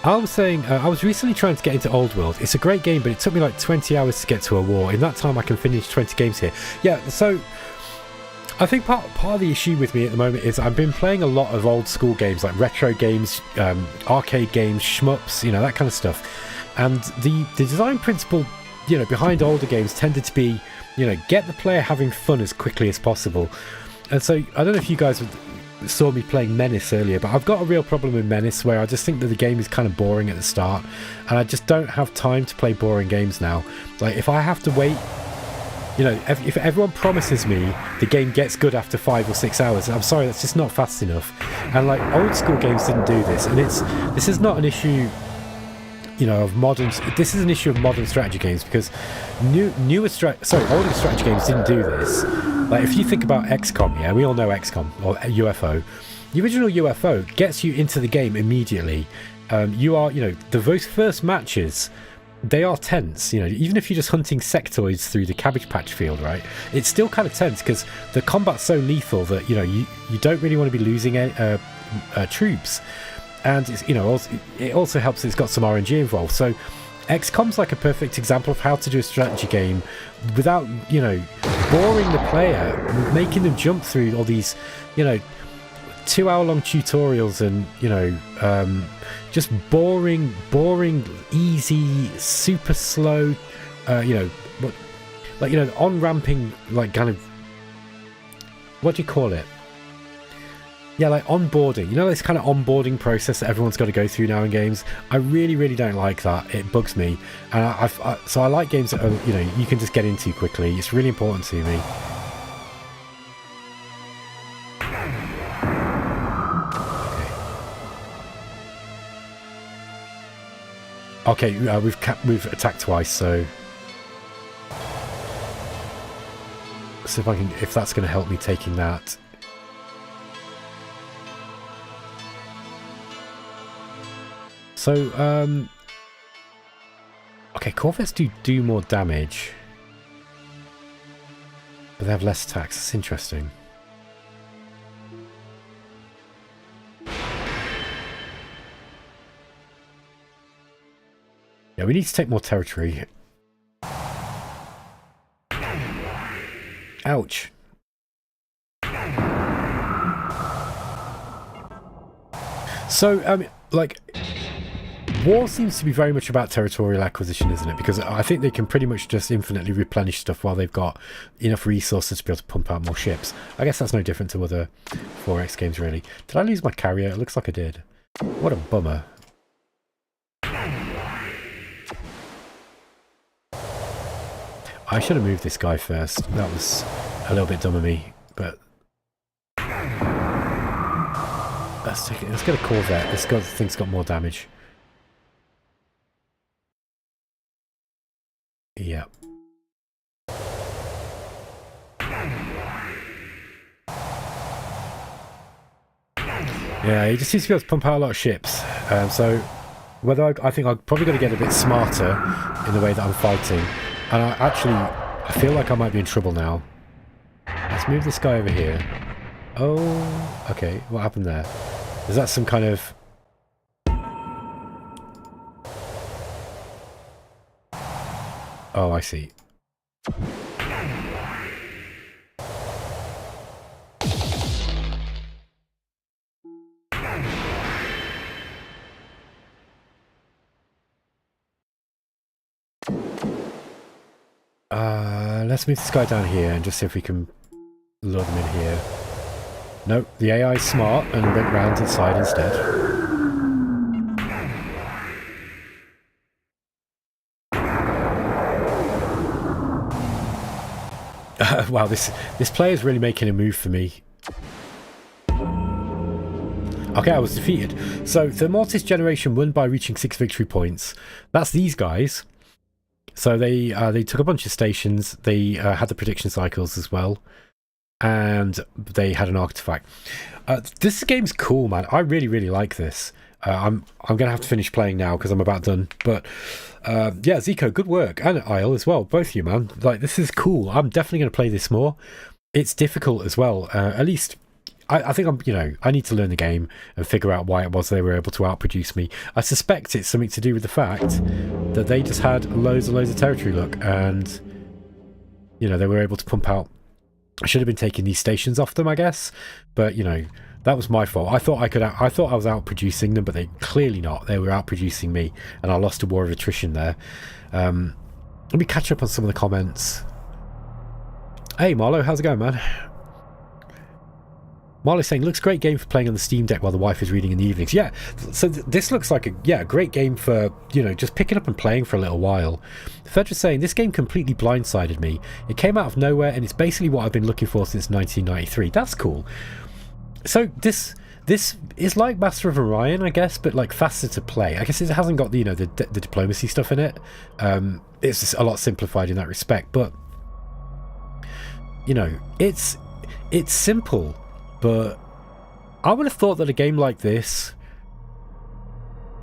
I was saying, I was recently trying to get into Old World. It's a great game, but it took me like 20 hours to get to a war. In that time, I can finish 20 games here. Yeah, so I think part of the issue with me at the moment is I've been playing a lot of old school games, like retro games, arcade games, shmups, you know, that kind of stuff. And the design principle, you know, behind older games tended to be, you know, get the player having fun as quickly as possible. And so I don't know if you guys saw me playing Menace earlier, but I've got a real problem with Menace where I just think that the game is kind of boring at the start, and I just don't have time to play boring games now. Like, if I have to wait, you know, if everyone promises me the game gets good after 5 or 6 hours, I'm sorry, that's just not fast enough. And like, old school games didn't do this, and this is not an issue, you know, of modern. This is an issue of modern strategy games because older strategy games didn't do this. Like, if you think about XCOM, yeah, we all know XCOM or UFO. The original UFO gets you into the game immediately. You are, you know, those first matches, they are tense. You know, even if you're just hunting sectoids through the cabbage patch field, right? It's still kind of tense because the combat's so lethal that, you know, you don't really want to be losing troops. And it's, you know, it also helps that it's got some RNG involved. So XCOM's like a perfect example of how to do a strategy game without, you know, boring the player, making them jump through all these, you know, 2-hour-long tutorials and, you know, just boring, easy, super slow, you know, like, you know, on-ramping, like, kind of, what do you call it? Yeah, like onboarding. You know, this kind of onboarding process that everyone's got to go through now in games. I really, really don't like that. It bugs me. And so I like games that are, you know, you can just get into quickly. It's really important to me. Okay, we've attacked twice, so see if that's going to help me taking that. So, okay, Corvettes do more damage, but they have less attacks. That's interesting. Yeah, we need to take more territory. Ouch. So, like, war seems to be very much about territorial acquisition, isn't it? Because I think they can pretty much just infinitely replenish stuff while they've got enough resources to be able to pump out more ships. I guess that's no different to other 4X games, really. Did I lose my carrier? It looks like I did. What a bummer. I should have moved this guy first. That was a little bit dumb of me, but let's take it. Let's get a Corvette. This thing's got more damage. Yeah. Yeah, he just seems to be able to pump out a lot of ships. So whether I think I'm probably going to get a bit smarter in the way that I'm fighting. And I feel like I might be in trouble now. Let's move this guy over here. Oh, okay. What happened there? Is that some kind of... Oh, I see. Let's move this guy down here and just see if we can lure them in here. Nope, the AI is smart and went round inside instead. Wow, this player is really making a move for me. Okay, I was defeated. So, the Mortis generation won by reaching 6 victory points. That's these guys. So they took a bunch of stations. They had the prediction cycles as well, and they had an artifact. This game's cool, man. I really like this. I'm gonna have to finish playing now because I'm about done. But yeah, Zico, good work, and Isle as well. Both of you, man. Like, this is cool. I'm definitely gonna play this more. It's difficult as well. At least I think I need to learn the game and figure out why it was they were able to outproduce me. I suspect it's something to do with the fact that they just had loads of territory look, and they were able to pump out. I should have been taking these stations off them, I guess, but that was my fault. I thought I was outproducing them, but they clearly not. They were outproducing me, and I lost a war of attrition there. Let me catch up on some of the comments. Hey Marlo, how's it going, man? Marley's saying, looks great game for playing on the Steam Deck while the wife is reading in the evenings. Yeah, so this looks like a great game for, just picking up and playing for a little while. Fedra's saying, this game completely blindsided me. It came out of nowhere, and it's basically what I've been looking for since 1993. That's cool. So this is like Master of Orion, I guess, but like faster to play. I guess it hasn't got the diplomacy stuff in it. It's just a lot simplified in that respect, but it's simple. But I would have thought that a game like this,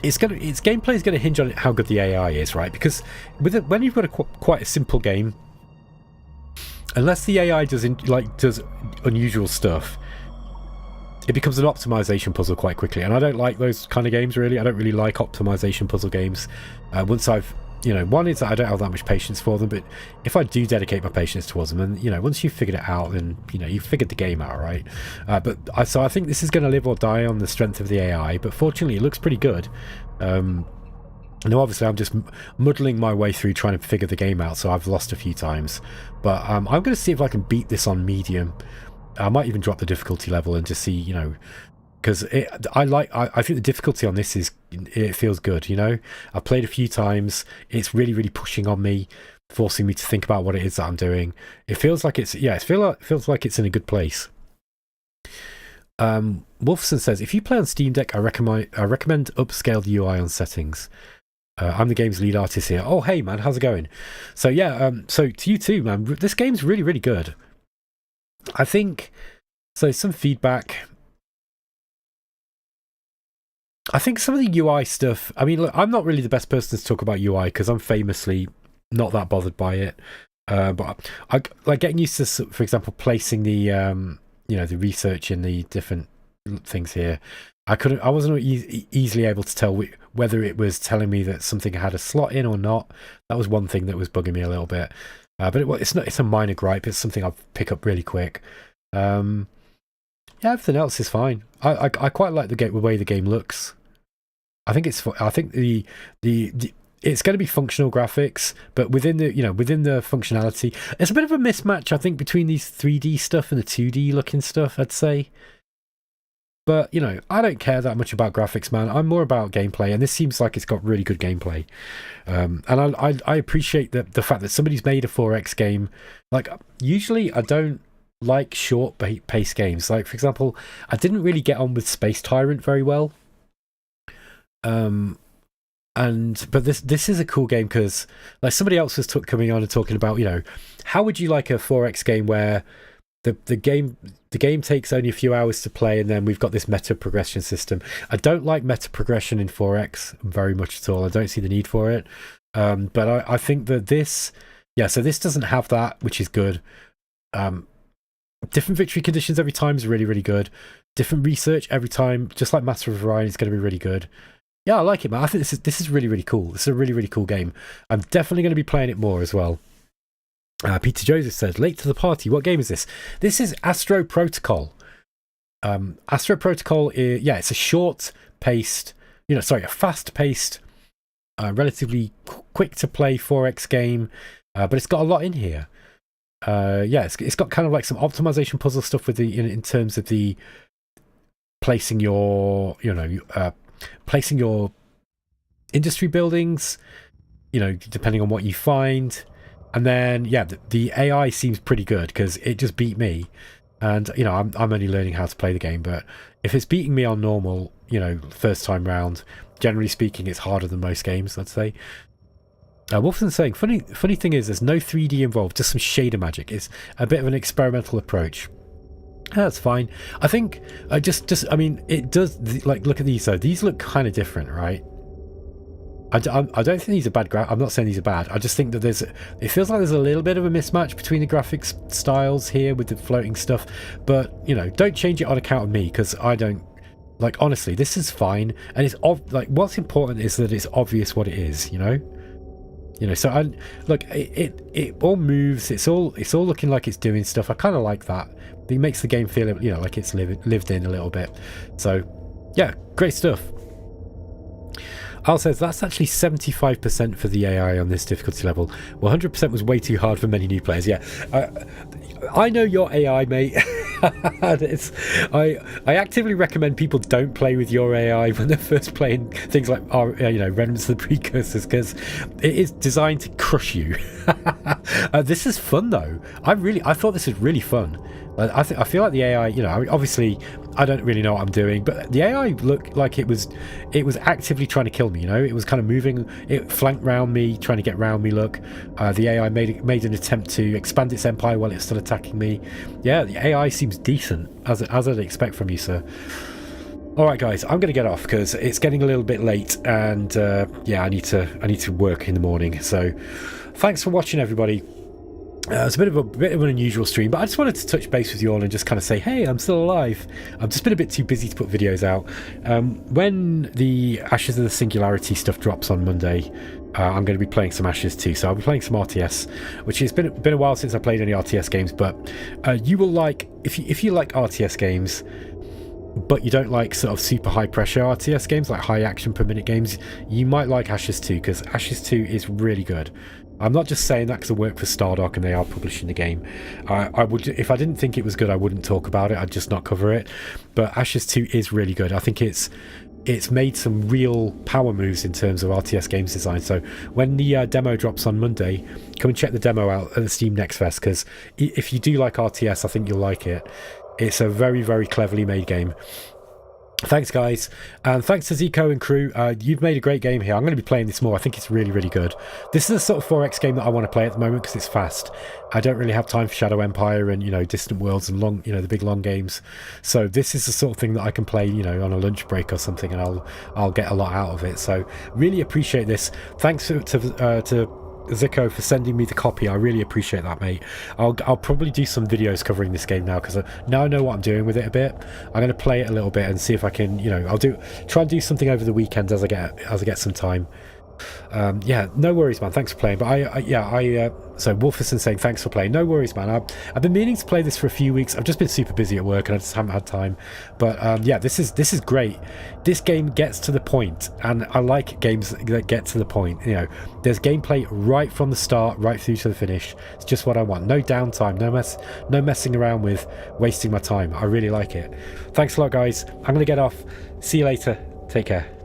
its gameplay is going to hinge on how good the AI is, right? Because when you've got quite a simple game, unless the AI does unusual stuff, it becomes an optimization puzzle quite quickly. And I don't like those kind of games, really. I don't really like optimization puzzle games. Once I've one is that I don't have that much patience for them, but if I do dedicate my patience towards them, and once you've figured it out, then you've figured the game out, right? So I think this is going to live or die on the strength of the AI, but fortunately it looks pretty good. Now obviously I'm just muddling my way through trying to figure the game out, so I've lost a few times, but I'm going to see if I can beat this on medium. I might even drop the difficulty level and just see, because I think the difficulty on this it feels good. I've played a few times. It's really pushing on me, forcing me to think about what it is that I'm doing. It feels like it feels like it's in a good place. Wolfson says, if you play on Steam Deck, I recommend upscale the UI on settings. I'm the game's lead artist here. Oh hey man, how's it going? So yeah, so to you too, man. This game's really good. I think so. Some feedback. I think some of the UI stuff, I mean, look, I'm not really the best person to talk about UI because I'm famously not that bothered by it. But I like getting used to, for example, placing the the research in the different things here. I wasn't easily able to tell whether it was telling me that something had a slot in or not. That was one thing that was bugging me a little bit. But it's a minor gripe. It's something I'll pick up really quick. Yeah, everything else is fine. I quite like the way the game looks. I think it's going to be functional graphics, but within the functionality, it's a bit of a mismatch, I think, between these 3D stuff and the 2D looking stuff, I'd say. But I don't care that much about graphics, man. I'm more about gameplay, and this seems like it's got really good gameplay. And I appreciate the fact that somebody's made a 4X game. Like, usually I don't like short pace games. Like, for example, I didn't really get on with Space Tyrant very well. but this is a cool game because like somebody else was coming on and talking about, you know, how would you like a 4X game where the game takes only a few hours to play, and then we've got this meta progression system. I don't like meta progression in 4X very much at all. I don't see the need for it. But I think that this doesn't have that, which is good. Different victory conditions every time is really, really good. Different research every time, just like Master of Orion, is going to be really good. Yeah, I like it, man. I think this is really, really cool. This is a really, really cool game. I'm definitely going to be playing it more as well. Peter Joseph says, late to the party. What game is this? This is Astro Protocol. Astro Protocol, it's a short-paced, a fast-paced, relatively quick to play 4X game, but it's got a lot in here. It's got kind of like some optimization puzzle stuff with in terms of the placing your industry buildings, depending on what you find. And then the AI seems pretty good because it just beat me, and I'm only learning how to play the game, but if it's beating me on normal, first time round, generally speaking, it's harder than most games, I'd say. Wolfson's saying, funny thing is, there's no 3D involved, just some shader magic. It's a bit of an experimental approach. That's fine. I think it does. Like, look at these though. These look kind of different, right? I don't think these are bad. I'm not saying these are bad. I just think that it feels like there's a little bit of a mismatch between the graphics styles here with the floating stuff. But don't change it on account of me, because I don't. Like, honestly, this is fine, and it's what's important is that it's obvious what it is. So it all moves. It's all looking like it's doing stuff. I kind of like that. It makes the game feel like it's lived in a little bit. So yeah, great stuff. Al says that's actually 75% for the AI on this difficulty level. Well, 100% was way too hard for many new players. Yeah, I know your AI, mate. I actively recommend people don't play with your AI when they're first playing things like Remnants of the Precursors, because it is designed to crush you. This is fun though. I thought this was really fun. I feel like the AI, obviously I don't really know what I'm doing, but the AI looked like it was actively trying to kill me. It was kind of moving, it flanked round me, trying to get round me. Look, the AI made an attempt to expand its empire while it's still attacking me. Yeah, the AI seems decent, as I'd expect from you, sir. All right, guys, I'm going to get off because it's getting a little bit late, and I need to work in the morning. So, thanks for watching, everybody. It's a bit of an unusual stream, but I just wanted to touch base with you all and just kind of say, hey, I'm still alive. I've just been a bit too busy to put videos out. When the Ashes of the Singularity stuff drops on Monday, I'm going to be playing some Ashes 2, so I'll be playing some RTS, which has been a while since I played any RTS games, but you will like, if you like RTS games, but you don't like sort of super high pressure RTS games, like high action per minute games, you might like Ashes 2, because Ashes 2 is really good. I'm not just saying that because I work for Stardock and they are publishing the game. I would, if I didn't think it was good, I wouldn't talk about it. I'd just not cover it. But Ashes 2 is really good. I think it's made some real power moves in terms of RTS games design. So when the demo drops on Monday, come and check the demo out at the Steam Next Fest, because if you do like RTS, I think you'll like it. It's a very, very cleverly made game. Thanks, guys, and thanks to Zico and crew. You've made a great game here. I'm going to be playing this more. I think it's really, really good. This is a sort of 4X game that I want to play at the moment because it's fast. I don't really have time for Shadow Empire and Distant Worlds and long, the big long games. So this is the sort of thing that I can play, on a lunch break or something, and I'll get a lot out of it. So really appreciate this. Thanks to Zico for sending me the copy. I really appreciate that, mate. I'll probably do some videos covering this game now, because now I know what I'm doing with it a bit. I'm going to play it a little bit and see if I can, I'll try and do something over the weekend as I get some time. No worries, man. Thanks for playing. But so Wolferson saying thanks for playing. No worries, man. I've been meaning to play this for a few weeks. I've just been super busy at work and I just haven't had time. But this is great. This game gets to the point, and I like games that get to the point. There's gameplay right from the start, right through to the finish. It's just what I want. No downtime, no messing around with wasting my time. I really like it. Thanks a lot, guys. I'm gonna get off. See you later. Take care.